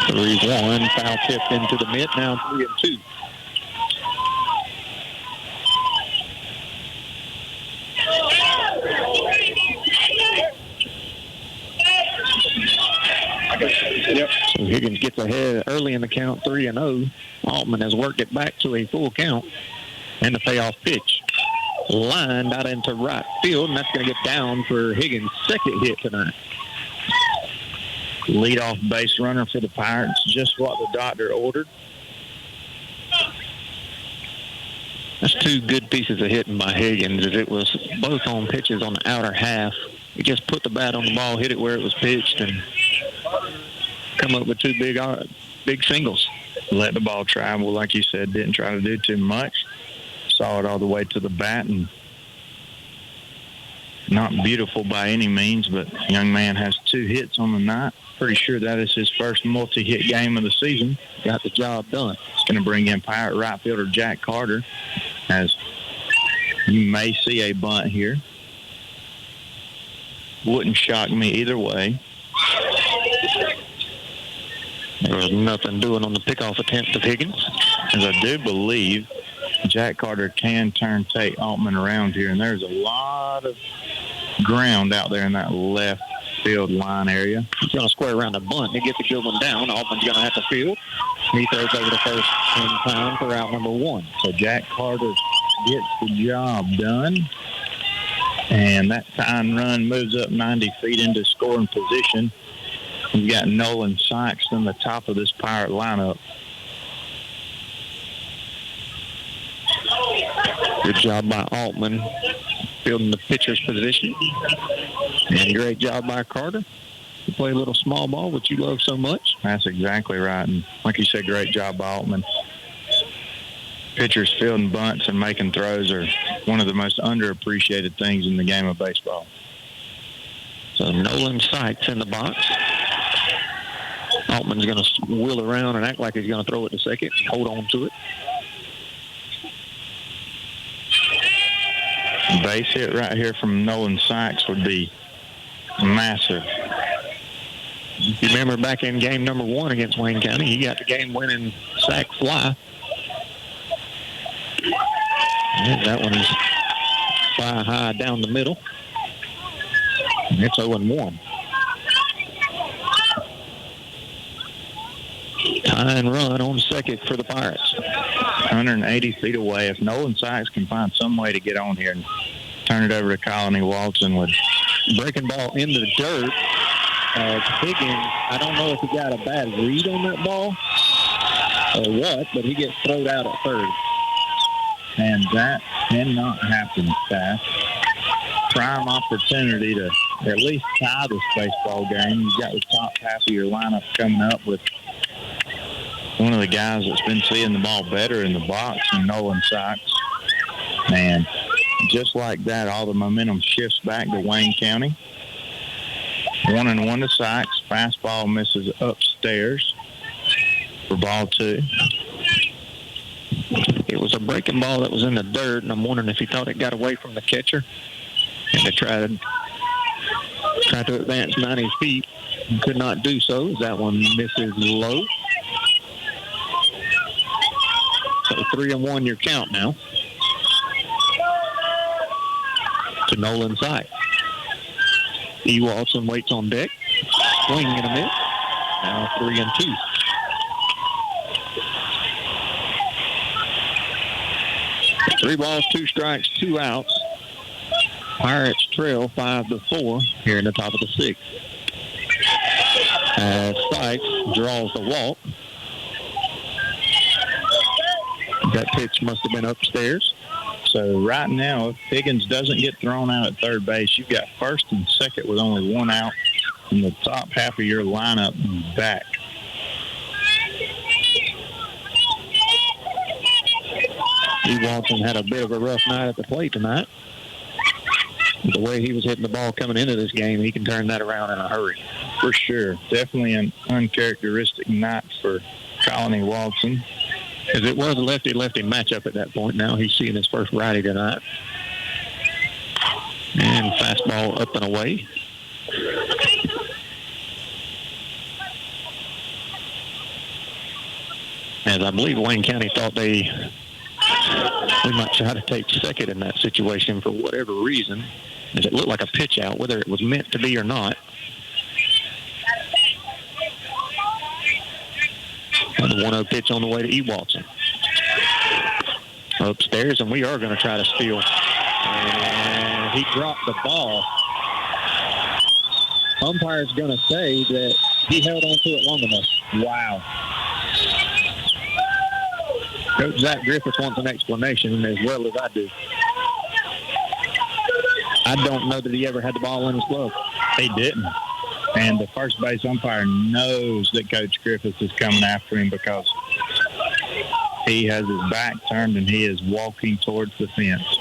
3-1, foul tipped into the mitt, now 3-2. Yep. So Higgins gets ahead early in the count, 3-0. Altman has worked it back to a full count. And the payoff pitch lined out into right field, and that's going to get down for Higgins' second hit tonight. Leadoff base runner for the Pirates, just what the doctor ordered. That's two good pieces of hitting by Higgins, as it was both on pitches on the outer half. He just put the bat on the ball, hit it where it was pitched, and come up with two big singles. Let the ball travel, like you said, didn't try to do too much. Saw it all the way to the bat, and not beautiful by any means, but young man has 2 hits on the night. Pretty sure that is his first multi-hit game of the season. Got the job done. It's going to bring in Pirate right fielder Jack Carter, as you may see a bunt here. Wouldn't shock me either way. There was nothing doing on the pickoff attempt of Higgins. As I do believe Jack Carter can turn Tate Altman around here, and there's a lot of ground out there in that left field line area. He's going to square around the bunt. He gets a good one down. Altman's going to have to field. He throws over the first in time for out number 1. So Jack Carter gets the job done. And that tying run moves up 90 feet into scoring position. We've got Nolan Sykes in the top of this Pirate lineup. Good job by Altman, fielding the pitcher's position. And great job by Carter to play a little small ball, which you love so much. That's exactly right. And like you said, great job by Altman. Pitchers fielding bunts and making throws are one of the most underappreciated things in the game of baseball. So Nolan Sykes in the box. Altman's going to wheel around and act like he's going to throw it to second and hold on to it. Base hit right here from Nolan Sykes would be massive. You remember back in game number 1 against Wayne County, he got the game-winning sac fly. And that one's fly high down the middle. And it's 0-1. Tying run on second for the Pirates. 180 feet away. If Nolan Sykes can find some way to get on here and turn it over to Colony Walton with breaking ball in the dirt. Higgins, I don't know if he got a bad read on that ball or what, but he gets thrown out at third. And that cannot happen fast. Prime opportunity to at least tie this baseball game. You've got the top half of your lineup coming up with one of the guys that's been seeing the ball better in the box, and Nolan Sykes. And just like that, all the momentum shifts back to Wayne County. 1-1 to Sykes. Fastball misses upstairs for ball 2. It was a breaking ball that was in the dirt, and I'm wondering if he thought it got away from the catcher and they tried to advance 90 feet and could not do so. That one misses low. So 3-1 your count now. To to Nolan Sight. E. Watson waits on deck. Swing and a miss. Now 3-2. Three balls, 2 strikes, 2 outs. Pirates trail 5-4 here in the top of the 6th. As Sykes draws the walk. That pitch must have been upstairs. So right now, if Higgins doesn't get thrown out at third base, you've got first and second with only 1 out in the top half of your lineup back. E. Watson had a bit of a rough night at the plate tonight. The way he was hitting the ball coming into this game, he can turn that around in a hurry. For sure. Definitely an uncharacteristic night for Colony Watson. Because it was a lefty-lefty matchup at that point. Now he's seeing his first righty tonight. And fastball up and away. As I believe Wayne County thought we might try to take second in that situation for whatever reason, as it looked like a pitch out, whether it was meant to be or not. The 1-0 pitch on the way to E. Watson. Upstairs, and we are going to try to steal. And he dropped the ball. Umpire's going to say that he held on to it long enough. Wow. Coach Zach Griffith wants an explanation as well as I do. I don't know that he ever had the ball in his glove. He didn't. And the first base umpire knows that Coach Griffith is coming after him because he has his back turned and he is walking towards the fence.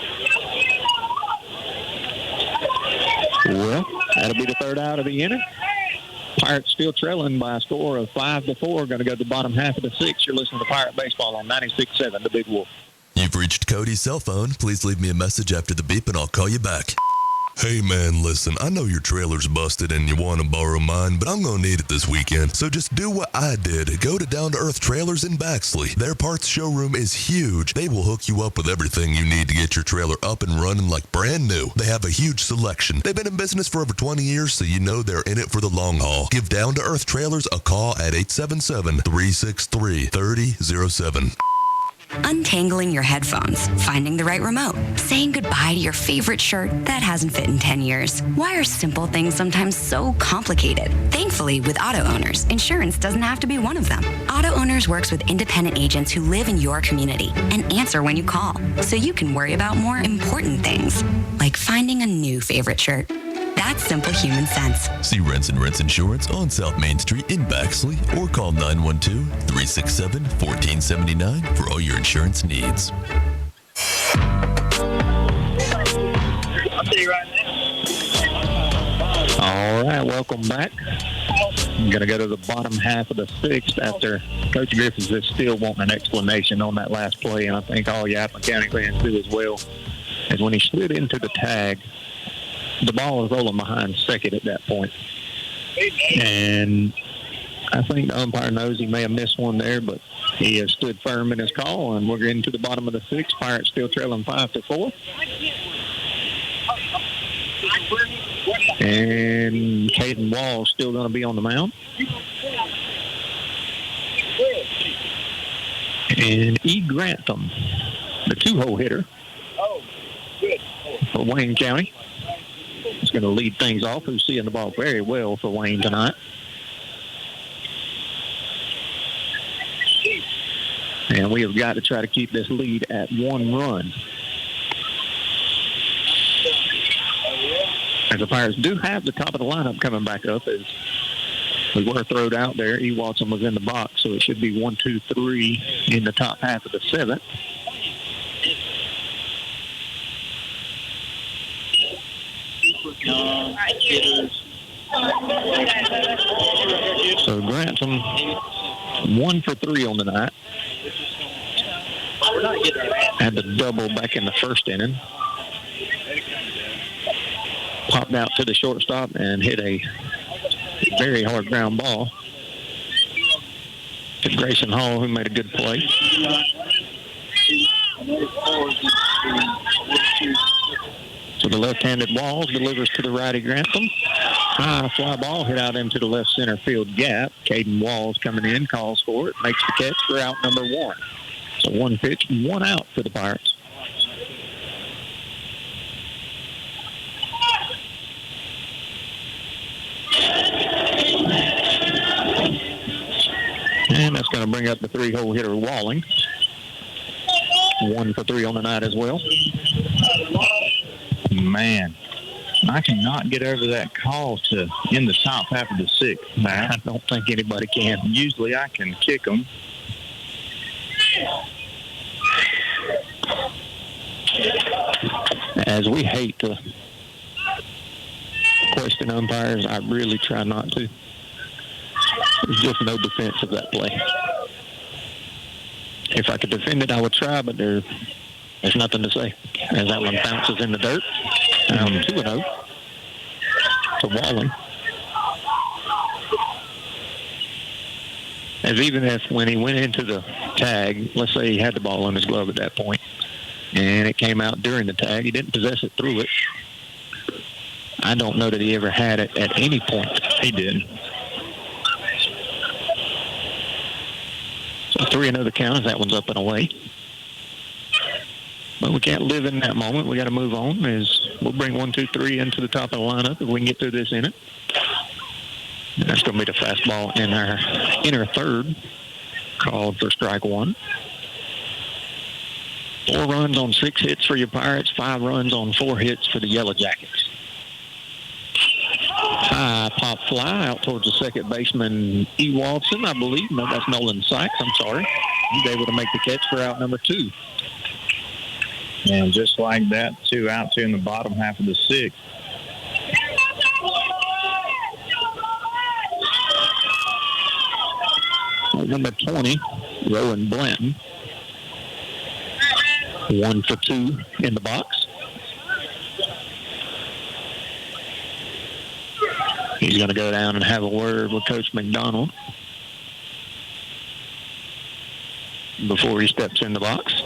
Well, that'll be the third out of the inning. Pirates still trailing by a score of 5-4. Going to go to the bottom half of the 6th. You're listening to Pirate Baseball on 96.7, the Big Wolf. You've reached Cody's cell phone. Please leave me a message after the beep and I'll call you back. Hey man, listen, I know your trailer's busted and you want to borrow mine, but I'm going to need it this weekend. So just do what I did. Go to Down to Earth Trailers in Baxley. Their parts showroom is huge. They will hook you up with everything you need to get your trailer up and running like brand new. They have a huge selection. They've been in business for over 20 years, so you know they're in it for the long haul. Give Down to Earth Trailers a call at 877-363-3007. Untangling your headphones, finding the right remote, saying goodbye to your favorite shirt that hasn't fit in 10 years. Why are simple things sometimes so complicated? Thankfully, with auto owners, insurance doesn't have to be one of them. Auto Owners works with independent agents who live in your community and answer when you call, so you can worry about more important things, like finding a new favorite shirt. That's simple human sense. See Rents and Rents Insurance on South Main Street in Baxley or call 912-367-1479 for all your insurance needs. I'll see you right now. All right, welcome back. I'm going to go to the bottom half of the 6th after Coach Griffith is still wanting an explanation on that last play, and I think all Yappa County fans do as well, as when he slid into the tag, the ball was rolling behind second at that point. And I think the umpire knows he may have missed one there, but he has stood firm in his call, and we're getting to the bottom of the 6th. Pirates still trailing 5-4. And Caden Wall still going to be on the mound. And E. Grantham, the 2-hole hitter for Wayne County, is going to lead things off, who's seeing the ball very well for Wayne tonight. And we have got to try to keep this lead at 1 run. As the Pirates do have the top of the lineup coming back up, as we were thrown out there. E. Watson was in the box, so it should be 1, 2, 3 in the top half of the 7th. So Grantham 1 for 3 on the night. Had the double back in the first inning. Popped out to the shortstop and hit a very hard ground ball to Grayson Hall, who made a good play. So the the left-handed Walls, delivers to the righty Grantham. High fly ball hit out into the left center field gap. Caden Walls coming in, calls for it, makes the catch for out number 1. So 1 pitch, 1 out for the Pirates. And that's going to bring up the 3-hole hitter, Walling. 1 for 3 on the night as well. Man, I cannot get over that call to in the top half of the 6th. I don't think anybody can. Usually I can kick them. As we hate to question umpires, I really try not to. There's just no defense of that play. If I could defend it, I would try, but there's nothing to say. As that one bounces in the dirt, 2-0 to Walling. As even if when he went into the tag, let's say he had the ball in his glove at that point, and it came out during the tag, he didn't possess it through it. I don't know that he ever had it at any point. He did. So 3-0 the count as that one's up and away. But we can't live in that moment. We got to move on. We'll bring 1, 2, 3 into the top of the lineup if we can get through this inning. And that's going to be the fastball in our inner third, called for strike 1. 4 runs on 6 hits for your Pirates, 5 runs on 4 hits for the Yellow Jackets. High pop fly out towards the second baseman, E. Watson, I believe. No, that's Nolan Sykes. I'm sorry. He's able to make the catch for out number 2. And just like that, 2 outs here in the bottom half of the 6th. Number 20, Rowan Blanton. 1 for 2 in the box. He's going to go down and have a word with Coach McDonald before he steps in the box.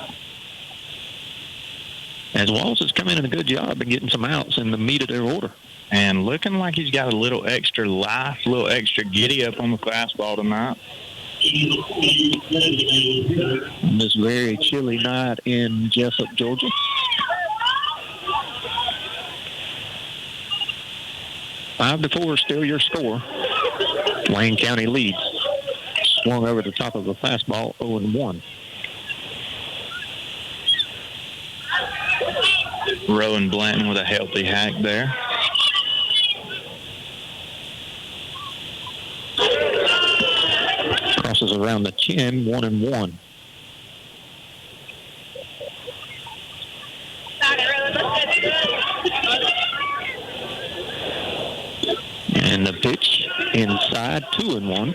As Walls has come in a good job in getting some outs in the meat of their order. And looking like he's got a little extra life, a little extra giddy up on the fastball tonight. On this very chilly night in Jessup, Georgia. Five to 4 still your score. Wayne County leads. Swung over the top of a fastball, 0-1. Rowan Blanton with a healthy hack there. Crosses around the chin, 1-1. And the pitch inside, 2-1.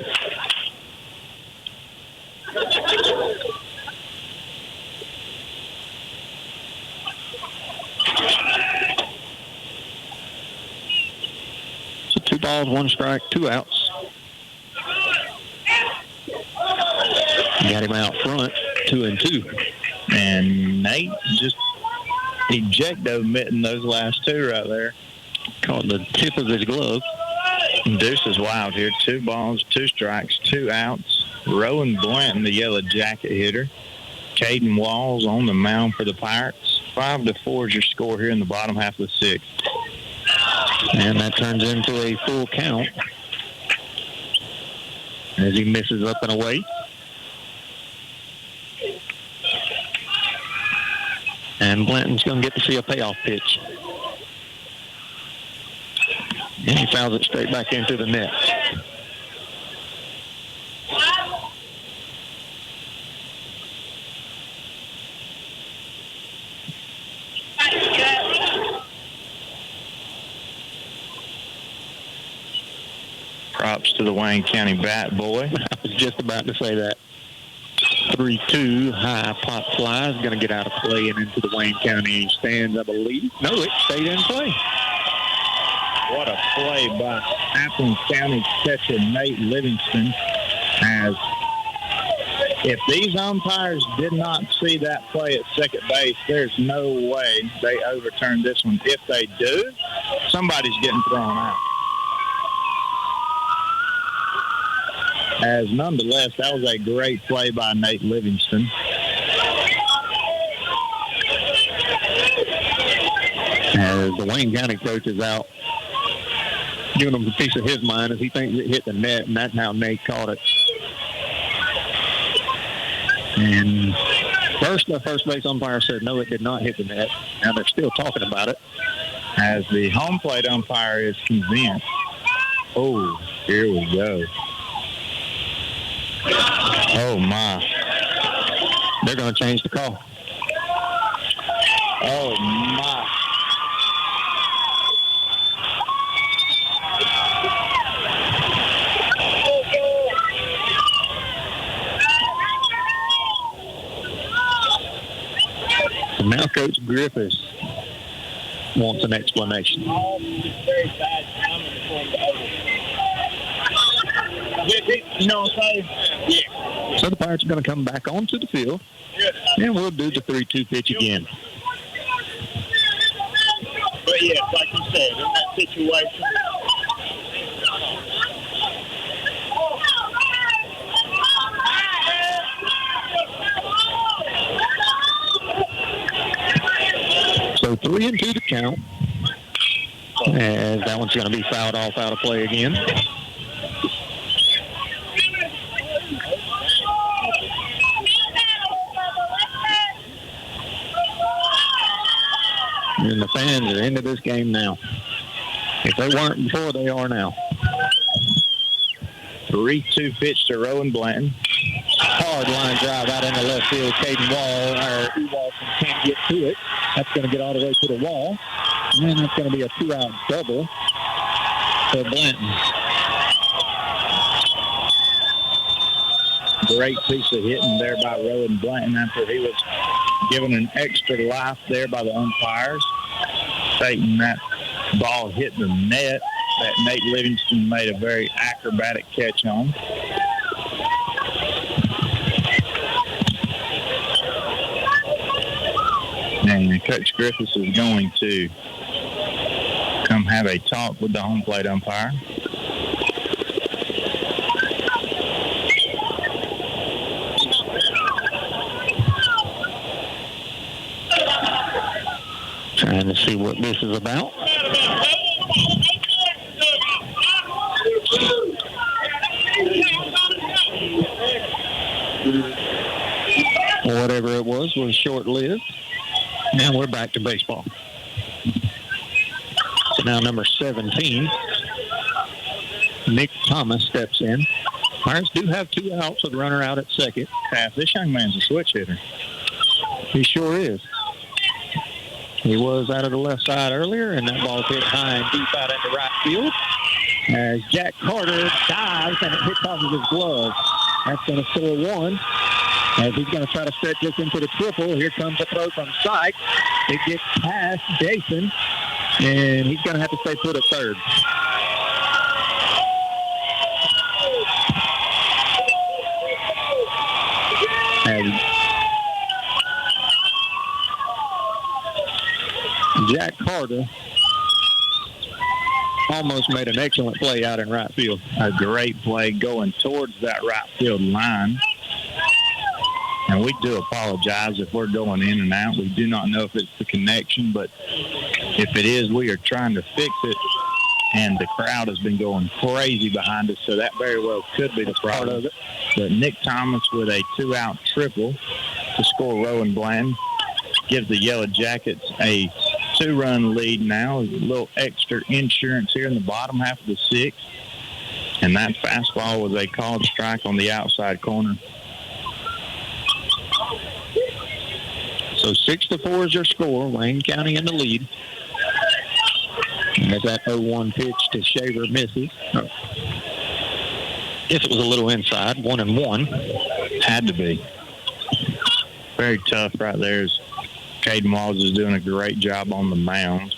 So 2 balls, 1 strike, 2 outs. Got him out front, 2-2. And Nate just ejecto-mitting those last 2 right there. Caught the tip of his glove. Deuce is wild here. 2 balls, 2 strikes, 2 outs. Rowan Blanton, the Yellow Jacket hitter. Caden Walls on the mound for the Pirates. 5-4 is your score here in the bottom half of the 6th. And that turns into a full count as he misses up and away. And Blanton's going to get to see a payoff pitch. And he fouls it straight back into the net. Props to the Wayne County bat boy. I was just about to say that. 3-2, high pop fly is going to get out of play and into the Wayne County stands, I believe. No, it stayed in play. What a play by Athens County catcher Nate Livingston as If these umpires did not see that play at second base, there's no way they overturn this one. If they do, somebody's getting thrown out. As nonetheless, that was a great play by Nate Livingston. As the Wayne County coach is out giving him a piece of his mind as he thinks it hit the net, and that's how Nate caught it. And first, the first base umpire said, no, it did not hit the net. Now they're still talking about it. As the home plate umpire is convinced. Oh, here we go. Oh, my. They're going to change the call. Oh, my. Now Coach Griffiths wants an explanation. You know what I'm saying? Yeah. So the Pirates are going to come back onto the field, and we'll do the 3-2 pitch again. But, yeah, like you said, in that situation, so 3-2 to count. As that one's going to be fouled off out of play again. And the fans are into this game now. If they weren't before, they are now. 3-2 pitch to Rowan Blanton. Hard line drive out into left field. Caden Walton can't get to it. That's going to get all the way to the wall. And then that's going to be a 2-out double for Blanton. Great piece of hitting there by Rowan Blanton after he was given an extra life there by the umpires. Stating that ball hit the net that Nate Livingston made a very acrobatic catch on. And Coach Griffiths is going to come have a talk with the home plate umpire. Trying to see what this is about. Whatever it was short-lived. Now we're back to baseball. So now number 17, Nick Thomas steps in. Pirates do have 2 outs with a runner out at second. This young man's a switch hitter. He sure is. He was out of the left side earlier, and that ball's hit high and deep out into right field. As Jack Carter dives, and it hits off of his glove. That's going to score 1. As he's going to try to stretch this into the triple. Here comes a throw from Sykes. It gets past Jason, and he's going to have to stay put at third. And Jack Carter almost made an excellent play out in right field. A great play going towards that right field line. And we do apologize if we're going in and out. We do not know if it's the connection, but if it is, we are trying to fix it. And the crowd has been going crazy behind us, so that very well could be the problem. Part of it. But Nick Thomas with a 2-out triple to score Rowan Bland gives the Yellow Jackets a 2-run lead now. A little extra insurance here in the bottom half of the 6th. And that fastball was a called strike on the outside corner. So 6-4 is your score. Wayne County in the lead. And as that 0-1 pitch to Shaver misses. Guess it was a little inside. 1-1. Had to be. Very tough right there. As Caden Walls is doing a great job on the mound.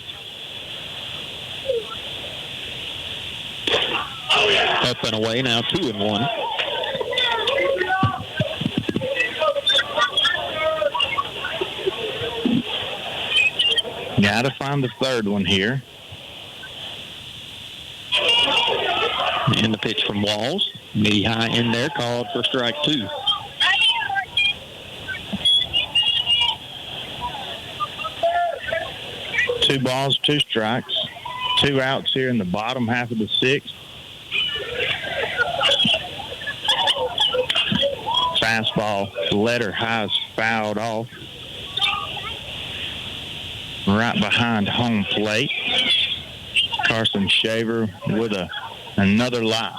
Up and away now, 2-1. Got to find the third one here. And the pitch from Walls. Knee high in there, called for strike 2. Two balls, 2 strikes. 2 outs here in the bottom half of the 6th. Fastball, letter high, is fouled off. Right behind home plate. Carson Shaver with another life.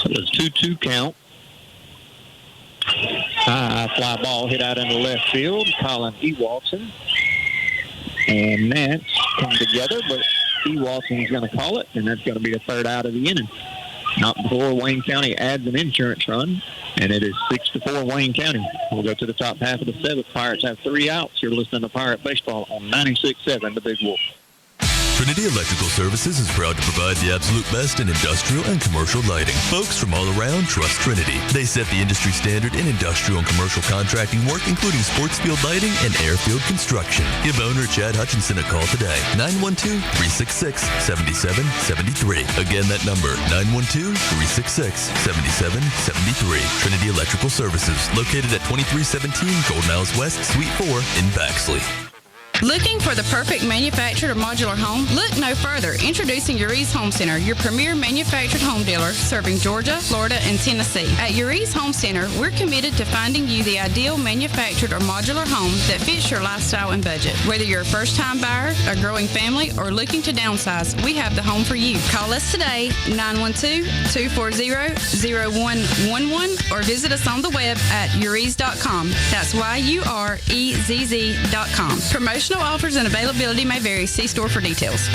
So it's 2-2 count. High fly ball hit out into left field. Colin Ewaldson and Nance come together, but Ewaldson's going to call it, and that's going to be the third out of the inning. Not before Wayne County adds an insurance run, and it is 6-4 Wayne County. We'll go to the top half of the 7th. Pirates have 3 outs. You're listening to Pirate Baseball on 96.7 The Big Wolf. Trinity Electrical Services is proud to provide the absolute best in industrial and commercial lighting. Folks from all around trust Trinity. They set the industry standard in industrial and commercial contracting work, including sports field lighting and airfield construction. Give owner Chad Hutchinson a call today. 912-366-7773. Again, that number, 912-366-7773. Trinity Electrical Services, located at 2317 Golden Isles West, Suite 4 in Baxley. Looking for the perfect manufactured or modular home? Look no further. Introducing Uri's Home Center, your premier manufactured home dealer serving Georgia, Florida, and Tennessee. At Uri's Home Center, we're committed to finding you the ideal manufactured or modular home that fits your lifestyle and budget. Whether you're a first-time buyer, a growing family, or looking to downsize, we have the home for you. Call us today, 912-240-0111, or visit us on the web at uris.com. That's YUREZZ.com. Promotional offers and availability may vary. See store for details.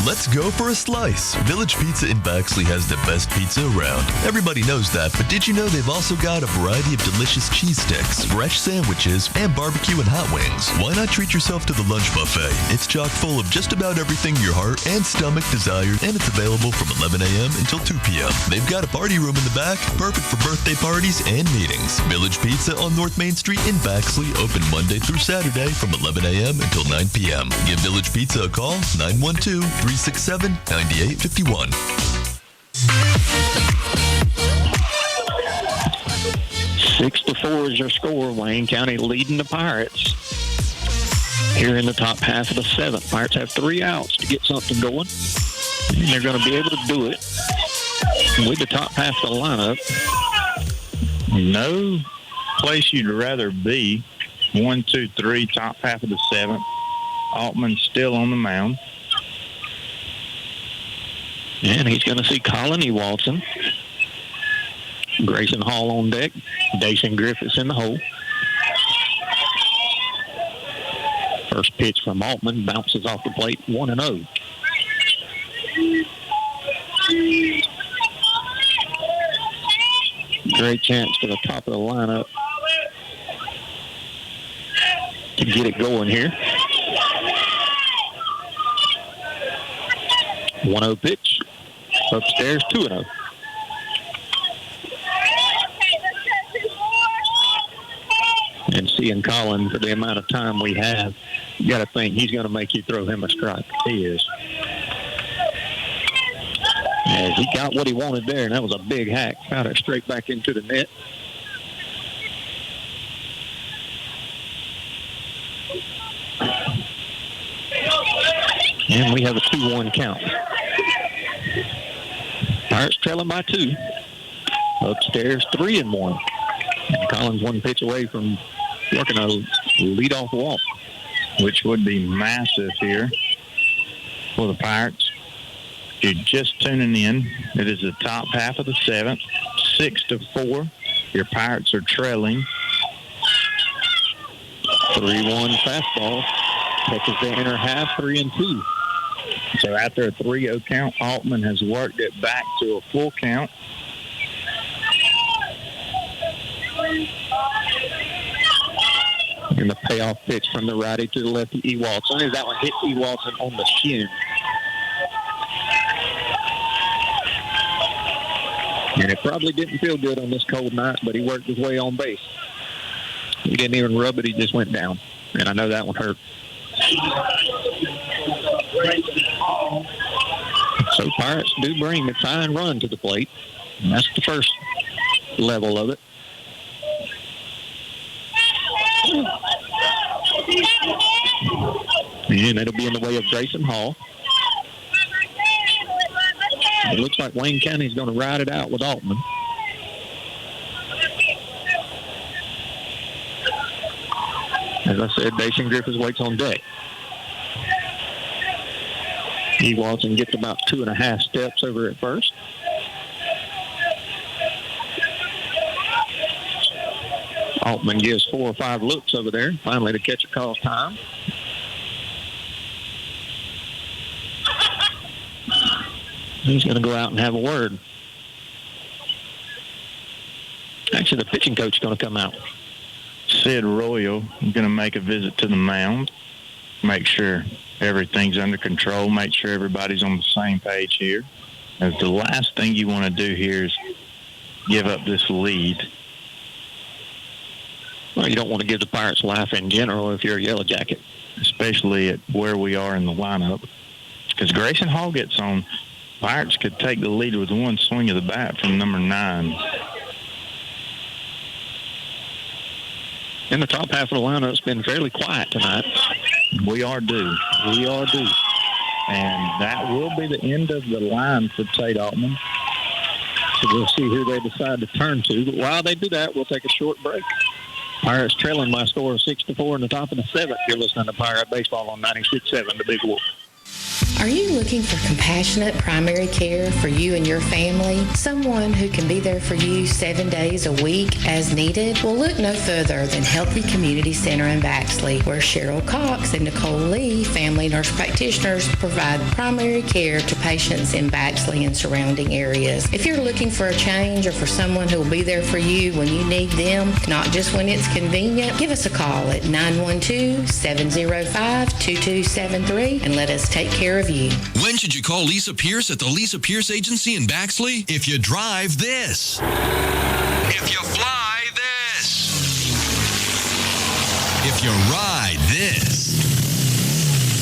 Let's go for a slice. Village Pizza in Baxley has the best pizza around. Everybody knows that, but did you know they've also got a variety of delicious cheese sticks, fresh sandwiches, and barbecue and hot wings? Why not treat yourself to the lunch buffet? It's chock full of just about everything your heart and stomach desired, and it's available from 11 a.m. until 2 p.m. They've got a party room in the back, perfect for birthday parties and meetings. Village Pizza on North Main Street in Baxley, open Monday through Saturday from 11 a.m. until 9 p.m. Give Village Pizza a call, 912-367-9851. 6-4 is your score. Wayne County leading the Pirates here in the top half of the 7th. Pirates have 3 outs to get something going, and they're going to be able to do it with the top half of the lineup. No place you'd rather be. 1, 2, 3, top half of the 7th. Altman still on the mound. And he's going to see Colin Ewaldson. Grayson Hall on deck. Dason Griffiths in the hole. First pitch from Altman bounces off the plate, 1-0. Great chance for the top of the lineup to get it going here. 1-0 pitch. Upstairs, 2-0. And seeing Colin for the amount of time we have, you got to think he's going to make you throw him a strike. He is. As he got what he wanted there, and that was a big hack. Got it straight back into the net. And we have a 2-1 count. Pirates trailing by 2. Upstairs, 3-1. And Collins 1 pitch away from working a leadoff walk, which would be massive here for the Pirates. If you're just tuning in, it is the top half of the 7th, 6-4. Your Pirates are trailing. 3-1 fastball. Catches the inner half, 3-2. So after a 3-0 count, Altman has worked it back to a full count. And the payoff pitch from the righty to the lefty, Ewaldson. As that one hit Ewaldson on the shin. And it probably didn't feel good on this cold night, but he worked his way on base. He didn't even rub it. He just went down. And I know that one hurt. So Pirates do bring a tying run to the plate. And that's the first level of it. And it'll be in the way of Grayson Hall. It looks like Wayne County's going to ride it out with Altman. As I said, Dacian Griffiths waits on deck. He walks and gets about 2.5 steps over at first. Altman gives 4 or 5 looks over there. Finally, the catcher calls time. He's going to go out and have a word. Actually, the pitching coach is going to come out. Sid Royal is going to make a visit to the mound, make sure everything's under control, make sure everybody's on the same page here. As the last thing you want to do here is give up this lead. Well, you don't want to give the Pirates life in general if you're a Yellow Jacket. Especially at where we are in the lineup. Because Grayson Hall gets on, Pirates could take the lead with one swing of the bat from number 9. In the top half of the lineup, it's been fairly quiet tonight. We are due. We are due. And that will be the end of the line for Tate Altman. So we'll see who they decide to turn to. But while they do that, we'll take a short break. Pirates trailing by a score of 6-4 in the top of the 7th. You're listening to Pirate Baseball on 96.7, the Big Wolf. Are you looking for compassionate primary care for you and your family? Someone who can be there for you 7 days a week as needed? Well, look no further than Healthy Community Center in Baxley, where Cheryl Cox and Nicole Lee, family nurse practitioners, provide primary care to patients in Baxley and surrounding areas. If you're looking for a change or for someone who will be there for you when you need them, not just when it's convenient, give us a call at 912-705-2273 and let us take care of you. When should you call Lisa Pierce at the Lisa Pierce Agency in Baxley? If you drive this. If you fly this. If you ride this.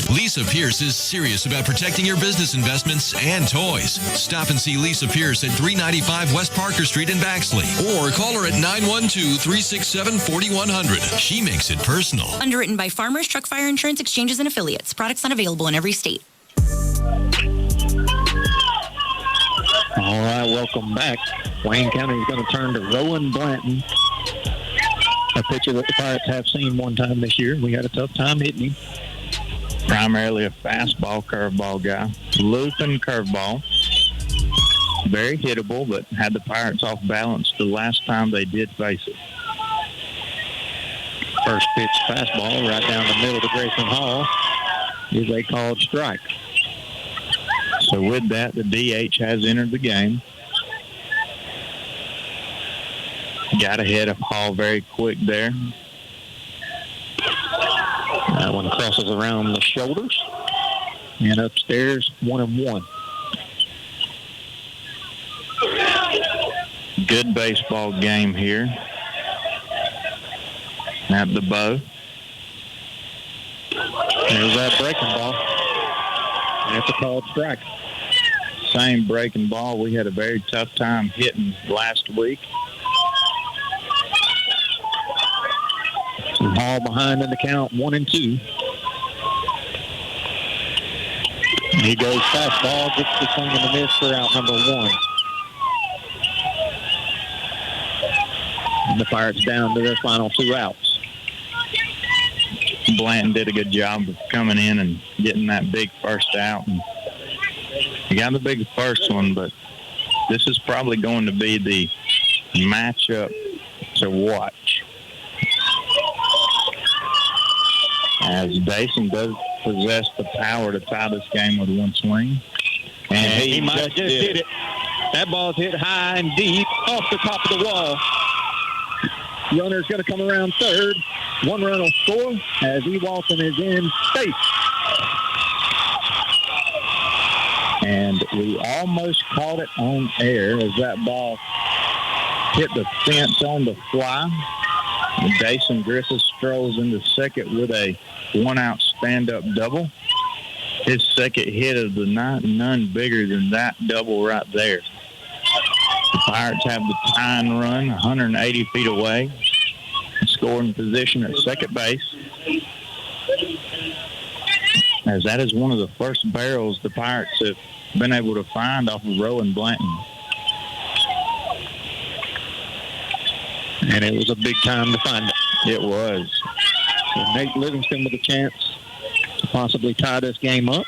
Lisa Pierce is serious about protecting your business investments and toys. Stop and see Lisa Pierce at 395 West Parker Street in Baxley. Or call her at 912-367-4100. She makes it personal. Underwritten by Farmers Truck Fire Insurance Exchanges and Affiliates. Products not available in every state. All right, welcome back. Wayne County is going to turn to Rowan Blanton, a pitcher that the Pirates have seen one time this year. We had a tough time hitting him. Primarily a fastball, curveball guy. Looping curveball. Very hittable, but had the Pirates off balance the last time they did face it. First pitch fastball right down the middle to Grayson Hall is a called strike. So with that, the DH has entered the game. Got ahead of Hall very quick there. That one crosses around the shoulders and upstairs, 1-1. Good baseball game here at the bow. There's that breaking ball. That's a called strike. Same breaking ball we had a very tough time hitting last week. Hall behind in the count, 1-2. He goes fastball, gets the swing and the miss for out number 1. And the Pirates down to their final 2 outs. Blanton did a good job of coming in and getting that big first out. And he got the big first one, but this is probably going to be the matchup to watch. As Dacian does possess the power to tie this game with one swing. And he might have just hit it. That ball's hit high and deep off the top of the wall. Runner's going to come around third. 1 run will score as Ewalton is in safe. And we almost caught it on air as that ball hit the fence on the fly. And Dason Griffith strolls into second with a one-out stand-up double. His second hit of the night, none bigger than that double right there. The Pirates have the tying run 180 feet away, scoring position at second base. As that is one of the first barrels the Pirates have been able to find off of Rowan Blanton. And it was a big time to find it. It was. So Nate Livingston with a chance to possibly tie this game up.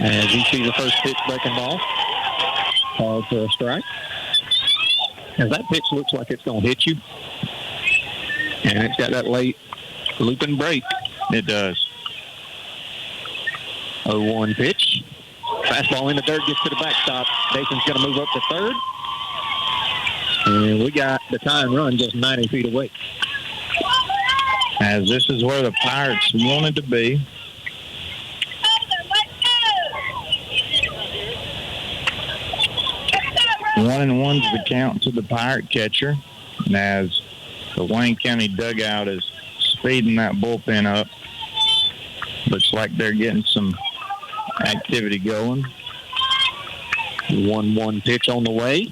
As you see the first pitch breaking ball. Called for a strike. As that pitch looks like it's going to hit you. And it's got that late looping break. It does. 0-1 pitch. Fastball in the dirt, gets to the backstop. Dason's going to move up to third. And we got the tying run just 90 feet away. As this is where the Pirates wanted to be. One and one's the count to the Pirate catcher. And as the Wayne County dugout is speeding that bullpen up, looks like they're getting some activity going. 1-1 pitch on the way.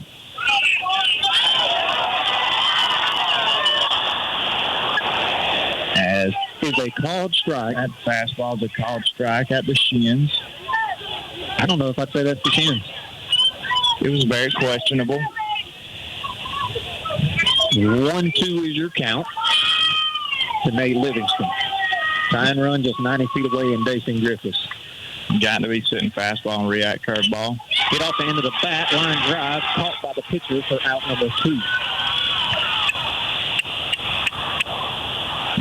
As is a called strike. That fastball's a called strike at the shins. I don't know if I'd say that's the shins. It was very questionable. 1-2 is your count to Nate Livingston. Tying run just 90 feet away in Dason Griffiths. Got to be sitting fastball and react curveball. Hit off the end of the bat, line drive, caught by the pitcher for out number 2.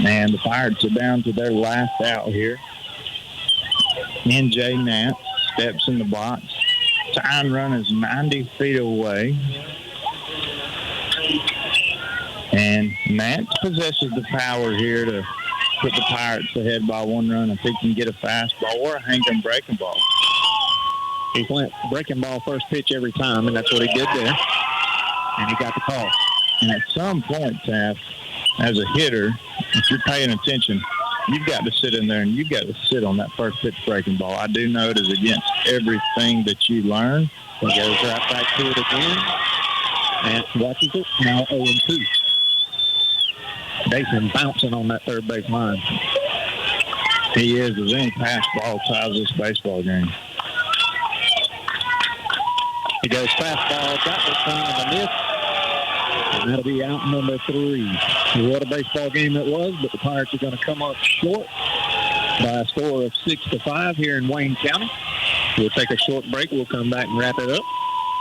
And the Pirates are down to their last out here. N.J. Nat steps in the box. Tying run is 90 feet away. And Nat possesses the power here to put the Pirates ahead by 1 run if he can get a fastball or a hanging breaking ball. He went breaking ball first pitch every time, and that's what he did there. And he got the call. And at some point, Taft, as a hitter, if you're paying attention, you've got to sit in there and you've got to sit on that first pitch breaking ball. I do know it is against everything that you learn. He goes right back to it again. And watches it. Now 0-2. Dason bouncing on that third base line. He is. As any pass ball ties this baseball game. He goes fastball. That was kind of a miss. And that'll be out number 3. What a baseball game it was, but the Pirates are going to come up short by a score of 6-5 here in Wayne County. We'll take a short break. We'll come back and wrap it up.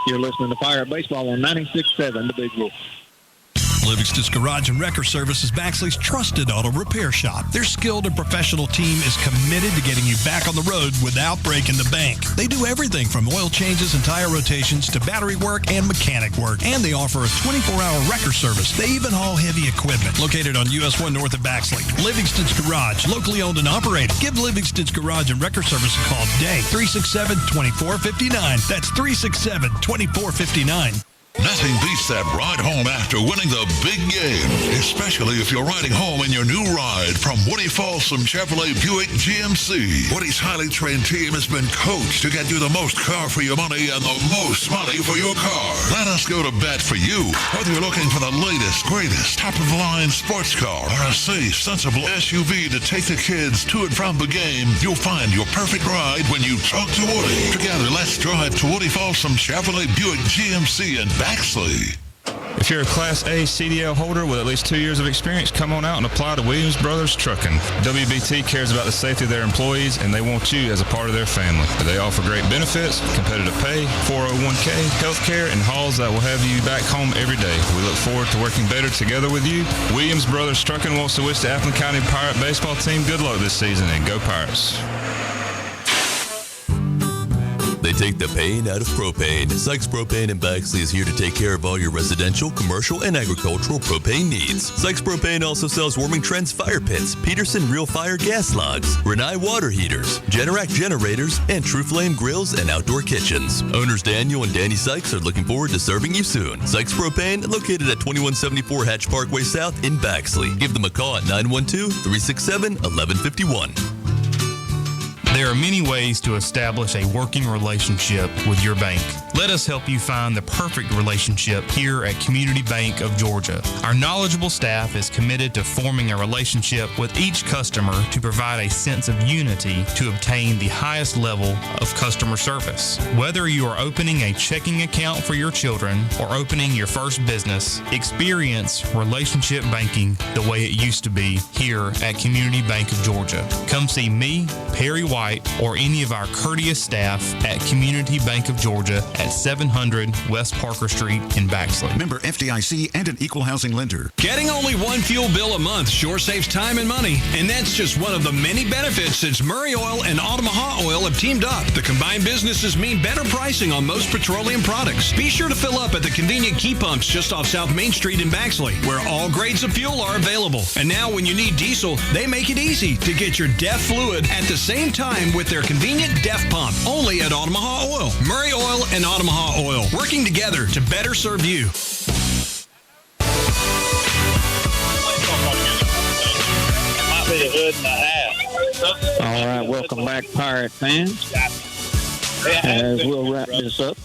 You're listening to Pirate Baseball on 96.7, the Big Wolf. Livingston's Garage and Wrecker Service is Baxley's trusted auto repair shop. Their skilled and professional team is committed to getting you back on the road without breaking the bank. They do everything from oil changes and tire rotations to battery work and mechanic work. And they offer a 24-hour wrecker service. They even haul heavy equipment. Located on US 1 North of Baxley. Livingston's Garage, locally owned and operated. Give Livingston's Garage and Wrecker Service a call today. 367-2459. That's 367-2459. Nothing beats that ride home after winning the big game, especially if you're riding home in your new ride from Woody Folsom Chevrolet Buick GMC. Woody's highly trained team has been coached to get you the most car for your money and the most money for your car. Let us go to bat for you. Whether you're looking for the latest, greatest, top-of-the-line sports car or a safe, sensible SUV to take the kids to and from the game, you'll find your perfect ride when you talk to Woody. Together, let's drive to Woody Folsom Chevrolet Buick GMC in Baxley. If you're a Class A CDL holder with at least 2 years of experience, come on out and apply to Williams Brothers Trucking. WBT cares about the safety of their employees, and they want you as a part of their family. They offer great benefits, competitive pay, 401k, health care, and hauls that will have you back home every day. We look forward to working better together with you. Williams Brothers Trucking wants to wish the Appleton County Pirate baseball team good luck this season, and go Pirates. They and take the pain out of propane. Sykes Propane in Baxley is here to take care of all your residential, commercial, and agricultural propane needs. Sykes Propane also sells Warming Trends fire pits, Peterson Real Fire gas logs, Renai water heaters, Generac generators, and True Flame grills and outdoor kitchens. Owners Daniel and Danny Sykes are looking forward to serving you soon. Sykes Propane, located at 2174 Hatch Parkway South in Baxley. Give them a call at 912-367-1151. There are many ways to establish a working relationship with your bank. Let us help you find the perfect relationship here at Community Bank of Georgia. Our knowledgeable staff is committed to forming a relationship with each customer to provide a sense of unity to obtain the highest level of customer service. Whether you are opening a checking account for your children or opening your first business, experience relationship banking the way it used to be here at Community Bank of Georgia. Come see me, Perry White, or any of our courteous staff at Community Bank of Georgia at 700 West Parker Street in Baxley. Member FDIC and an equal housing lender. Getting only one fuel bill a month sure saves time and money, and that's just one of the many benefits since Murray Oil and Omaha Oil have teamed up. The combined businesses mean better pricing on most petroleum products. Be sure to fill up at the convenient key pumps just off South Main Street in Baxley, where all grades of fuel are available. And now when you need diesel, they make it easy to get your DEF fluid at the same time with their convenient DEF pump, only at Omaha Oil. Murray Oil and Omaha Oil, working together to better serve you. Might be a hood and a half. All right, welcome back, Pirate fans. As we'll wrap this up.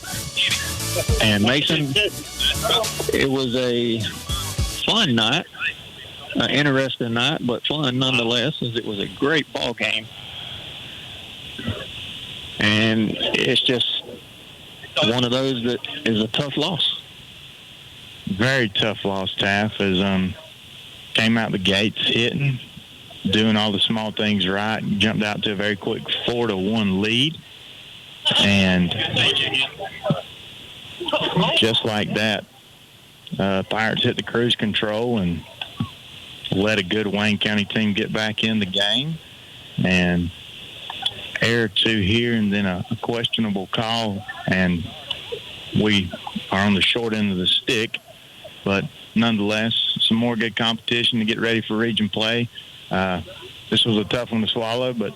And Mason, it was a fun night, an interesting night, but fun nonetheless, as it was a great ball game. And it's just one of those that is a tough loss. Very tough loss, Taff, as came out the gates hitting, doing all the small things right, jumped out to a very quick 4-1 lead. And just like that, Pirates hit the cruise control and let a good Wayne County team get back in the game. And error two here and then a questionable call, and we are on the short end of the stick. But nonetheless, some more good competition to get ready for region play. This was a tough one to swallow, but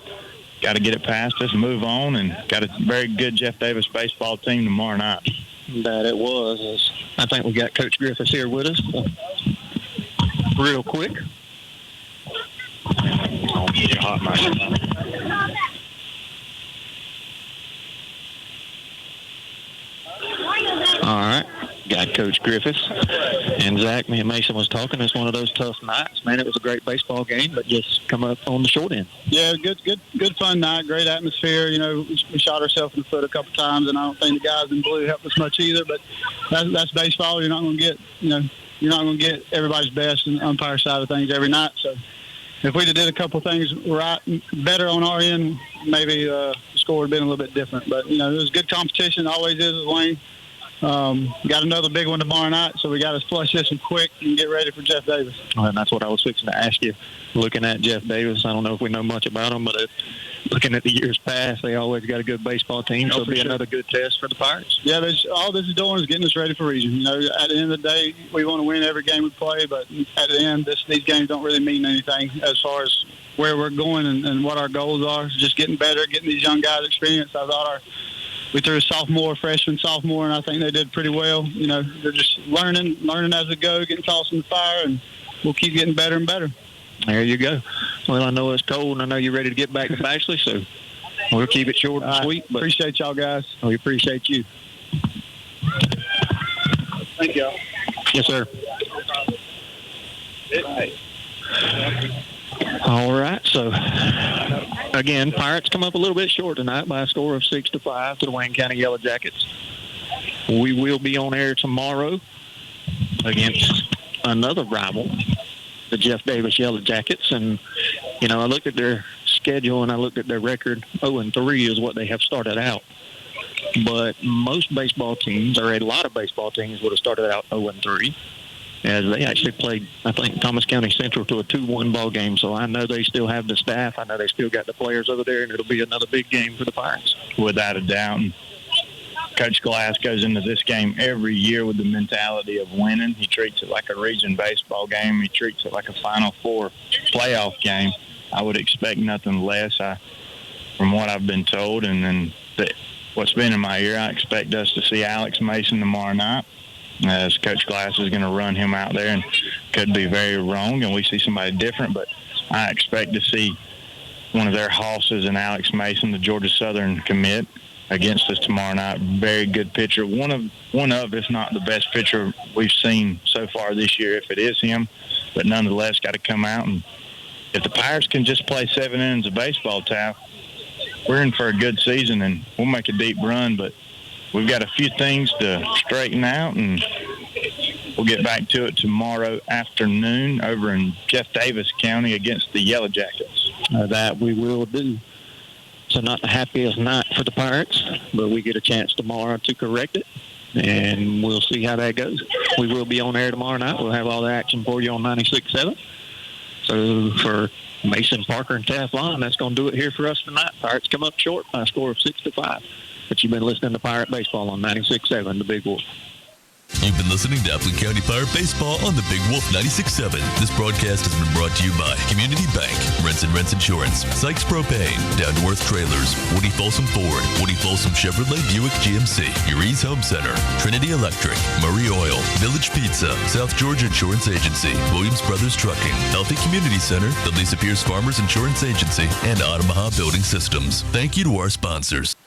got to get it past us, move on, and got a very good Jeff Davis baseball team tomorrow night. That it was. I think we got Coach Griffiths here with us real quick. I'll get your hot mic. All right. Got Coach Griffiths. And Zach, me and Mason was talking. It's one of those tough nights. Man, it was a great baseball game, but just come up on the short end. Yeah, good fun night. Great atmosphere. You know, we shot ourselves in the foot a couple times, and I don't think the guys in blue helped us much either. But that's baseball. You're not going to get everybody's best in the umpire side of things every night. So if we'd have did a couple things right, better on our end, maybe the score would have been a little bit different. But, you know, it was good competition. Always is with Wayne. Got another big one tomorrow night, so we got to flush this one quick and get ready for Jeff Davis. And that's what I was fixing to ask you. Looking at Jeff Davis, I don't know if we know much about him, but looking at the years past, they always got a good baseball team, so it'll be another good test for the Pirates. Yeah, all this is doing is getting us ready for region. You know, at the end of the day, we want to win every game we play, but at the end, these games don't really mean anything as far as where we're going and what our goals are. Just getting better, getting these young guys experience. I thought we threw a freshman, sophomore, and I think they did pretty well. You know, they're just learning as they go, getting tossed in the fire, and we'll keep getting better and better. There you go. Well, I know it's cold, and I know you're ready to get back to Baxley, so we'll keep it short and sweet. But appreciate y'all, guys. We appreciate you. Thank y'all. Yes, sir. All right, so again, Pirates come up a little bit short tonight by a score of 6-5 to the Wayne County Yellow Jackets. We will be on air tomorrow against another rival, the Jeff Davis Yellow Jackets. And, you know, I looked at their schedule and I looked at their record. 0-3 is what they have started out. But most baseball teams, or a lot of baseball teams, would have started out 0-3. As they actually played, I think, Thomas County Central to a 2-1 ball game. So I know they still have the staff. I know they still got the players over there, and it'll be another big game for the Pirates. Without a doubt. Coach Glass goes into this game every year with the mentality of winning. He treats it like a region baseball game. He treats it like a Final Four playoff game. I would expect nothing less from what I've been told. And then what's been in my ear, I expect us to see Alex Mason tomorrow night, as Coach Glass is going to run him out there, and could be very wrong, and we see somebody different. But I expect to see one of their hosses in Alex Mason, the Georgia Southern commit, against us tomorrow night. Very good pitcher. One of, if not the best pitcher we've seen so far this year, if it is him. But nonetheless, got to come out. And if the Pirates can just play 7 innings of baseball, Taff, we're in for a good season, and we'll make a deep run. But we've got a few things to straighten out, and we'll get back to it tomorrow afternoon over in Jeff Davis County against the Yellow Jackets. That we will do. So not the happiest night for the Pirates, but we get a chance tomorrow to correct it, and we'll see how that goes. We will be on air tomorrow night. We'll have all the action for you on 96.7. So for Mason, Parker, and Taft Line, that's going to do it here for us tonight. Pirates come up short by a score of 6-5. But you've been listening to Pirate Baseball on 96.7, the Big Wolf. You've been listening to Appleton County Pirate Baseball on the Big Wolf 96.7. This broadcast has been brought to you by Community Bank, Rents Insurance, Sykes Propane, Down to Earth Trailers, Woody Folsom Ford, Woody Folsom Chevrolet Buick GMC, Uri's Home Center, Trinity Electric, Murray Oil, Village Pizza, South Georgia Insurance Agency, Williams Brothers Trucking, Healthy Community Center, the Lisa Pierce Farmers Insurance Agency, and Omaha Building Systems. Thank you to our sponsors.